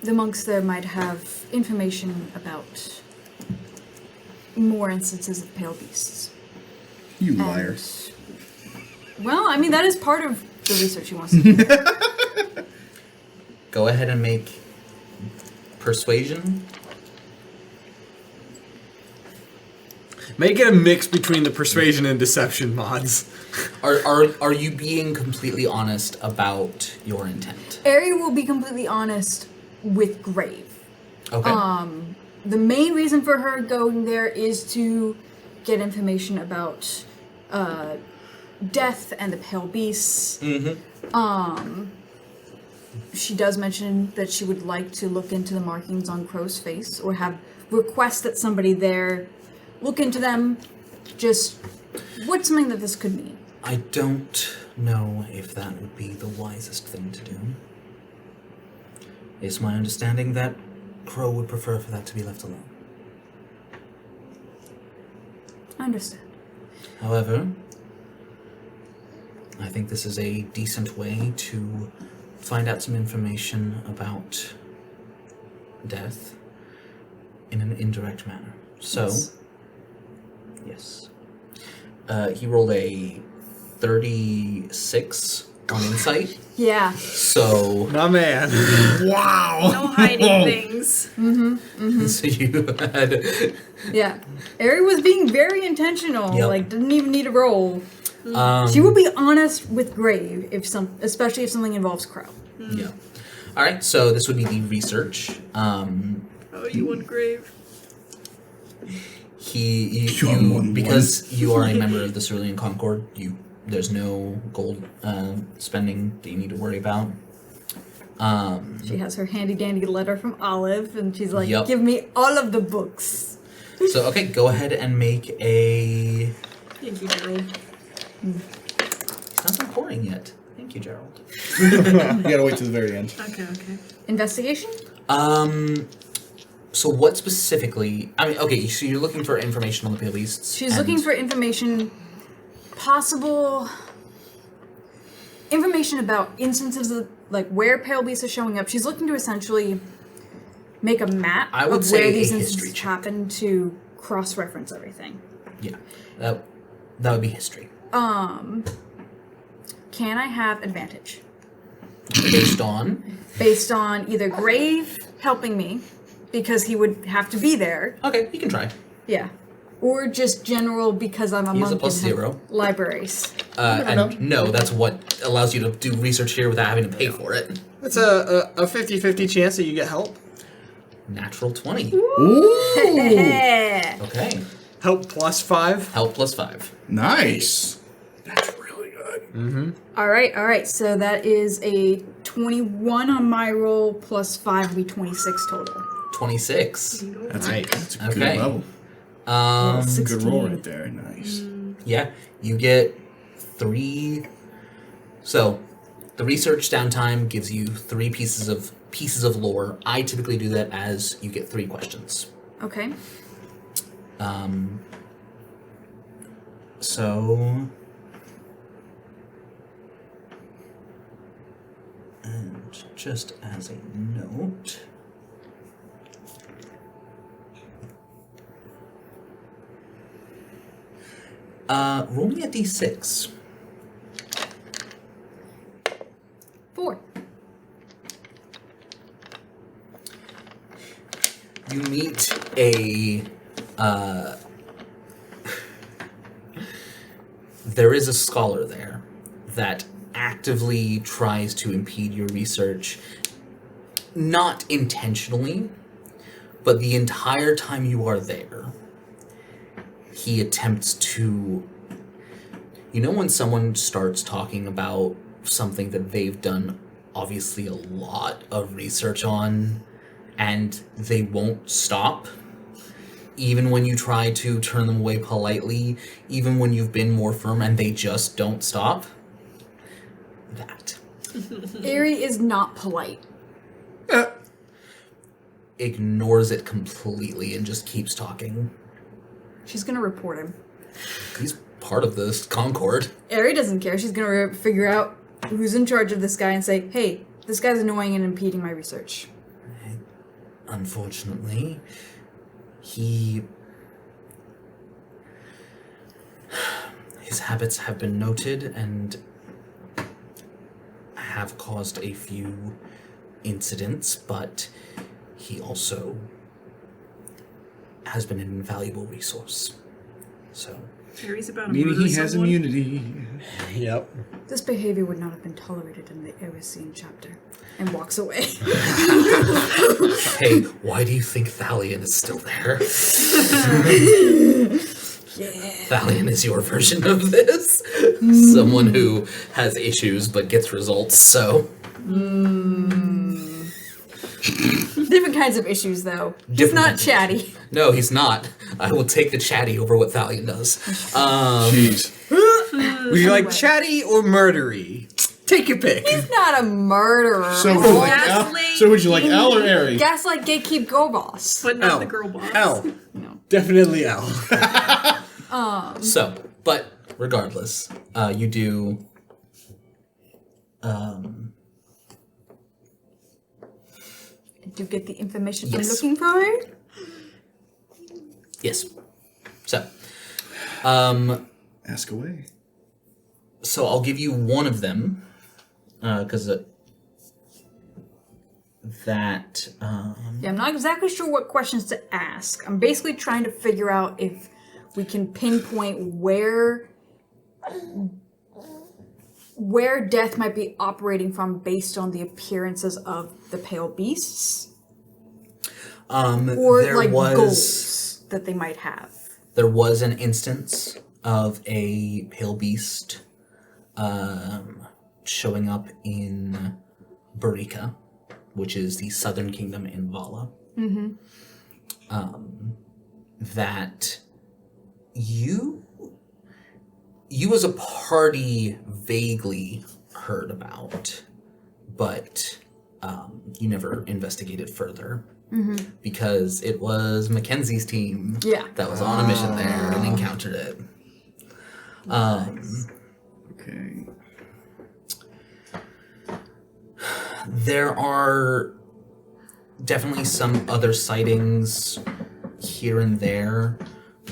the monks there might have information about more instances of pale beasts. You liar. Well, I mean, that is part of the research he wants to do. Go ahead and make persuasion. Make it a mix between the persuasion and deception mods. Are you being completely honest about your intent? Ari will be completely honest with Grave. Okay. The main reason for her going there is to get information about death and the pale beasts. Mm-hmm. She does mention that she would like to look into the markings on Crow's face, or have requests that somebody there look into them. Just what's something that this could mean? I don't know if that would be the wisest thing to do. It's my understanding that Crow would prefer for that to be left alone. I understand. However, I think this is a decent way to find out some information about death in an indirect manner. So, yes. He rolled a 36 on insight. Yeah. So, My man. Wow. No hiding things. so you had... Yeah. Ari was being very intentional. Yep. Like, didn't even need a roll. She will be honest with Grave, especially if something involves Crow. Yeah. All right, so this would be the research. Oh, you want Grave? Because you are a member of the Cerulean Concord, there's no gold spending that you need to worry about. She has her handy dandy letter from Olive, and she's like, Yep. give me all of the books. So, okay, go ahead and make a... Thank you, Gerald. It's not recording yet. Thank you, Gerald. You gotta wait till the very end. Okay. Investigation? So what specifically... I mean, okay, so you're looking for information on the pale beasts. She's looking for information, possible information about instances of, like, where pale beasts are showing up. She's looking to essentially make a map I would of say where a these history instances check. happen to cross-reference everything. Yeah, that would be history. Can I have advantage? Based on... Based on either Grave helping me, because he would have to be there. Okay, you can try. Yeah. Or just general because I'm a He has monk a plus and have 0. libraries. And no, that's what allows you to do research here without having to pay for it. That's a 50-50 chance that you get help. Natural 20. Ooh. Yeah. Okay. Help plus 5. Help plus 5. Nice. That's really good. All right. So that is a 21 on my roll plus 5 would be 26 total. 26. That's Nice. a good Okay. level. Good roll right there. Nice. Yeah, you get 3. So, the research downtime gives you 3 pieces of lore. I typically do that as you get 3 questions. Okay. So, and just as a note, roll me a d6. 4. You meet a, there is a scholar there that actively tries to impede your research, not intentionally, but the entire time you are there, he attempts to, when someone starts talking about something that they've done obviously a lot of research on, and they won't stop, even when you try to turn them away politely, even when you've been more firm and they just don't stop. That. Aerie is not polite. Ignores it completely and just keeps talking. She's gonna report him. He's part of this Concord. Aerie doesn't care. She's gonna figure out who's in charge of this guy and say, hey, this guy's annoying and impeding my research. Unfortunately, his habits have been noted and have caused a few incidents, but he also has been an invaluable resource. So, Aries about to Meaning murder he has someone. immunity. Yep. This behavior would not have been tolerated in the Erisine chapter. And walks away. hey, why do you think Thalion is still there? Thalion is your version of this. Someone who has issues but gets results, so... Different kinds of issues, though. He's Different not kinds of chatty. No, he's not. I will take the chatty over what Thalion does. Jeez. Would you like chatty or murdery? Take your pick. He's not a murderer. So would you like Al? Gaslight. So would you like Al or Aerie? Gaslight, gatekeep, girl boss. But not L. the girl boss. L. No. Definitely L. So, but regardless, you do... Did you get the information Yes. you're looking for? Yes. So, Ask away. so I'll give you one of them, because that... Yeah, I'm not exactly sure what questions to ask. I'm basically trying to figure out if we can pinpoint where death might be operating from based on the appearances of the pale beasts. Or there like was... goals that they might have. There was an instance of a pale beast showing up in Barica, which is the southern kingdom in Vala. That you as a party vaguely heard about, but you never investigated further. Because it was Mackenzie's team that was on a mission there and encountered it. Okay. There are definitely some other sightings here and there,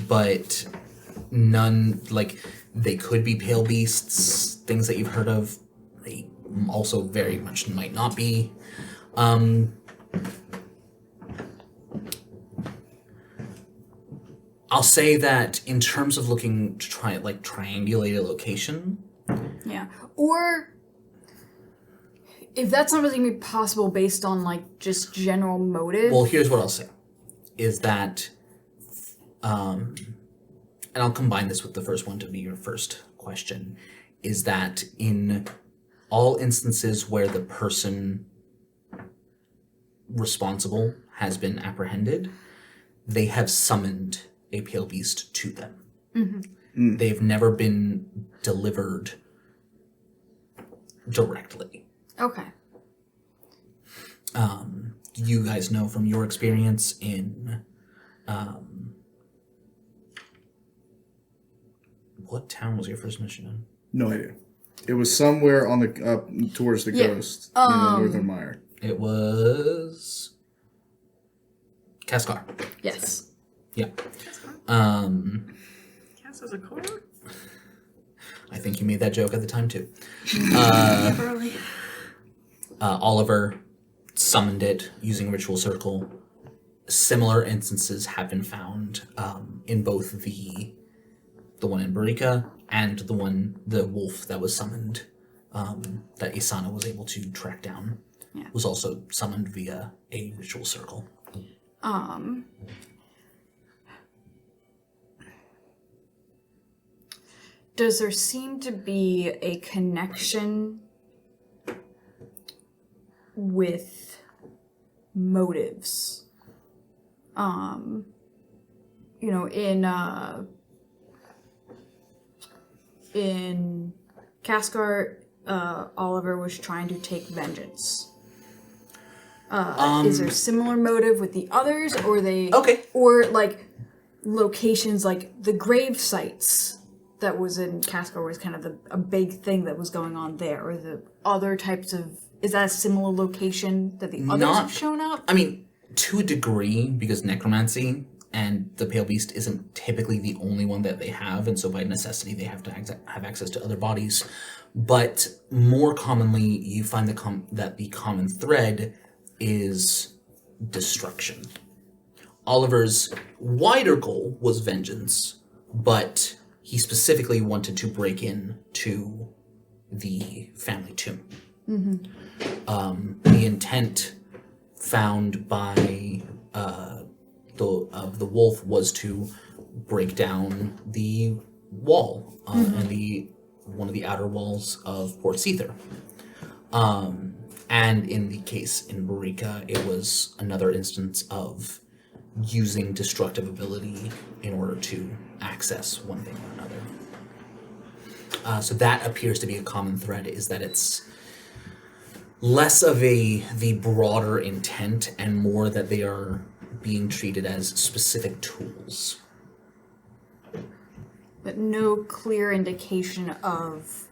but none, like, they could be pale beasts, things that you've heard of. They also very much might not be. I'll say that in terms of looking to try like triangulate a location. Yeah. Or if that's not really gonna be possible based on like just general motive. Well, here's what I'll say: is that, and I'll combine this with the first one to be your first question, is that in all instances where the person responsible has been apprehended, they have summoned a pale beast to them. They've never been delivered directly. Okay. You guys know from your experience in what town was your first mission in? No idea. It was somewhere on the up towards the coast in the Northern Mire. It was Cascar. Yes. Yeah. Cass has a car? I think you made that joke at the time too. Probably. Oliver summoned it using Ritual Circle. Similar instances have been found in both the one in Barica and the wolf that was summoned, that Isana was able to track down. Yeah. Was also summoned via a Ritual Circle. Does there seem to be a connection with motives? You know, in Cascar, Oliver was trying to take vengeance. Is there a similar motive with the others, or or like locations like the grave sites that was in Casco was kind of a big thing that was going on there, or the other types of, is that a similar location that the others have shown up? I mean, to a degree, because necromancy and the Pale Beast isn't typically the only one that they have, and so by necessity they have to have access to other bodies. But more commonly, you find that the common thread is destruction. Oliver's wider goal was vengeance, but he specifically wanted to break in to the family tomb. The intent found by the wolf was to break down the wall and one of the outer walls of Port Seether. And in the case in Marika, it was another instance of using destructive ability in order to access one thing or another. So that appears to be a common thread, is that it's less of the broader intent and more that they are being treated as specific tools. But no clear indication of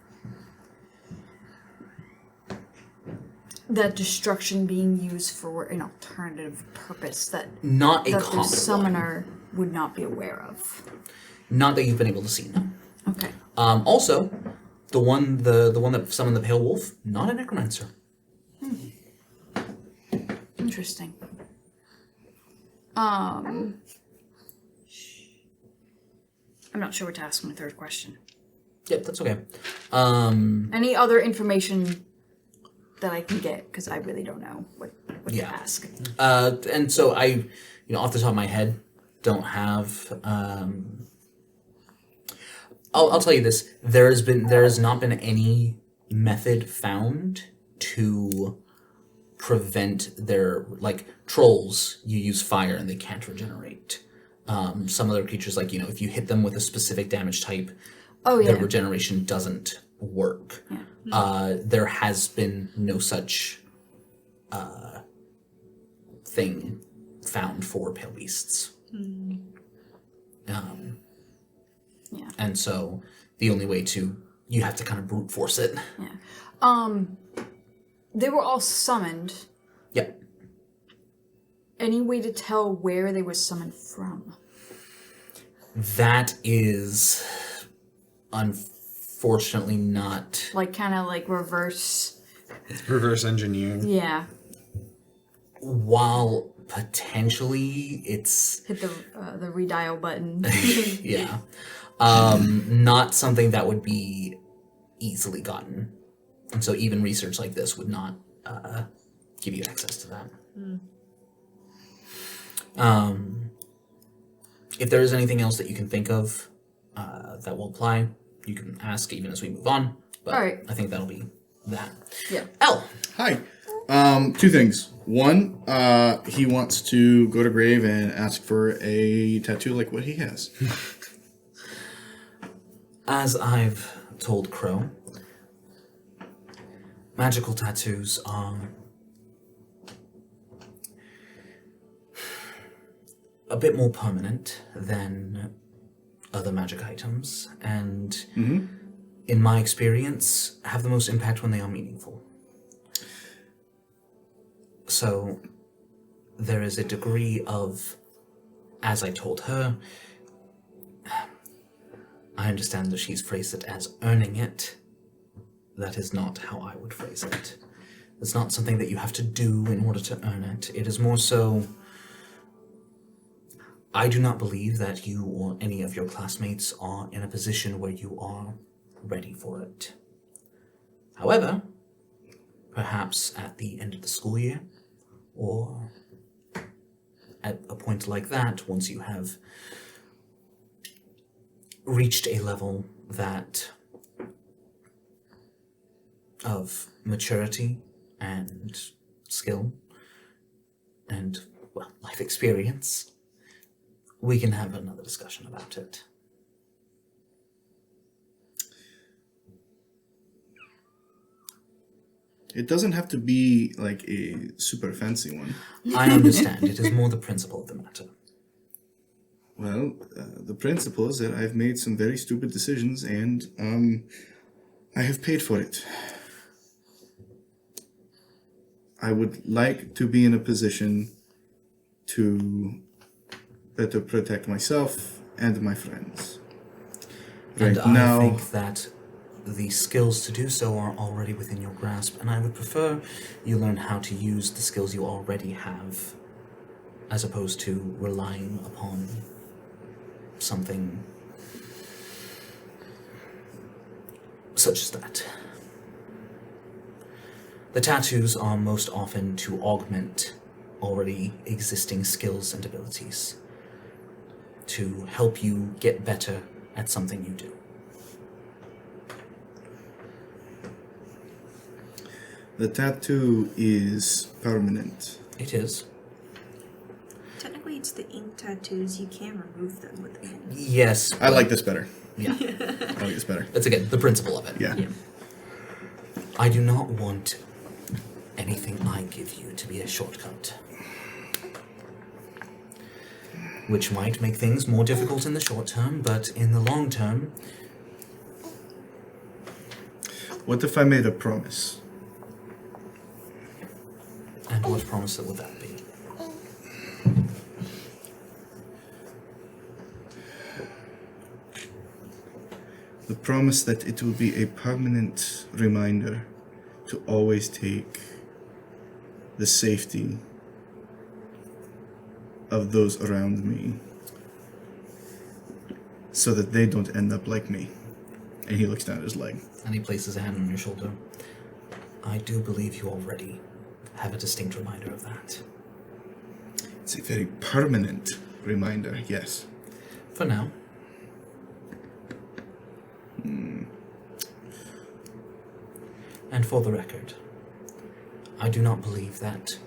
that destruction being used for an alternative purpose that Not a the common summoner would not be aware of. Not that you've been able to see, no. Okay. Also, the one that summoned the Pale Wolf, not a necromancer. Interesting. I'm not sure what to ask my third question. Yep, that's okay. Any other information that I can get, because I really don't know what to ask. And so I, off the top of my head, don't have. I'll tell you this: there has not been any method found to prevent their, like, trolls. You use fire and they can't regenerate. Some other creatures, like, if you hit them with a specific damage type, their regeneration doesn't work. Yeah. There has been no such thing found for Pale Beasts. And so the only way you have to kind of brute force it. Yeah. They were all summoned. Yep. Any way to tell where they were summoned from? That is unfortunately not. Like, kind of like reverse engineering. Yeah. While potentially it's Hit the redial button. yeah, not something that would be easily gotten, and so even research like this would not give you access to that. If there is anything else that you can think of that will apply, you can ask even as we move on. But all right. I think that'll be that. Yeah. Elle. Hi. Two things. One, he wants to go to grave and ask for a tattoo like what he has. As I've told Crow, magical tattoos are a bit more permanent than other magic items, and in my experience, have the most impact when they are meaningful. So there is a degree of, as I told her, I understand that she's phrased it as earning it. That is not how I would phrase it. It's not something that you have to do in order to earn it. It is more so, I do not believe that you or any of your classmates are in a position where you are ready for it. However, perhaps at the end of the school year, or at a point like that, once you have reached a level that of maturity and skill and, well, life experience, we can have another discussion about it. It doesn't have to be like a super fancy one. I understand. It is more the principle of the matter. Well, the principle is that I've made some very stupid decisions, and I have paid for it. I would like to be in a position to better protect myself and my friends. And Right now, I think that the skills to do so are already within your grasp, and I would prefer you learn how to use the skills you already have, as opposed to relying upon something such as that. The tattoos are most often to augment already existing skills and abilities, to help you get better at something you do. the tattoo is permanent. It is. Technically, it's the ink tattoos. You can remove them with the ink. Yes. I like this better. Yeah. I like this better. That's again the principle of it. Yeah. I do not want anything I give you to be a shortcut. Which might make things more difficult in the short term, but in the long term, What if I made a promise? and what promise would that be? The promise that it will be a permanent reminder to always take the safety of those around me so that they don't end up like me. And he looks down at his leg. And he places a hand on your shoulder. I do believe you already have a distinct reminder of that. It's a very permanent reminder, yes. For now. And for the record, I do not believe that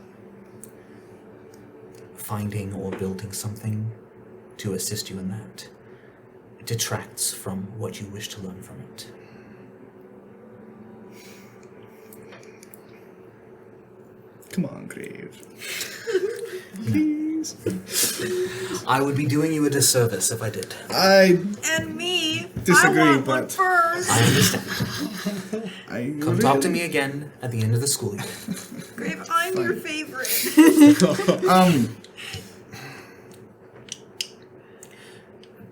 finding or building something to assist you in that detracts from what you wish to learn from it. Come on, Grave. Please. I would be doing you a disservice if I did. I And me, Disagree, I want one but- first. I understand. Come talk to me again at the end of the school year. Grave, I'm your favorite.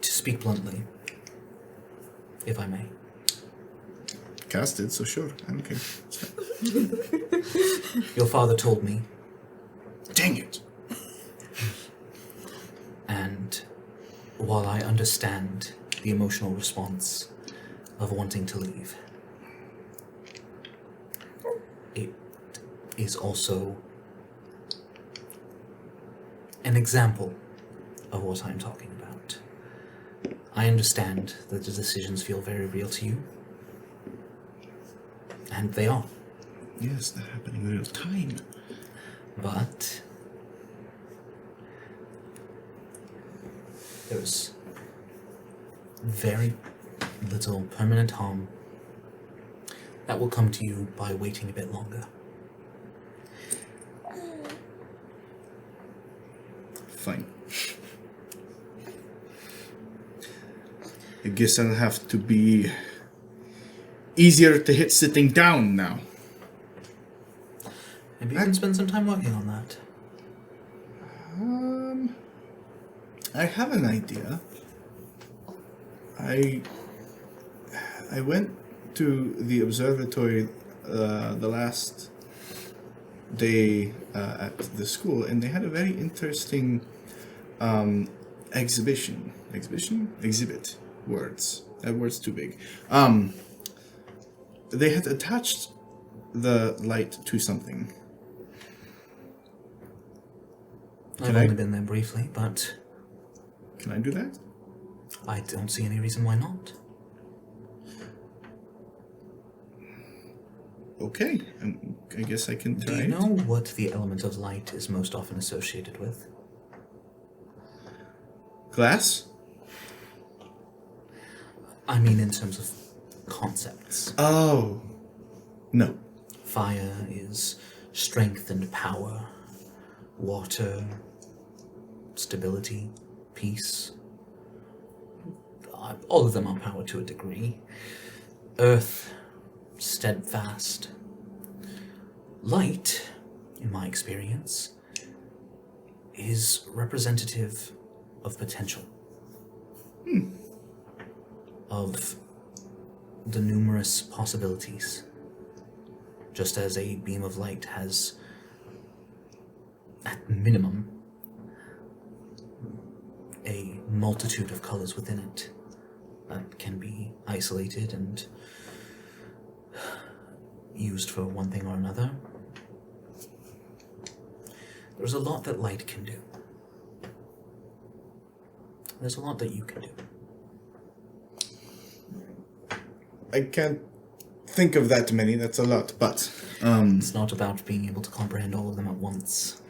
To speak bluntly, if I may. casted, so sure, I don't care. It's fine. Your father told me, Dang it! and while I understand the emotional response of wanting to leave, it is also an example of what I'm talking about. I understand that the decisions feel very real to you, and they are, Yes, they're happening in real time. but there's very little permanent harm that will come to you by waiting a bit longer. Fine. I guess I'll have to be easier to hit sitting down now. Maybe you can spend some time working on that. I have an idea. I went to the observatory the last day at the school, and they had a very interesting exhibit. Words. That word's too big. They had attached the light to something. I've Can I- only been there briefly, but Can I do that? I don't see any reason why not. Okay, I guess I can Do try you it. know what the element of light is most often associated with? Glass? I mean in terms of concepts. Oh. No. Fire is strength and power. Water, stability, peace. All of them are power to a degree. Earth, steadfast. Light, in my experience, is representative of potential. Of the numerous possibilities. Just as a beam of light has, at minimum, a multitude of colors within it that can be isolated and used for one thing or another. There's a lot that light can do. There's a lot that you can do. I can't think of that many. That's a lot, but It's not about being able to comprehend all of them at once.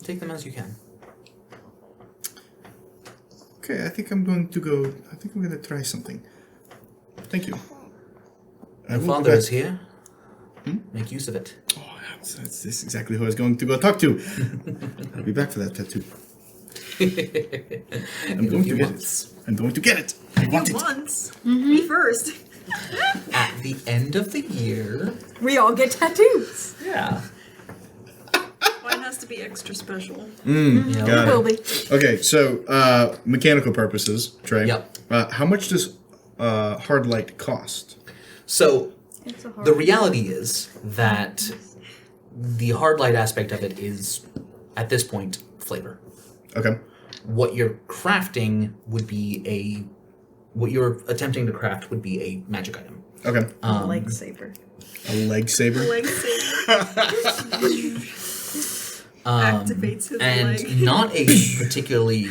Take them as you can. okay. I think I'm going to go. I think I'm going to try something. Thank you. I The will father be is here. Make use of it. Oh, that's this exactly who I was going to go talk to. I'll be back for that tattoo. I'm going to get it. I'm going to get it. I want it. Once. Me first. At the end of the year. We all get tattoos. Yeah. Mine has to be extra special. Got Will it. be. Okay, so mechanical purposes, Trey. Yep. How much does hard light cost? So It's a hard the reality is that the hard light aspect of it is, at this point, flavor. Okay. What you're crafting would be what you're attempting to craft would be a magic item. Okay. leg saber. A leg saber. Leg saber. Activates his And leg. not a particularly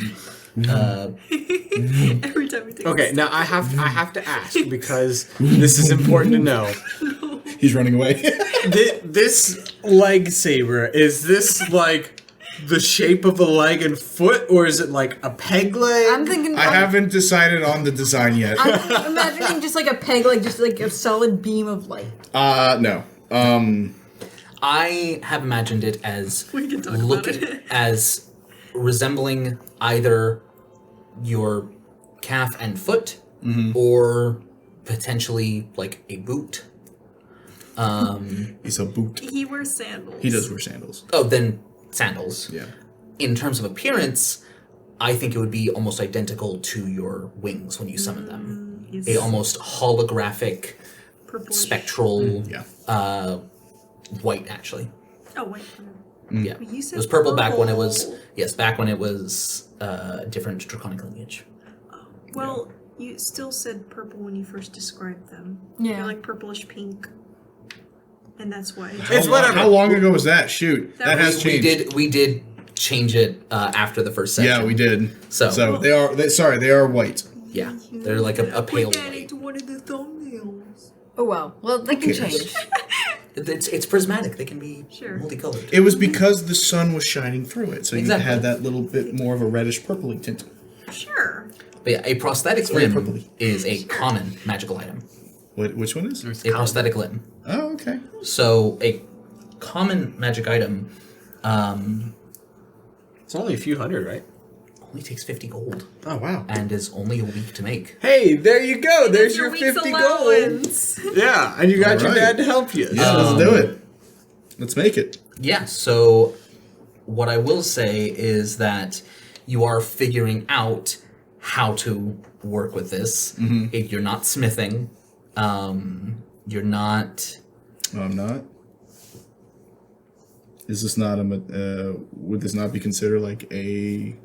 Every time he takes Okay, now I have to ask because this is important to know. He's running away. This leg saber, is this like the shape of a leg and foot, or is it like a peg leg? I'm thinking. I haven't decided on the design yet. I'm imagining just like a peg, like just like a solid beam of light. No. I have imagined it as We can talk about it. as resembling either your calf and foot or potentially like a boot. He's a boot. He wears sandals. He does wear sandals. Oh, then sandals. Yeah. In terms of appearance, I think it would be almost identical to your wings when you summon them. He's A almost holographic, purple. spectral, Yeah. white actually. Oh wait. Yeah. You It said was purple back when it was purple. back when it was different draconic lineage. Well, you still said purple when you first described them. Yeah. They're like purplish pink. And that's why. It's whatever. How long ago was that? Shoot. That That was- has We changed. did change it after the first session. Yeah, we did. So, So they are white. yeah, they're like a pale Put that white. into one of the thumbnails. Oh well. Well, they can cares? change. It's prismatic. They can be Sure. multicolored. It was because the sun was shining through it, so Exactly. you had that little bit more of a reddish purpley tint. Sure. But yeah, a prosthetic very limb purpley. is a common magical item. Which one is? A prosthetic limb. Oh, okay. So a common magic item It's only a few hundred, right? only takes 50 gold Oh, wow. and is only a week to make. Hey, there you go. There's your week's 50 gold. allowance. Yeah, and you got your Alright. dad to help you. Yeah, let's do it. Let's make it. Yeah, so what I will say is that you are figuring out how to work with this. You're not smithing. You're not... No, I'm not. Is this not would this not be considered like a...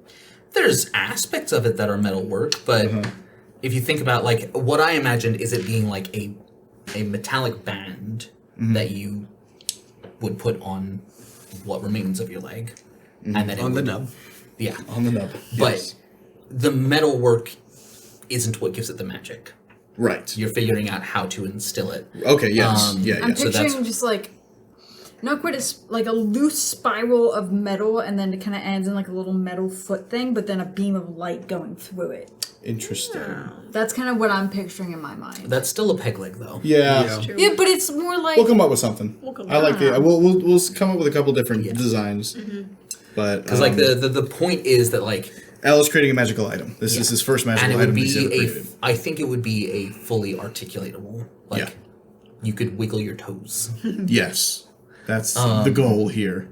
There's aspects of it that are metalwork, but if you think about, like, what I imagined is it being like a metallic band that you would put on what remains of your leg. And then it On the would- nub. Yeah. On the nub. But Yes. the metalwork isn't what gives it the magic. Right. You're figuring out how to instill it. Okay, yes. Um, yeah, I'm yeah. so that's- picturing just like not quite like a loose spiral of metal, and then it kind of ends in like a little metal foot thing, but then a beam of light going through it. Interesting. That's kind of what I'm picturing in my mind. That's still a peg leg, though. Yeah. Yeah, but it's more like We'll come up with something. I like it. We'll come up with a couple different designs. But Because like the point is that like, Al is creating a magical item. This is his first magical and it item would he's ever be created. I think it would be a fully articulatable. Like, Yeah. you could wiggle your toes. Yes. That's the goal here.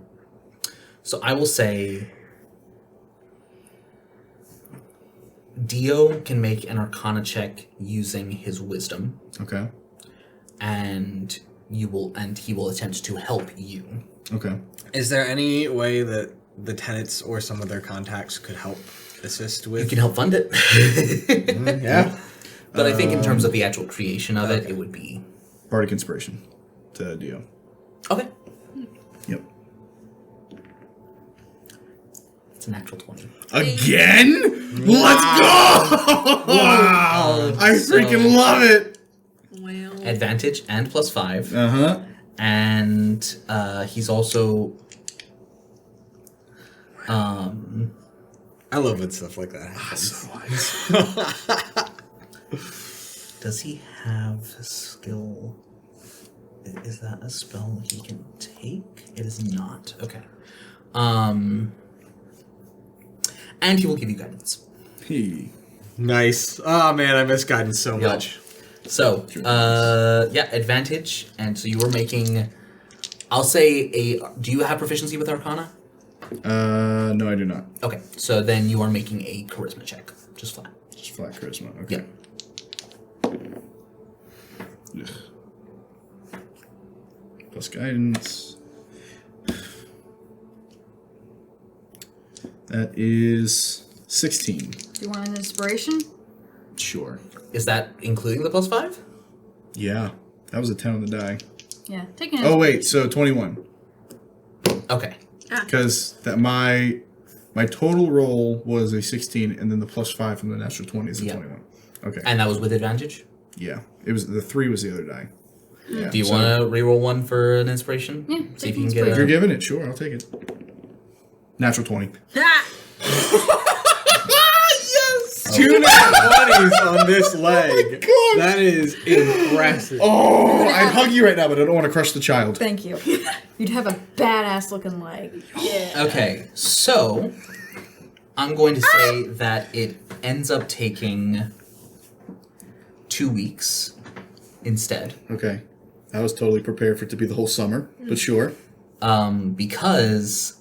So I will say, Dio can make an Arcana check using his wisdom, Okay. and he will attempt to help you. Okay. Is there any way that the tenants or some of their contacts could help assist with? You can help fund it. Yeah. But I think in terms of the actual creation of it, it would be Bardic Inspiration to Dio. okay. Yep. It's a natural 20. Again? Let's go! Wow! I freaking love it! Well, Advantage and +5. Uh-huh. And he's also I love when stuff like that happens. does he have a skill? Is that a spell he can take? It is not. Okay. And he will give you guidance. He. Nice. Oh man, I miss guidance so Yep. much. So, yeah, advantage. And so you were making, I'll say do you have proficiency with Arcana? No, I do not. Okay, so then you are making a charisma check. Just flat. Just flat charisma. Okay. Yeah. Ugh. Plus guidance. That is 16. do you want an inspiration? Sure. Is that including the +5? Yeah. That was a 10 on the die. Yeah, take an Oh, wait. So 21. Okay. Because that my total roll was a 16, and then the +5 from the natural 20 is a Yeah. 21. Okay. And that was with advantage? Yeah. It was the 3 was the other die. Yeah. Do you so- want to reroll one for an inspiration? Yeah, See take if you an can If get you're a... giving it, sure, I'll take it. Natural 20. Two nat 20s on this leg. That is impressive. Oh, I'd hug you right now, but I don't want to crush the child. Thank you. You'd have a badass looking leg. Okay, so I'm going to say that it ends up taking 2 weeks instead. Okay. I was totally prepared for it to be the whole summer, but sure. Because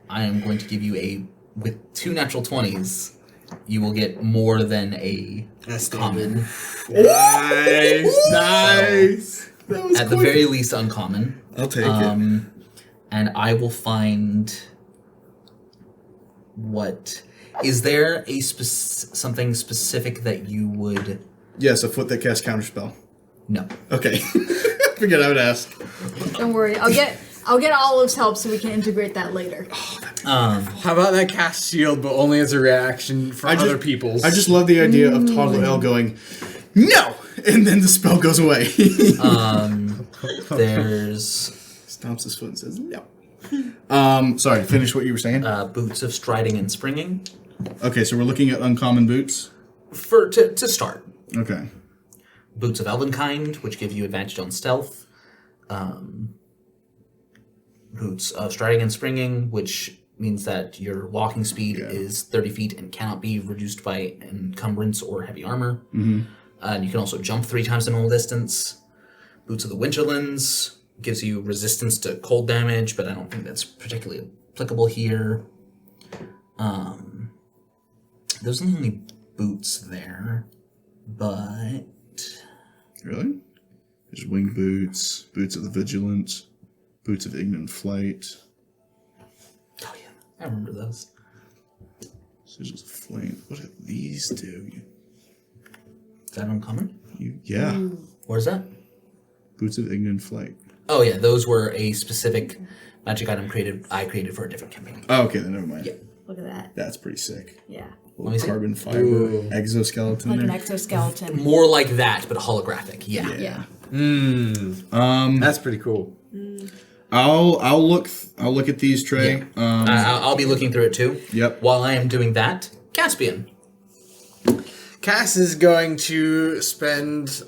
I am going to give you with 2 natural 20s, you will get more than a That's common. Nice. Nice. That was At the very least, uncommon. I'll take it. And I will find what... Is there a something specific that you would... Yes, a foot that casts counterspell. No. Okay. Figured I would ask. Don't worry, I'll get Olive's help so we can integrate that later. How about that cast shield, but only as a reaction for other people's? I just love the idea of Toggle L going, no! And then the spell goes away. There's Stomps his foot and says, no. Sorry, finish what you were saying. boots of striding and springing. Okay, so we're looking at uncommon boots. To start. Okay. Boots of Elvenkind, which give you advantage on stealth. Boots of Striding and Springing, which means that your walking speed is 30 feet and cannot be reduced by encumbrance or heavy armor. Mm-hmm. And you can also jump 3 times the normal distance. Boots of the Winterlands gives you resistance to cold damage, but I don't think that's particularly applicable here. Those are the only boots there, but... Really? There's wing boots, boots of the Vigilant, boots of ignorant flight. Oh yeah, I remember those. Sigils of flame. What do these do? Is that uncommon? Yeah. Where's that? Boots of ignorant flight. Oh yeah, those were a specific magic item I created for a different campaign. Oh, okay, then never mind. Yeah. Look at that. That's pretty sick. Yeah. me see. Carbon fiber exoskeleton. Like an there. exoskeleton. More like that, but holographic. Yeah. Yeah. That's pretty cool. I'll look at these, Trey. I'll be looking through it too. Yep. While I am doing that, Caspian. Cass is going to spend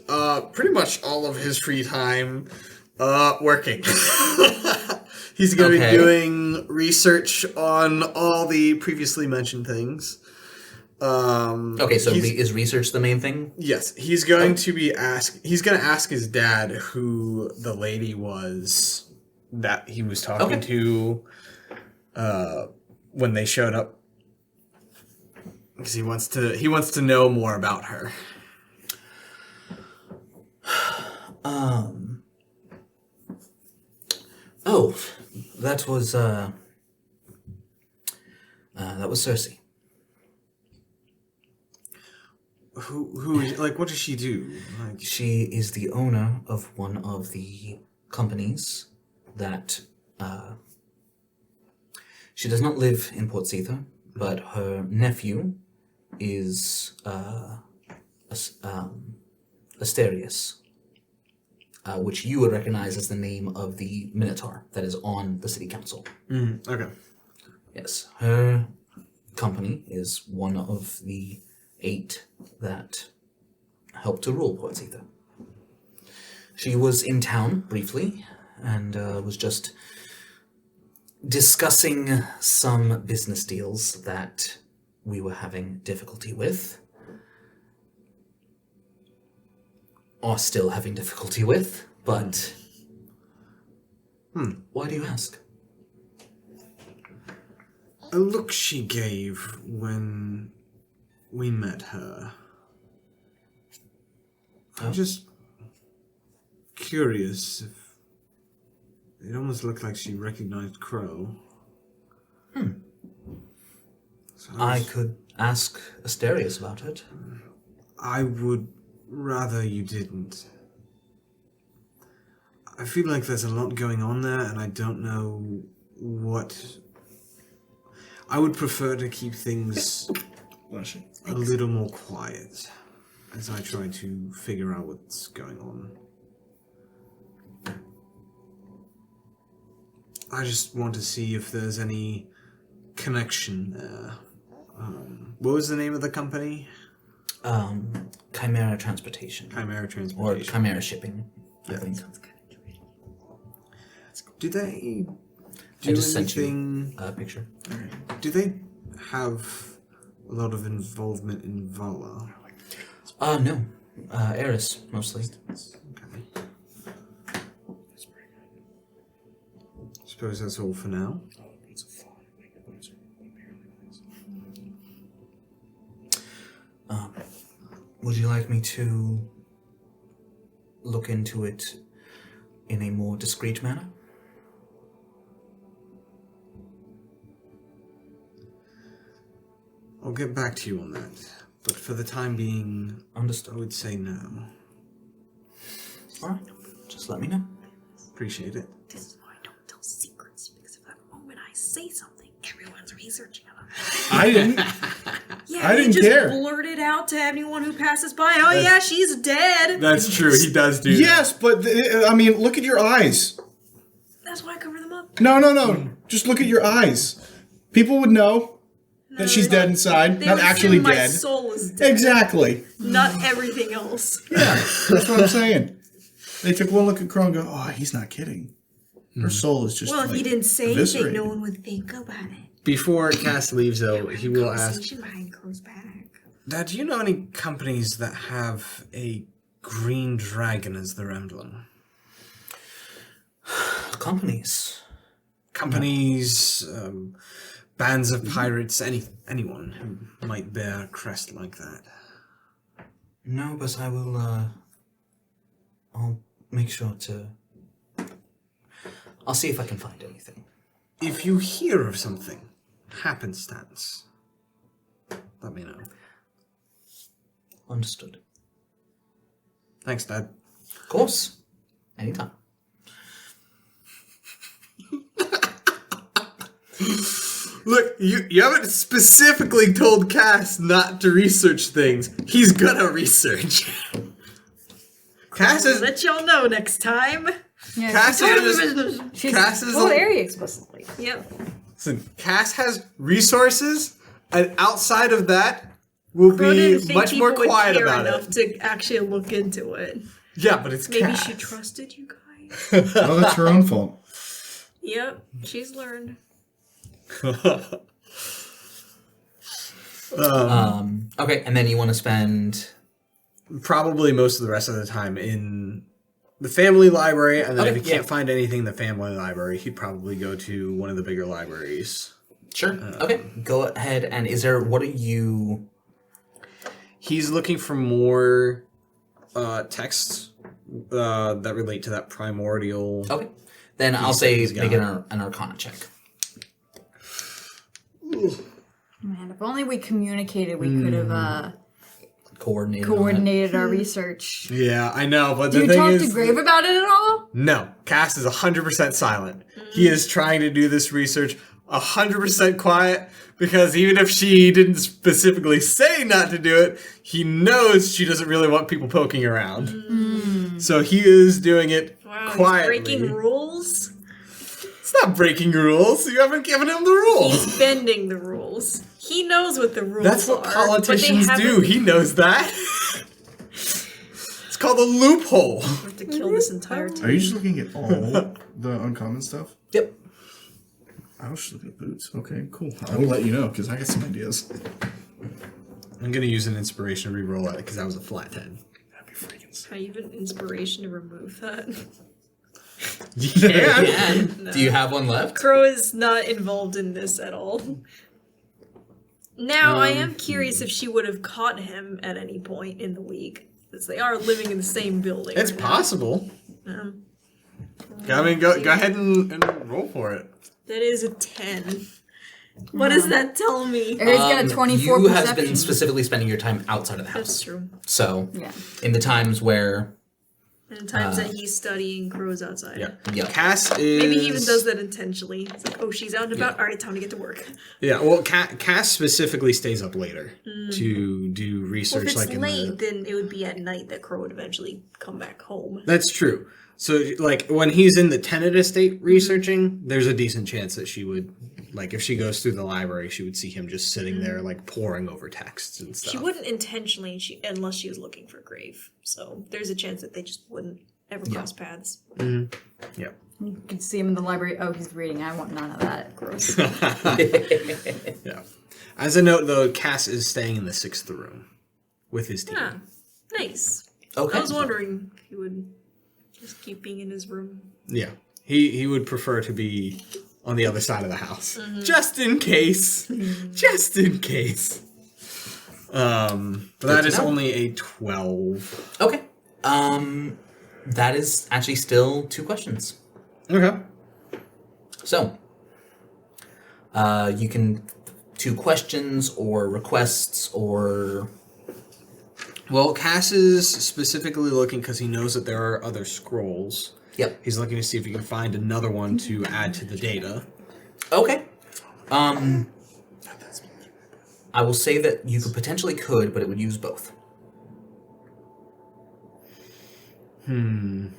pretty much all of his free time working. He's going to be doing research on all the previously mentioned things. Okay, so is research the main thing? Yes, he's going to be He's going to ask his dad who the lady was that he was talking to when they showed up, because he wants to know more about her. Oh, that was Cersei. Who like, what does she do? Like, She is the owner of one of the companies that she does not live in Port Seitha, but her nephew is Asterius, which you would recognize as the name of the Minotaur that is on the city council. okay. Yes, her company is one of the 8 that helped to rule Port Seitha. She was in town briefly and was just discussing some business deals that we were having difficulty with, are still having difficulty with, but why do you ask? A look she gave when we met her. I'm just curious if it almost looked like she recognized Crow. So I could ask Asterius about it. I would rather you didn't. I feel like there's a lot going on there, and I don't know what. I would prefer to keep things a little more quiet as I try to figure out what's going on. I just want to see if there's any connection there. What was the name of the company? Chimera Transportation. Chimera Or Transportation. Chimera Shipping, I think. Do they I do just sent anything? you a picture. Do they have a lot of involvement in Vala? No. Eris, mostly. Okay. Suppose that's all for now. Would you like me to look into it in a more discreet manner? I'll get back to you on that. But for the time being, I Understood. would say no. Alright, just let me know. Appreciate it. This is why I don't tell secrets, because if the moment I say something, everyone's researching about it. I didn't. Yeah, I didn't you just care. blurt it out to anyone who passes by. Oh yeah, she's dead. That's true. He does do Yes, but I mean, look at your eyes. That's why I cover them up. No. Just look at your eyes. People would know that she's dead inside, They not would actually assume my dead. soul is dead, Exactly. not everything else. Yeah, that's what I'm saying. They took one look at Crow and go, "Oh, he's not kidding. Her soul is just." Well, if like, he didn't say anything, eviscerated." no one would think about it. Before Cass leaves, though, he will ask, Conversation behind closed back. Dad, do you know any companies that have a green dragon as their emblem? Companies. Companies, bands of pirates, anyone who might bear a crest like that. No, but I will, I'll make sure to... I'll see if I can find anything. If you hear of something, happenstance, let me know. Understood. Thanks, Dad. Of course. Anytime. Look, you haven't specifically told Cass not to research things. He's gonna research. Cass is... Let y'all know next time. Yeah, Cass she told is him she's Cass is told a- Ari explicitly. Yep. Listen, Cass has resources, and outside of that, will Crow be didn't think much more people would quiet care about enough it. to actually look into it. Yeah, but it's Maybe Cass. she trusted you guys. Oh, that's her own fault. Yep, she's learned. Okay, and then you want to spend. Probably most of the rest of the time in the family library, and then Okay, if he can't find anything in the family library, he'd probably go to one of the bigger libraries. Sure. Okay, go ahead. And is there. What are you. He's looking for more texts that relate to that primordial. Okay. Then I'll say make an Arcana check. Man, if only we communicated, we could have Coordinated. our research. Yeah, I know, but Do the you thing talk is, to Grave about it at all? no, Cass is 100% silent. He is trying to do this research 100% quiet because even if she didn't specifically say not to do it, he knows she doesn't really want people poking around. So he is doing it Wow, quietly. he's breaking rules. It's not breaking rules. You haven't given him the rules. He's bending the rules. He knows what the rules That's what are. politicians but they do. haven't- He knows that. It's called a loophole. We have to kill this entire Are team. you just looking at all the uncommon stuff? Yep. I was just looking at boots. Okay, cool. I will let you know because I got some ideas. I'm gonna use an inspiration to re-roll it because that was a flat 10. That'd be freaking sick. I have an inspiration to remove that. Yeah. And do you have one left? Crow is not involved in this at all. Now, I am curious if she would have caught him at any point in the week, since they are living in the same building. It's right now. possible. Um, I mean, go ahead and roll for it. that is a 10. What does that tell me? Ari's got a 24 You perception. have been specifically spending your time outside of the That's house. true. So, Yeah. in the times where. And the times that he's studying, Crow's outside. Yeah. Cass is. Maybe he even does that intentionally. It's like, oh, she's out and about. All right, time to get to work. Yeah. Well, Cass specifically stays up later to do Well, research, if it's like in late, the. then it would be at night that Crow would eventually come back home. That's true. So, like, when he's in the tenant estate researching, there's a decent chance that she would, like, if she goes through the library, she would see him just sitting there, like, poring over texts and stuff. She wouldn't intentionally, unless she was looking for Grave. So there's a chance that they just wouldn't ever cross paths. Yeah. You can see him in the library. Oh, he's reading. I want none of that. Gross. Yeah. As a note, though, Cass is staying in the 6th room with his team. Ah, nice. Okay. I was wondering if he would just keep being in his room. Yeah. He would prefer to be on the other side of the house. Just in case. Just in case. But that to is know. only a 12. Okay. That is actually still 2 questions. Okay. So, you can 2 questions or requests or. Well, Cass is specifically looking because he knows that there are other scrolls. Yep. He's looking to see if he can find another one to add to the data. Okay. I will say that you could, but it would use both. I'm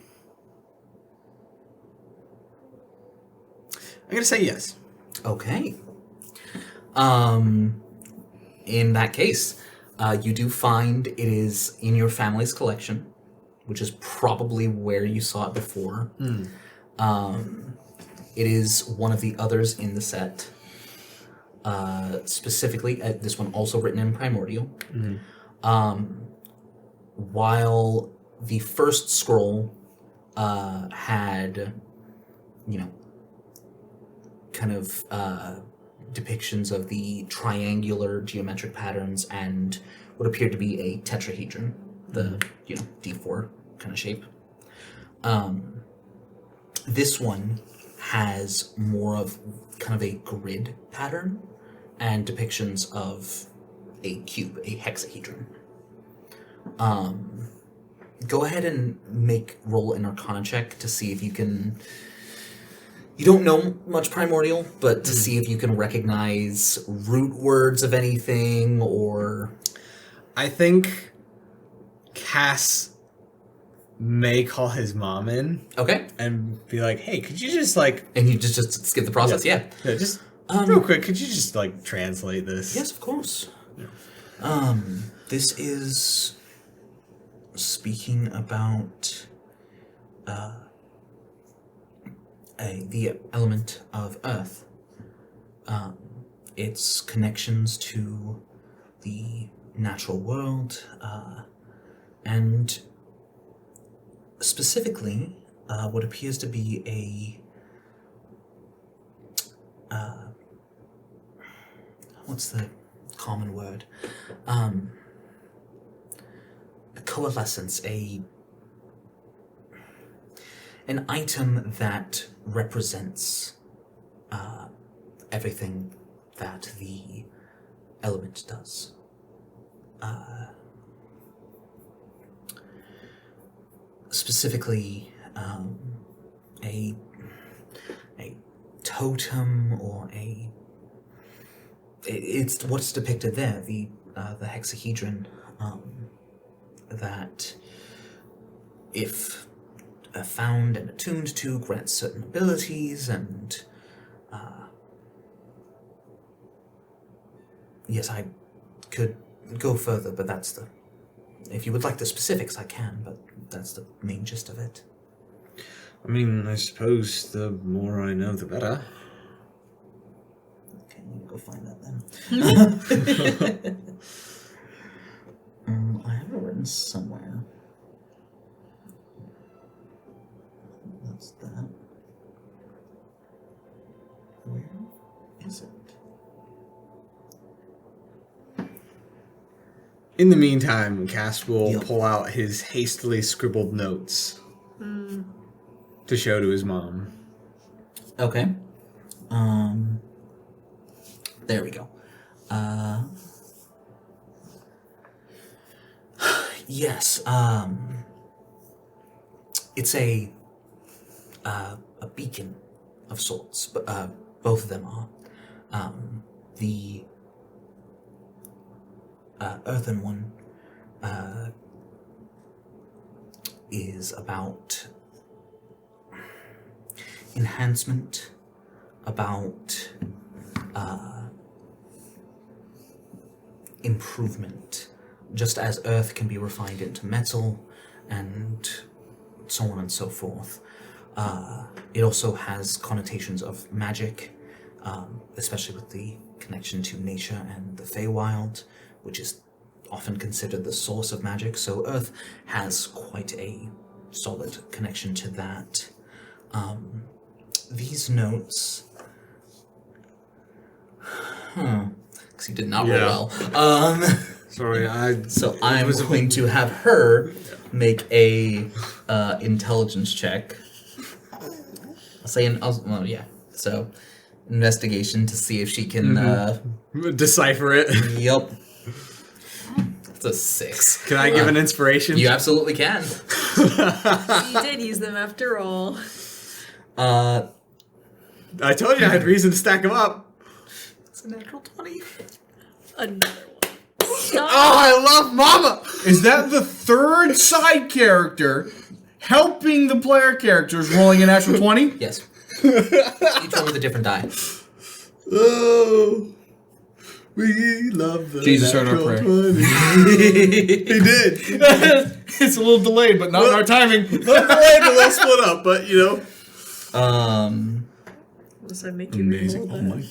going to say yes. Okay. In that case, you do find it is in your family's collection, which is probably where you saw it before. It is one of the others in the set. Specifically, this one also written in Primordial. While the first scroll had, kind of depictions of the triangular geometric patterns and what appeared to be a tetrahedron, the D4 kind of shape. This one has more of kind of a grid pattern and depictions of a cube, a hexahedron. Go ahead and roll an Arcana check to see if you can. You don't know much Primordial, but to see if you can recognize root words of anything or. I think Cass may call his mom in Okay. and be like, "Hey, could you just like, And you just skip the process? Yeah. just real quick, could you just like translate this?" Yes, of course. This is speaking about the element of earth. Its connections to the natural world, and specifically what appears to be what's the common word? A coalescence, an item that represents everything that the element does. Specifically, a totem or it's what's depicted there, the hexahedron, that if found and attuned to, grants certain abilities, and yes, I could go further, but that's the... If you would like the specifics, I can, but that's the main gist of it. I mean, I suppose the more I know, the better. Okay, let me go find that then. I have it written somewhere. That's that. Where is it? In the meantime, Cass will Yep. pull out his hastily scribbled notes to show to his mom. Okay. There we go. Yes, it's a beacon of sorts, but both of them are. The earthen one is about enhancement, about improvement, just as earth can be refined into metal and so on and so forth. It also has connotations of magic, especially with the connection to nature and the Feywild, which is often considered the source of magic. So earth has quite a solid connection to that. These notes... Because you did not roll Yeah. well. Sorry, So I'm going to have her make a intelligence check. I'll say well, yeah. So investigation to see if she can. decipher it. Yep. It's a 6. Can I give an inspiration? You absolutely can. You did use them after all. I told you I had reason to stack them up. It's a natural 20. Another one. Oh, I love Mama! Is that the third side character helping the player characters rolling a natural 20? Yes. Each one with a different die. Oh, we love the Jesus heard our natural prayer. 20. He did. It's a little delayed, but not in our timing. Not delayed, a little split up, but you know. Does that make you Amazing. reroll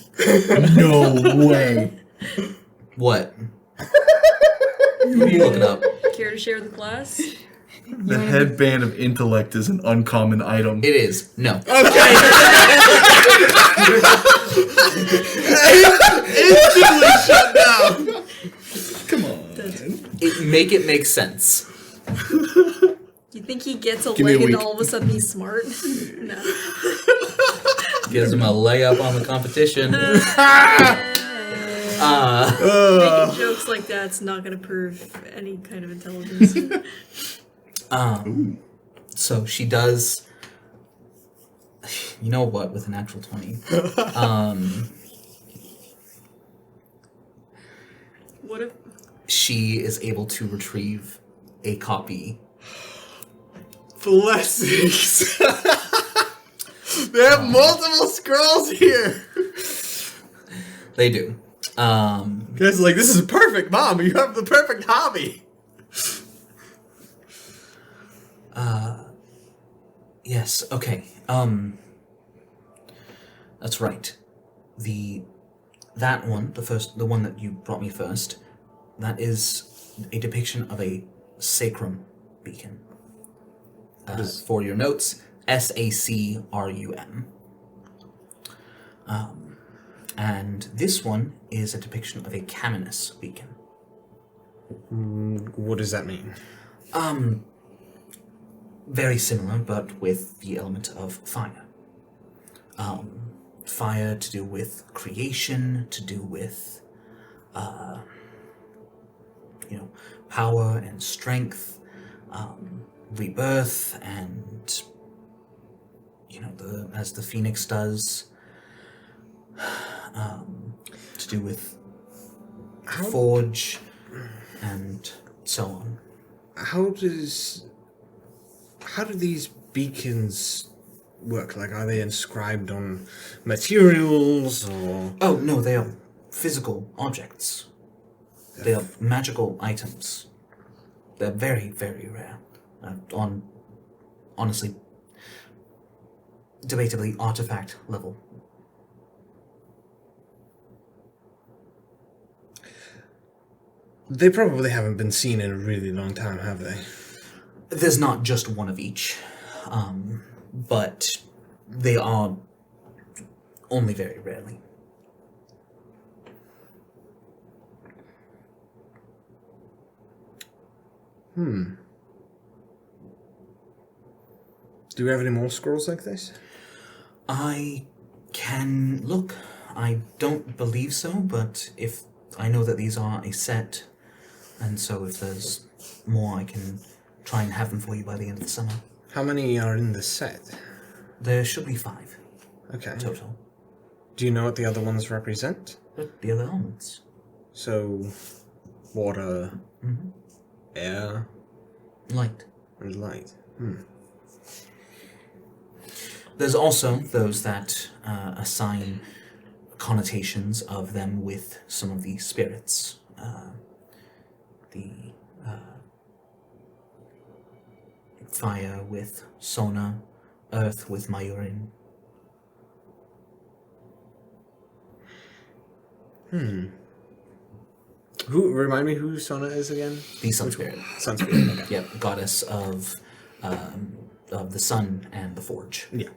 that? No way. What? What are you looking up? Care to share the class? The headband of intellect is an uncommon item. It is. No. Instantly shut down. Come on. Make it make sense. You think he gets a Give me a leg and week. all of a sudden he's smart? No. Gives him a layup on the competition. Making jokes like that's not going to prove any kind of intelligence. So she does. You know what? With a natural 20, What if... she is able to retrieve a copy Blessings. They have multiple scrolls here. They do. Guys, like, this is perfect, Mom. You have the perfect hobby. Yes, okay. That's right. That one, the one that you brought me first, that is a depiction of a sacrum beacon. For your notes, SACRUM. And this one is a depiction of a Caminus beacon. What does that mean? Very similar, but with the element of fire. Fire to do with creation, to do with, power and strength, rebirth, and, as the phoenix does, to do with forge, and so on. How do these beacons work? Like, are they inscribed on materials or? Oh, no, they are physical objects. They are magical items. They're very, very rare. Honestly, debatably artifact level. They probably haven't been seen in a really long time, have they? There's not just one of each, but they are only very rarely. Do we have any more scrolls like this? I can look. I don't believe so, but if I know that these are a set, and so if there's more, I can try and have them for you by the end of the summer. How many are in the set? There should be 5 Okay. total. Do you know what the other ones represent? But the other elements. So, water, air, Light. and light. There's also those that assign connotations of them with some of the spirits. The fire with Sona, earth with Mayurin. Remind me who Sona is again? The sun spirit. Sun Spirit. Okay. Yep, goddess of the sun and the forge. Yeah.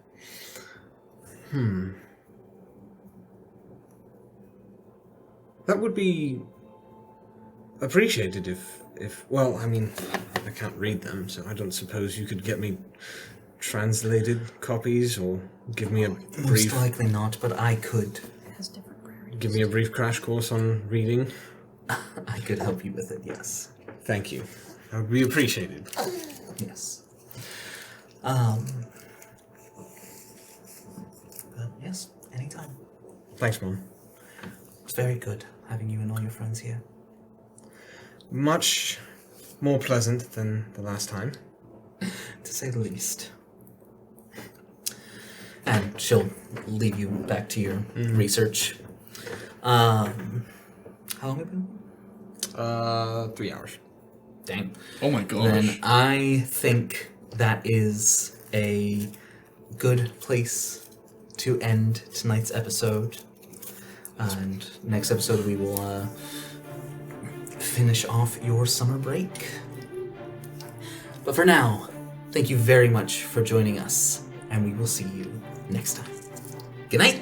That would be appreciated if well, I mean, I can't read them, so I don't suppose you could get me translated copies or give me a Most brief likely not, but I could. It has different rarities. give me a brief crash course on reading. I could help you with it. Yes. Thank you. That would be appreciated. Yes. Yes, anytime. Thanks, Mom. It's very good having you and all your friends here. Much more pleasant than the last time. To say the least. And she'll leave you back to your research. How long have you been? 3 hours. Dang. Oh my gosh. Then I think that is a good place to end tonight's episode. And next episode we will finish off your summer break. But for now, thank you very much for joining us, and we will see you next time. Good night!